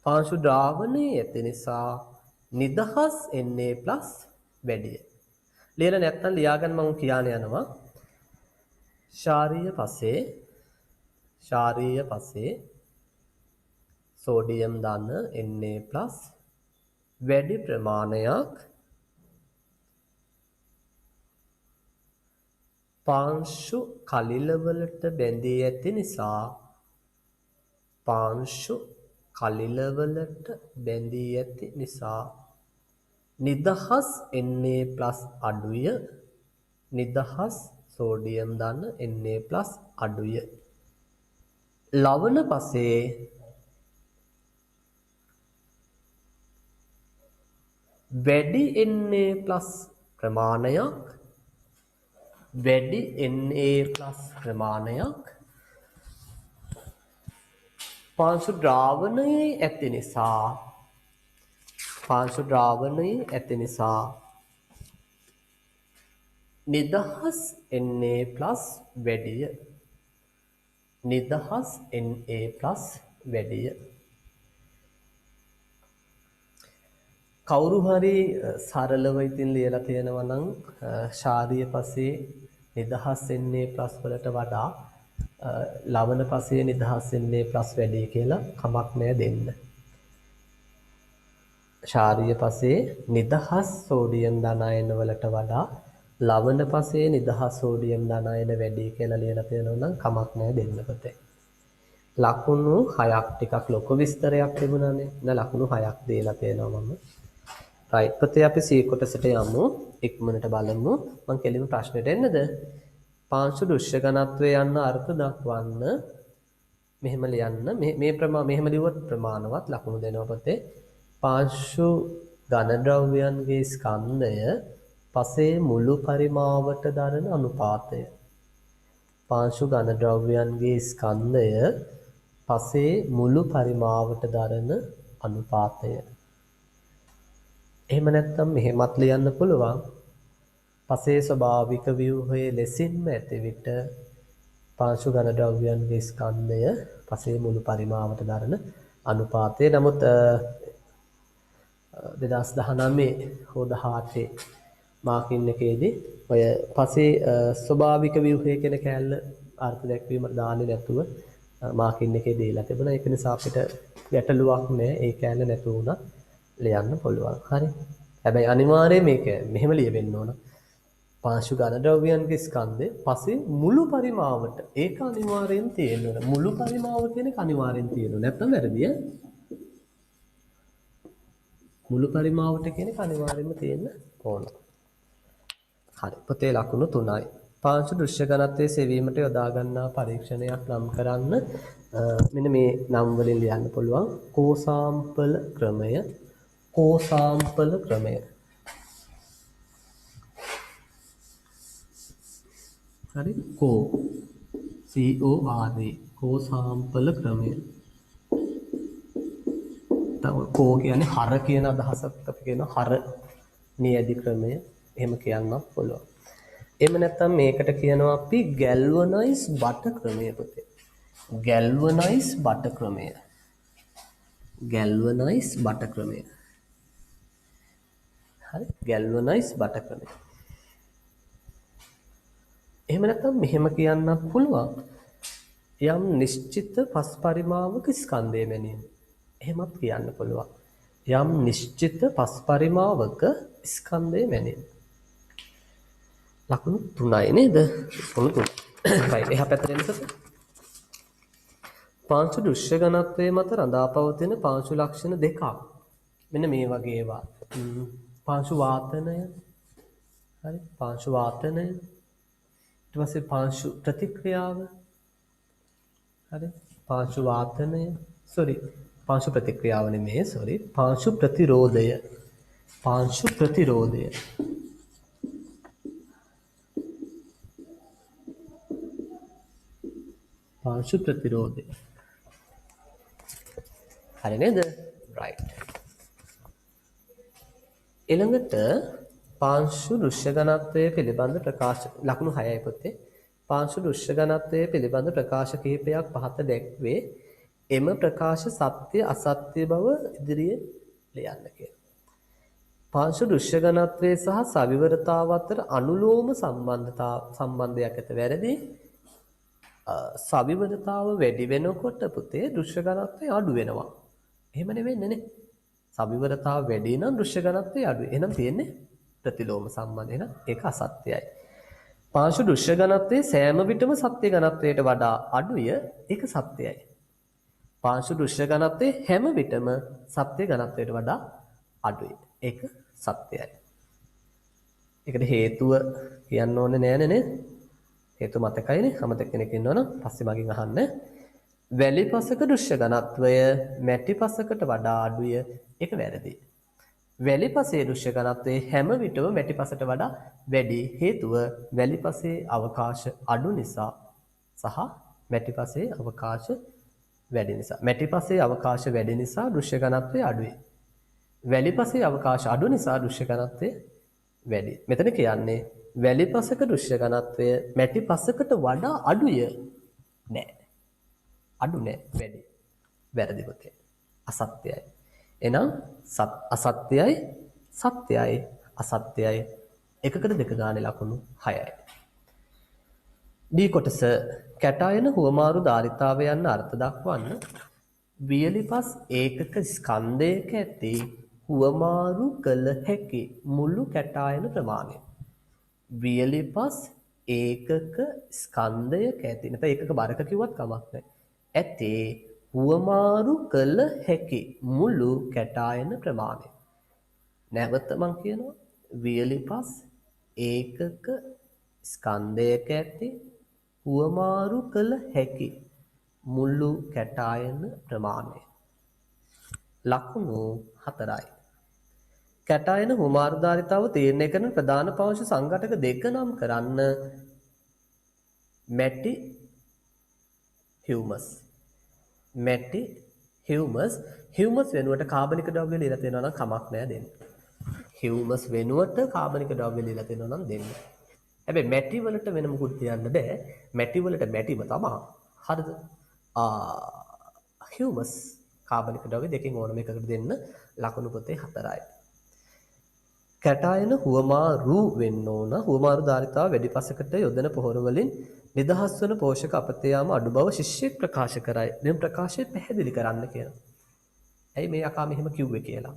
S1: පාංශු ද්‍රාවණයේ ඇති නිසා නිදහස් Na+ වැඩිය. ලියලා නැත්නම් ලියාගන්න මම කියන්න යනවා. ශාරීය පසේ සෝඩියම් ධන Na+ වැඩි ප්‍රමාණයක් පාංශු කලිල වලට බැඳී ඇති නිසා නිදහස් Na+ අඩුය නිදහස් සෝඩියම් ධන Na+ අඩුය ලවණ පසේ වැඩි Na+ ප්‍රමාණයක් පාංශු ද්‍රාවණයේ ඇති නිසා නිදහස් Na+ වැඩිය කවුරු හරි සරලව ඉතින් ලියලා තියෙනවා නම් ශාරීය පසේ නිදහස් Na+ වලට වඩා ලවණ පසේ නිදහස් Na+ වැඩි කියලා කමක් නෑ දෙන්න. ශාරීය පසේ නිදහස් සෝඩියම් ධනායන වලට වඩා ලවණ පසේ නිදහස් සෝඩියම් ධනායන වැඩි කියලා ලියලා තියෙනවා නම් කමක් නෑ දෙන්න පුතේ. ලකුණු 6ක් ටිකක් ලොකු විස්තරයක් තිබුණානේ. දැන් ලකුණු 6ක් දීලා තියෙනවා මම. right. පුතේ අපි C කොටසට යමු. ඉක්මනට බලමු. මම කෙලින්ම ප්‍රශ්නෙට එන්නද? පාංශු දෘශ්‍ය ඝනත්වය යන අර්ථ දක්වන්න. මෙහෙම ලියන්න. මෙහෙම ලියුවොත් ප්‍රමාණවත් ලකුණු දෙනවා පුතේ. පාංශු ඝන ද්‍රව්‍යයන්ගේ ස්කන්ධය පසේ මුළු පරිමාවට දරන අනුපාතය. පාංශු ඝන ද්‍රව්‍යයන්ගේ ස්කන්ධය පසේ මුළු පරිමාවට දරන අනුපාතය. එහෙම නැත්නම් මෙහෙමත් ලියන්න පුළුවන්. පසේ ස්වභාවික ව්‍යුහයේ ලෙසින්ම ඇති විට පාංශු ඝන ද්‍රව්‍යයන්ගේ ස්කන්ධය පසේ මුළු පරිමාවට දරන අනුපාතය. නමුත් 2019 හෝ 18 මාකින් එකේදී ඔය පසේ ස්වභාවික ව්‍යුහය කියන කැලල අර්ථ දැක්වීම දාන්නේ නැතුව මාකින් එකේ දීලා තිබුණා. ඒක නිසා අපිට ගැටලුවක් නෑ. ඒ කැලල නැතු වුණා ලියන්න පුළුවන්. හරි. හැබැයි අනිවාර්යයෙන් මේක මෙහෙම ලියවෙන්න ඕන. පාංශු ඝන ද්‍රව්‍යයන්ගේ ස්කන්ධය පසේ මුළු පරිමාවට ඒක අනිවාර්යෙන් තියෙන්න ඕන. මුළු පරිමාව කියන එක අනිවාර්යෙන් තියෙන්න ඕන. නැත්නම් වැරදි ඈ. මුළු පරිමාවට කියන එක අනිවාර්යෙන්ම තියෙන්න ඕන. හරි. පොතේ ලකුණු 3යි. පාංශු දෘශ්‍ය ඝනත්වයේ සෙවීමට යොදා ගන්නා පරීක්ෂණයක් නම් කරන්න. මෙන්න මේ නම් වලින් ලියන්න පුළුවන්. කෝසාම්පල ක්‍රමය. කෝසාම්පල ක්‍රමය. හරි. CORA කෝසාම්පල ක්‍රමය. කෝ කියන්නේ හර කියන අදහසක් අපි කියනවා. හර නියැදි ක්‍රමය. එහෙම කියන්නත් පුළුවන්. එහෙම නැත්නම් මේකට කියනවා අපි ගැල්වනයිස් බට ක්‍රමය පුතේ. ගැල්වනයිස් බට ක්‍රමය. ගැල්වනයිස් බට ක්‍රමය. හරි. ගැල්වනයිස් බට ක්‍රමය. එහෙම නැත්නම් මෙහෙම කියන්නත් පුළුවන්. යම් නිශ්චිත පස් පරිමාවක ස්කන්ධය මැනීම. එහෙමත් කියන්න පුළුවන්. යම් නිශ්චිත පස් පරිමාවක ස්කන්ධය මැනීම. ලකුණු 3යි නේද? ලකුණු 3. right. එහා පැත්තට එන්නකද? පාංශු දෘශ්‍ය ඝනත්වයේ මත රඳා පවතින පාංශු ලක්ෂණ දෙකක්. මෙන්න මේ වගේ ඒවා. පාංශු වාතනය. හරි. පාංශු වාතනය. ඊට පස්සේ පාංශු ප්‍රතික්‍රියාව. හරි. පාංශු වාතනය. පාංශු ප්‍රතික්‍රියාව නෙමෙයි. පාංශු ප්‍රතිරෝධය. පාංශු ප්‍රතිරෝධය. පාංශු ප්‍රතිරෝධය. හරි නේද? right. ඊළඟට පාංශු දෘශ්‍ය ඝනත්වයේ පිළිබඳ ප්‍රකාශ ලකුණු 6යි පුතේ. පාංශු දෘශ්‍ය ඝනත්වයේ පිළිබඳ ප්‍රකාශ කිහිපයක් පහත දැක්වේ. එම ප්‍රකාශ සත්‍ය අසත්‍ය බව ඉදිරියේ ලියන්න කියලා. පාංශු දෘශ්‍ය ඝනත්වයේ සහ සවිවරතාව අතර අනුලෝම සම්බන්ධයක් ඇත. වැරදි. සවිවරතාව වැඩි වෙනකොට පුතේ දෘශ්‍ය ඝනත්වය අඩු වෙනවා. එහෙම නෙවෙන්නේ නේ. සවිවරතාව වැඩි නම් දෘශ්‍ය ඝනත්වය අඩුයි. එහෙනම් තියෙන්නේ ප්‍රතිලෝම සම්බන්ධය. එහෙනම් ඒක අසත්‍යයි. පාංශු දෘශ්‍ය ඝනත්වයේ සෑම විටම සත්‍ය ඝනත්වයට වඩා අඩුය. ඒක සත්‍යයි. පාංශු දෘශ්‍ය ඝනත්වයේ හැම විටම සත්‍ය ඝනත්වයට වඩා අඩුයි. ඒක සත්‍යයි. ඒකට හේතුව කියන්න ඕනේ නෑනේ නේද? හේතුව මතකයිනේ. අමතක කෙනෙක් ඉන්නවනම් පස්සේ මගෙන් අහන්න. වැලි පසක දෘශ්‍ය ඝනත්වය මැටි පසකට වඩා අඩුය. ඒක වැරදි. වැලි පසේ දෘශ්‍ය ඝනත්වයේ හැම විටම මැටි පසට වඩා වැඩි. හේතුව වැලි පසේ අවකාශ අඩු නිසා සහ මැටි පසේ අවකාශ වැඩි නිසා. මැටි පසේ අවකාශ වැඩි නිසා දෘශ්‍ය ඝනත්වය අඩුයි. වැලි පසේ අවකාශ අඩු නිසා දෘශ්‍ය ඝනත්වය වැඩි. මෙතන කියන්නේ වැලි පසක දෘශ්‍ය ඝනත්වය මැටි පසකට වඩා අඩුය නෑ. අඩු නෑ වැඩි. වැරදි පුතේ. අසත්‍යයි. එහෙනම් අසත්‍යයි සත්‍යයි අසත්‍යයි එකකට දෙක ගානේ ලකුණු 6යි. ඩී කොටස කැටායන හුවමාරු ධාරිතාව යන අර්ථ දක්වන්න. වියලිපස් ඒකක ස්කන්ධයක ඇති හුවමාරු කළ හැකි මුළු කැටායන ප්‍රමාණය. වියලිපස් ඒකක ස්කන්ධයක ඇති. නැත්නම් ඒකක බරක කිව්වත් කමක් නැහැ. ඇතේ හුවමාරු කළ හැකි මුළු කැටායන ප්‍රමාණය. නැවත මං කියනවා වියලිපස් ඒකක ස්කන්ධයක ඇති හුවමාරු කළ හැකි මුළු කැටායන ප්‍රමාණය. ලකුණු 4යි. කැටායන හුවමාරුධාරිතාව තීරණය කරන ප්‍රධාන පවංශ සංඝටක දෙක නම් කරන්න. මැටි හියුමස්. මැටි හියුමස් වෙනුවට කාබනික ද්‍රව්‍ය ලියලා තියෙනවා නම් කමක් නෑ දෙන්න. හියුමස් වෙනුවට කාබනික ද්‍රව්‍ය ලියලා තියෙනවා නම් දෙන්න. හැබැයි මැටි වලට වෙන මොකුත් තියන්න බෑ. මැටි වලට මැටිම තමයි. හරිද? හියුමස් කාබනික ද්‍රව්‍ය දෙකෙන් ඕනම එකකට දෙන්න. ලකුණු පොතේ 4යි. කැටායන හුවමාරු වෙන්න ඕන. හුවමාරු ධාරිතාව වැඩි පසකට යොදන පොහොර වලින් නිදහස් වන පෝෂක අපතේ යාම අඩු බව ශිෂ්‍යෙක් ප්‍රකාශ කරයි. මේ ප්‍රකාශය පැහැදිලි කරන්න කියනවා. ඇයි මේ අකා මෙහෙම කිව්වේ කියලා.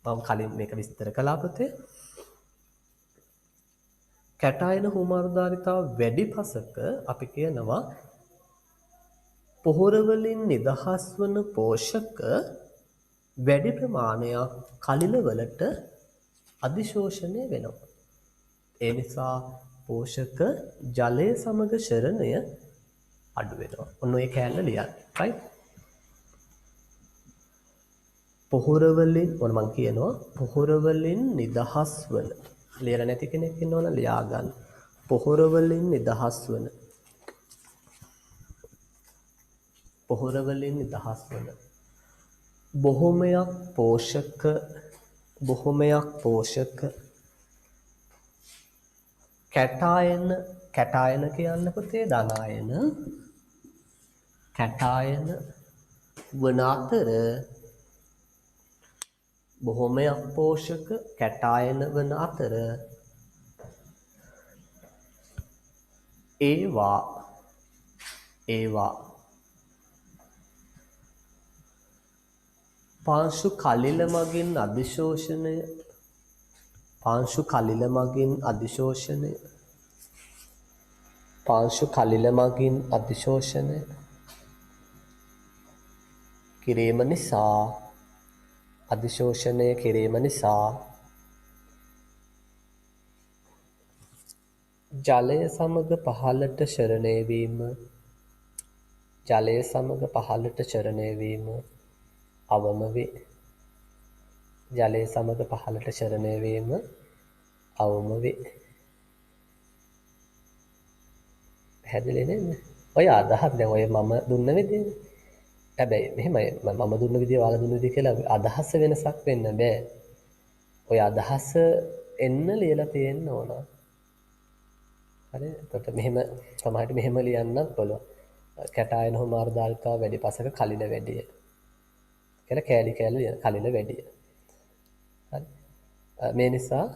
S1: මම කලින් මේක විස්තර කළා පුතේ. කැටායන හුවමාරු ධාරිතාව වැඩි පසක අපි කියනවා පොහොර වලින් නිදහස් වන පෝෂක වැඩි ප්‍රමාණයක් කලිල වලට අධිශෝෂණය වෙනවා. ඒ නිසා පෝෂක ජලය සමග ශරණය අඩු වෙනවා. ඔන්න ඔය කෑල්ල ලියන්න. right? පොහොර වලින් ඔන්න මම කියනවා පොහොර වලින් නිදහස් වන ලියලා නැති කෙනෙක් ඉන්නවනම් ලියා ගන්න. පොහොර වලින් නිදහස් වන පොහොර වලින් නිදහස් වන බොහොමයක් පෝෂක කැටායන කියන්න පුතේ ධනායන කැටායන වන අතර බොහොමයක් පෝෂක කැටායන වන අතර ඒවා පාංශු කලිල මගින් අධිශෝෂණය කිරීම නිසා ජලය සමග පහළට ශරණය වීම අවම වේ. ජලය සමග පහළට ශරණය වීම අවම වේ. පැහැදිලි නේද? ඔය අදහස් දැන් ඔය මම දුන්න විදිහනේ. හැබැයි මෙහෙමයි මම දුන්න විදිහ ඔයාලා දුන්න විදිහ කියලා අදහස වෙනසක් වෙන්න බෑ. ඔය අදහස එන්න ලියලා තියෙන්න ඕන. හරි? එතකොට මෙහෙම සමහරට මෙහෙම ලියන්නත් පුළුවන්. කැටායන හුවමාරු ධාරිතාව වැඩි පසක කලිල වැඩිය. කියලා කෑලි කලිල වැඩිය. හරි? මේ නිසා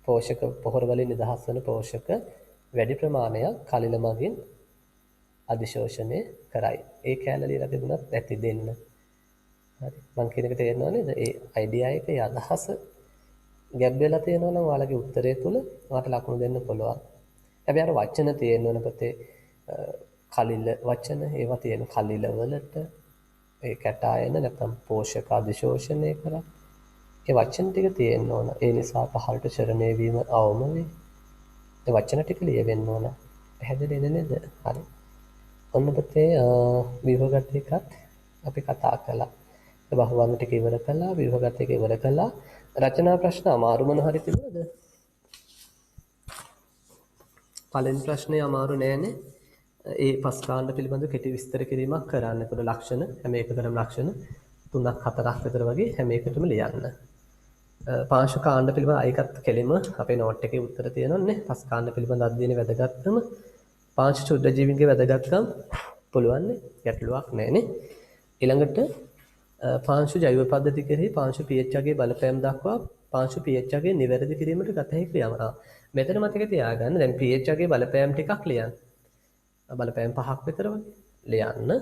S1: පෝෂක පොහොර වලින් නිදහස් වන පෝෂක වැඩි ප්‍රමාණයක් කලිල මගින් අධිශෝෂණය කරයි. ඒ කෑල්ල ලියලා තිබුණත් ඇති දෙන්න. හරි. මං කියන එක තේරෙනව නේද? ඒ අයිඩියා එකේ අදහස ගැබ් වෙලා තියෙනවා නම් ඔයාලගේ උත්තරය තුල ඔයාලට ලකුණු දෙන්න පුළුවන්. හැබැයි අර වචන තියෙන්න ඕන පුතේ කලිල වචන ඒවා තියෙන කලිල වලට ඒ කැටායන නැත්නම් පෝෂක අධිශෝෂණය කරා. ඒ වචන ටික තියෙන්න ඕන. ඒ නිසා පහළට ශරණය වීම අවම වේ. ඒ වචන ටික ලියවෙන්න ඕන. පැහැදිලි නේද? හරි. ඔන්න පුතේ විභගත එකත් අපි කතා කළා. බහුවර්ණ ටික ඉවර කළා, විභගත එක ඉවර කළා. රචනා ප්‍රශ්න අමාරු මොන හරි තිබුණද? පළවෙනි ප්‍රශ්නේ අමාරු නෑනේ. ඒ පස් කාණ්ඩ පිළිබඳව කෙටි විස්තර කිරීමක් කරන්න. ඒකට ලක්ෂණ හැම එකකටම ලක්ෂණ 3ක් 4ක් විතර වගේ හැම එකටම ලියන්න. පාංශු කාණ්ඩ පිළිබඳව අයකත් කෙලිම අපේ නෝට් එකේ උත්තර තියෙනවනේ. පස් කාණ්ඩ පිළිබඳ අධ්‍යයනයේ වැදගත්කම පාංශු ශුද්ධ ජීවීන්ගේ වැදගත්කම් පුළුවන් නේ. ගැටලුවක් නෑනේ. ඊළඟට පාංශු ජෛව පද්ධති කෙරෙහි පාංශු pH ගේ බලපෑම දක්වා පාංශු pH ගේ නිවැරදි කිරීමට ගත හැකි ක්‍රියාව. මෙතන මතක තියාගන්න දැන් pH ගේ බලපෑම් ටිකක් ලියන්න. බලපෑම් 5ක් විතර වගේ ලියන්න.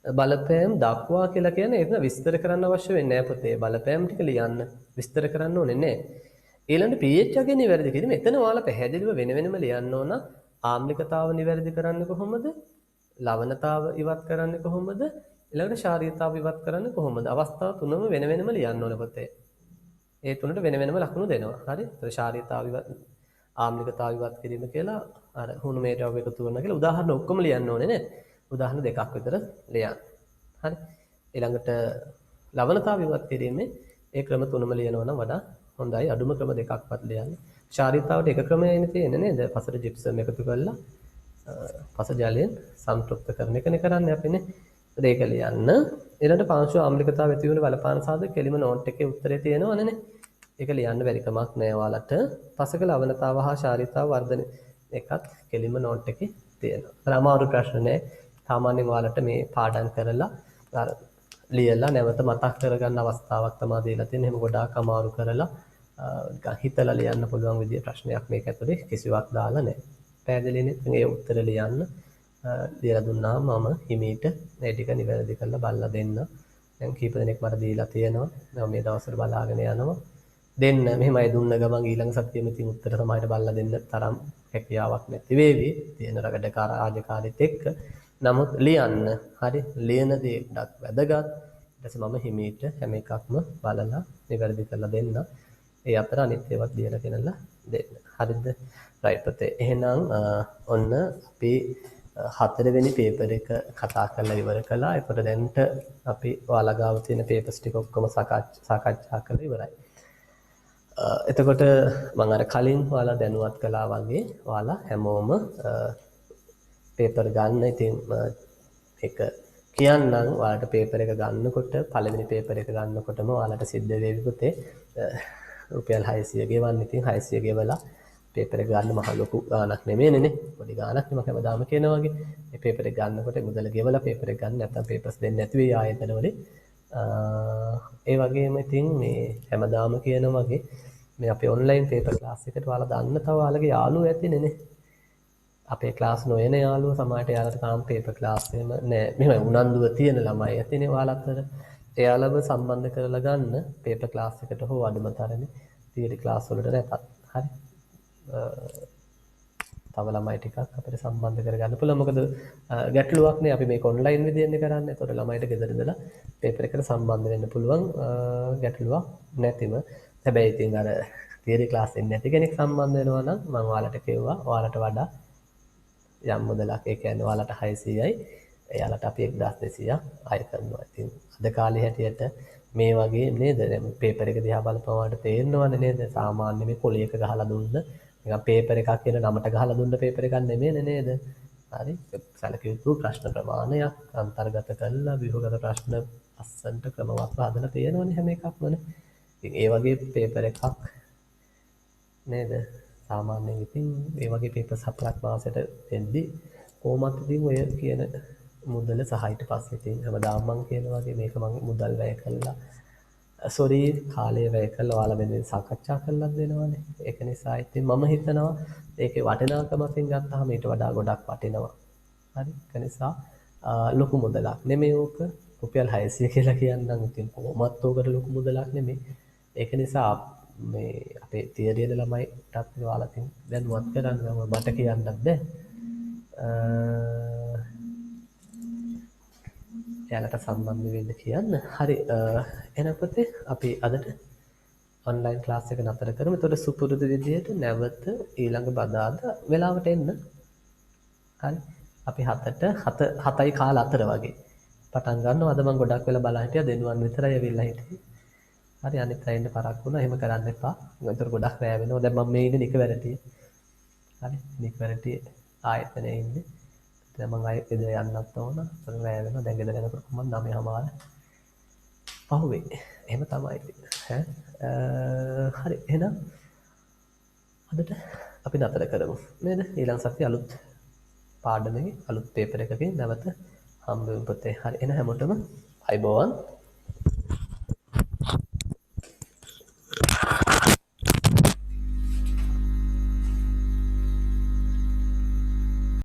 S1: බලපෑම් දක්වා කියලා කියන්නේ ඒක විස්තර කරන්න අවශ්‍ය වෙන්නේ නැහැ පුතේ. බලපෑම් ටික ලියන්න. විස්තර කරන්න ඕනේ නැහැ. ඊළඟට pH ගේ නිවැරදි කිරීම. එතන ඔයාලා පැහැදිලිව වෙන වෙනම ලියන්න ඕන. ආම්ලිකතාව නිවැරදි කරන්නේ කොහොමද? ලවණතාව ඉවත් කරන්නේ කොහොමද? ඊළඟට ශාරීරිකතාව ඉවත් කරන්නේ කොහොමද? අවස්ථා තුනම වෙන වෙනම ලියන්න ඕන පොතේ. ඒ තුනට වෙන වෙනම ලකුණු දෙනවා. හරි? ඒතර ශාරීරිකතාව ඉවත් ආම්ලිකතාව ඉවත් කිරීම කියලා අර හුණු මේටව එකතු කරනවා කියලා උදාහරණ ඔක්කොම ලියන්න ඕනේ නේ. උදාහරණ දෙකක් විතර ලියන්න. හරි? ඊළඟට ලවණතාව ඉවත් කිරීමේ ඒ ක්‍රම තුනම ලියනවා නම් වඩා හොඳයි. අඩුම ක්‍රම දෙකක්වත් ලියන්න. ශාරීරිකතාවට එක ක්‍රමයක්නේ තියෙන්නේ නේද? පසට ජිප්සම් එකතු කරලා පස ජලයෙන් සම්තෘප්ත කරන එකනේ කරන්නේ අපිනේ. ඒක ලියන්න. ඊළඟට පාංශු ආම්ලිකතාව ඇති වෙන බලපාන සාධක කෙලිම නෝට් එකේ උත්තරේ තියෙනවනේ නේ. ඒක ලියන්න බැරි කමක් නෑ ඔයාලට. පසක ලවණතාව හා ශාරීරිකතාව වර්ධනය එකත් කෙලිම නෝට් එකේ තියෙනවා. අර අමාරු ප්‍රශ්න නෑ. සාමාන්‍යයෙන් ඔයාලට මේ පාඩම් කරලා අර ලියලා නැවත මතක් කරගන්න අවස්ථාවක් තමයි දීලා තියෙන්නේ. එහෙම ගොඩාක් අමාරු කරලා නිකන් හිතලා ලියන්න පුළුවන් විදිය ප්‍රශ්නයක් මේක ඇතුලේ කිසිවක් දාලා නෑ. පැහැදිලිනේ? ඒ උත්තර ලියන්න ලියලා දුන්නාම මම හිමීට මේ ටික නිවැරදි කරලා බලලා දෙන්න. දැන් කීප දෙනෙක් මට දීලා තියෙනවා. මම මේ දවස්වල බලාගෙන යනවා. දෙන්න මෙහෙමයි දුන්න ගමන් ඊළඟ සතියෙම ඉතින් උත්තර සමහරට බලලා දෙන්න තරම් හැකියාවක් නැති වේවි. තියෙන රගඩකාර රාජකාරීත් එක්ක. නමුත් ලියන්න. හරි? ලියන දේ ගොඩක් වැදගත්. ඊට පස්සේ මම හිමීට හැම එකක්ම බලලා නිවැරදි කරලා දෙන්න. ඒ අතර අනිත් ඒවාත් ලියලා ගෙනලා දෙන්න. හරිද? රයිට් පුතේ. එහෙනම් ඔන්න අපි හතරවෙනි පේපර් එක කතා කරලා ඉවර කළා. ඒකට දැන්ට අපි ඔයාලා ගාව තියෙන පේපර්ස් ටික ඔක්කොම සාකච්ඡා කරලා ඉවරයි. එතකොට මම අර කලින් ඔයාලා දැනුවත් කළා වගේ ඔයාලා හැමෝම පේපර් ගන්න. ඉතින් ඒක කියන්නම් ඔයාලට පේපර් එක ගන්නකොට පළවෙනි පේපර් එක ගන්නකොටම ඔයාලට සිද්ධ වේවි පුතේ රුපියල් 600 ගෙවන්න. ඉතින් 600 ගෙවලා පේපර් එක ගන්න මහ ලොකු ගාණක් නෙමෙයිනේ. පොඩි ගාණක් නෙමෙයි හැමදාම කියනවා වගේ. මේ පේපර් එක ගන්නකොට මුදල ගෙවලා පේපර් එක ගන්න නැත්නම් පේපර්ස් දෙන්නේ නැති වෙයි ආයතනවලින්. ඒ වගේම ඉතින් මේ හැමදාම කියනවා වගේ මේ අපේ ඔන්ලයින් පේපර් ක්ලාස් එකට ඔයාලා දන්න තව ඔයාලගේ යාළුවෝ ඇතිනේ නේ. අපේ ක්ලාස් නොයන යාළුවෝ සමහරට යාළුවට තාම පේපර් ක්ලාස් එහෙම නෑ. මෙහෙම උනන්දුව තියෙන ළමයි ඇතිනේ ඔයාලා අතර. එයාලව සම්බන්ධ කරලා ගන්න පේපර් ක්ලාස් එකට හෝ අඩුම තරමේ තියරි ක්ලාස් වලට නැතත්. හරි. තව ළමයි ටිකක් අපිට සම්බන්ධ කරගන්න පුළුවන්. මොකද ගැටලුවක් නේ අපි මේක ඔන්ලයින් විදියෙන් කරන්නේ. ඒතකොට ළමයිට ගෙදර ඉඳලා පේපර් එකට සම්බන්ධ වෙන්න පුළුවන් ගැටලුවක් නැතිව. හැබැයි ඉතින් අර තියරි ක්ලාස් දෙන්නේ නැති කෙනෙක් සම්බන්ධ වෙනවා නම් මම ඔයාලට කිව්වා ඔයාලට වඩා යම් මුදලක් ඒ කියන්නේ ඔයාලට 600යි එයාලට අපි 1200ක් අය කරනවා. ඉතින් අද කාලේ හැටියට මේ වගේ නේද පේපර් එක දිහා බලපුවාට තේරෙනවනේ නේද සාමාන්‍ය මේ පොලියක ගහලා දුන්න නිකන් පේපර් එකක් කියන නමට ගහලා දුන්න පේපර් එකක් නෙමෙයිනේ නේද. හරි සැලකිය යුතු ප්‍රශ්න ප්‍රමාණයක් අන්තර්ගත කරලා ව්‍යුහගත ප්‍රශ්න අස්සන්ට ක්‍රමවත්ව හදලා තියෙනවනේ හැම එකක්ම නේ. ඉතින් ඒ වගේ පේපර් එකක් නේද සාමාන්‍යයෙන් ඉතින් මේ වගේ පේපර්ස් 4ක් මාසෙට දෙද්දි කොහොමත් ඉතින් ඔය කියන මුදල සහ ඊට පස්සේ ඉතින් හැමදාම මම කියන වගේ මේක මම මුදල් වැය කළා කාලය වැය කළා ඔයාලා වෙනුවෙන් සාකච්ඡා කරලා දෙනවානේ. ඒක නිසා ඉතින් මම හිතනවා ඒකේ වටිනාකමකින් ගත්තාම ඊට වඩා ගොඩක් වටිනවා. හරි. ඒක නිසා ලොකු මුදලක් නෙමෙයි ඕක. රුපියල් 600 කියලා කියන්නම් ඉතින් කොහොමත් ඕකට ලොකු මුදලක් නෙමෙයි. ඒක නිසා මේ අපේ තියරියද ළමයිටත් ඔයාලා තින් දැනුවත් කරන්න මට කියන්නත් බෑ. එයාලට සම්බන්ධ වෙන්න කියන්න. හරි. එහෙනම් පුතේ අපි අදට ඔන්ලයින් ක්ලාස් එක නතර කරමු. එතකොට සුපුරුදු විදිහට නැවත ඊළඟ බදාදා වෙලාවට එන්න. හරි. අපි 7යි කාල අතර වගේ පටන් ගන්නවා. අද මම ගොඩක් වෙලා බලා හිටියා දෙනුවන් විතරයි ඇවිල්ලා හිටියේ. හරි අනිත් අයින්ට පරක් වුණා. එහෙම කරන්න එපා. ඒතර ගොඩක් රැ වෙනවා. දැන් මම මේ ඉන්නේ නිකවැරටියේ. හරි. නිකවැරටියේ ආයතනයේ ඉන්නේ. දැන් මම ආයෙත් ගෙදර යන්නත් ඕන. ඒතර රැ වෙනවා. දැන් ගෙදර යනකොට මම 9:00 පහුවේ. එහෙම තමයි ඉතින්. හරි. එහෙනම් අදට අපි නතර කරමු. නේද? ඊළඟ සතියේ අලුත් පාඩමේ අලුත් පේපර් එකකින් නැවත හම්බ වෙමු පුතේ. හරි. එන හැමෝටම අයබෝවන්.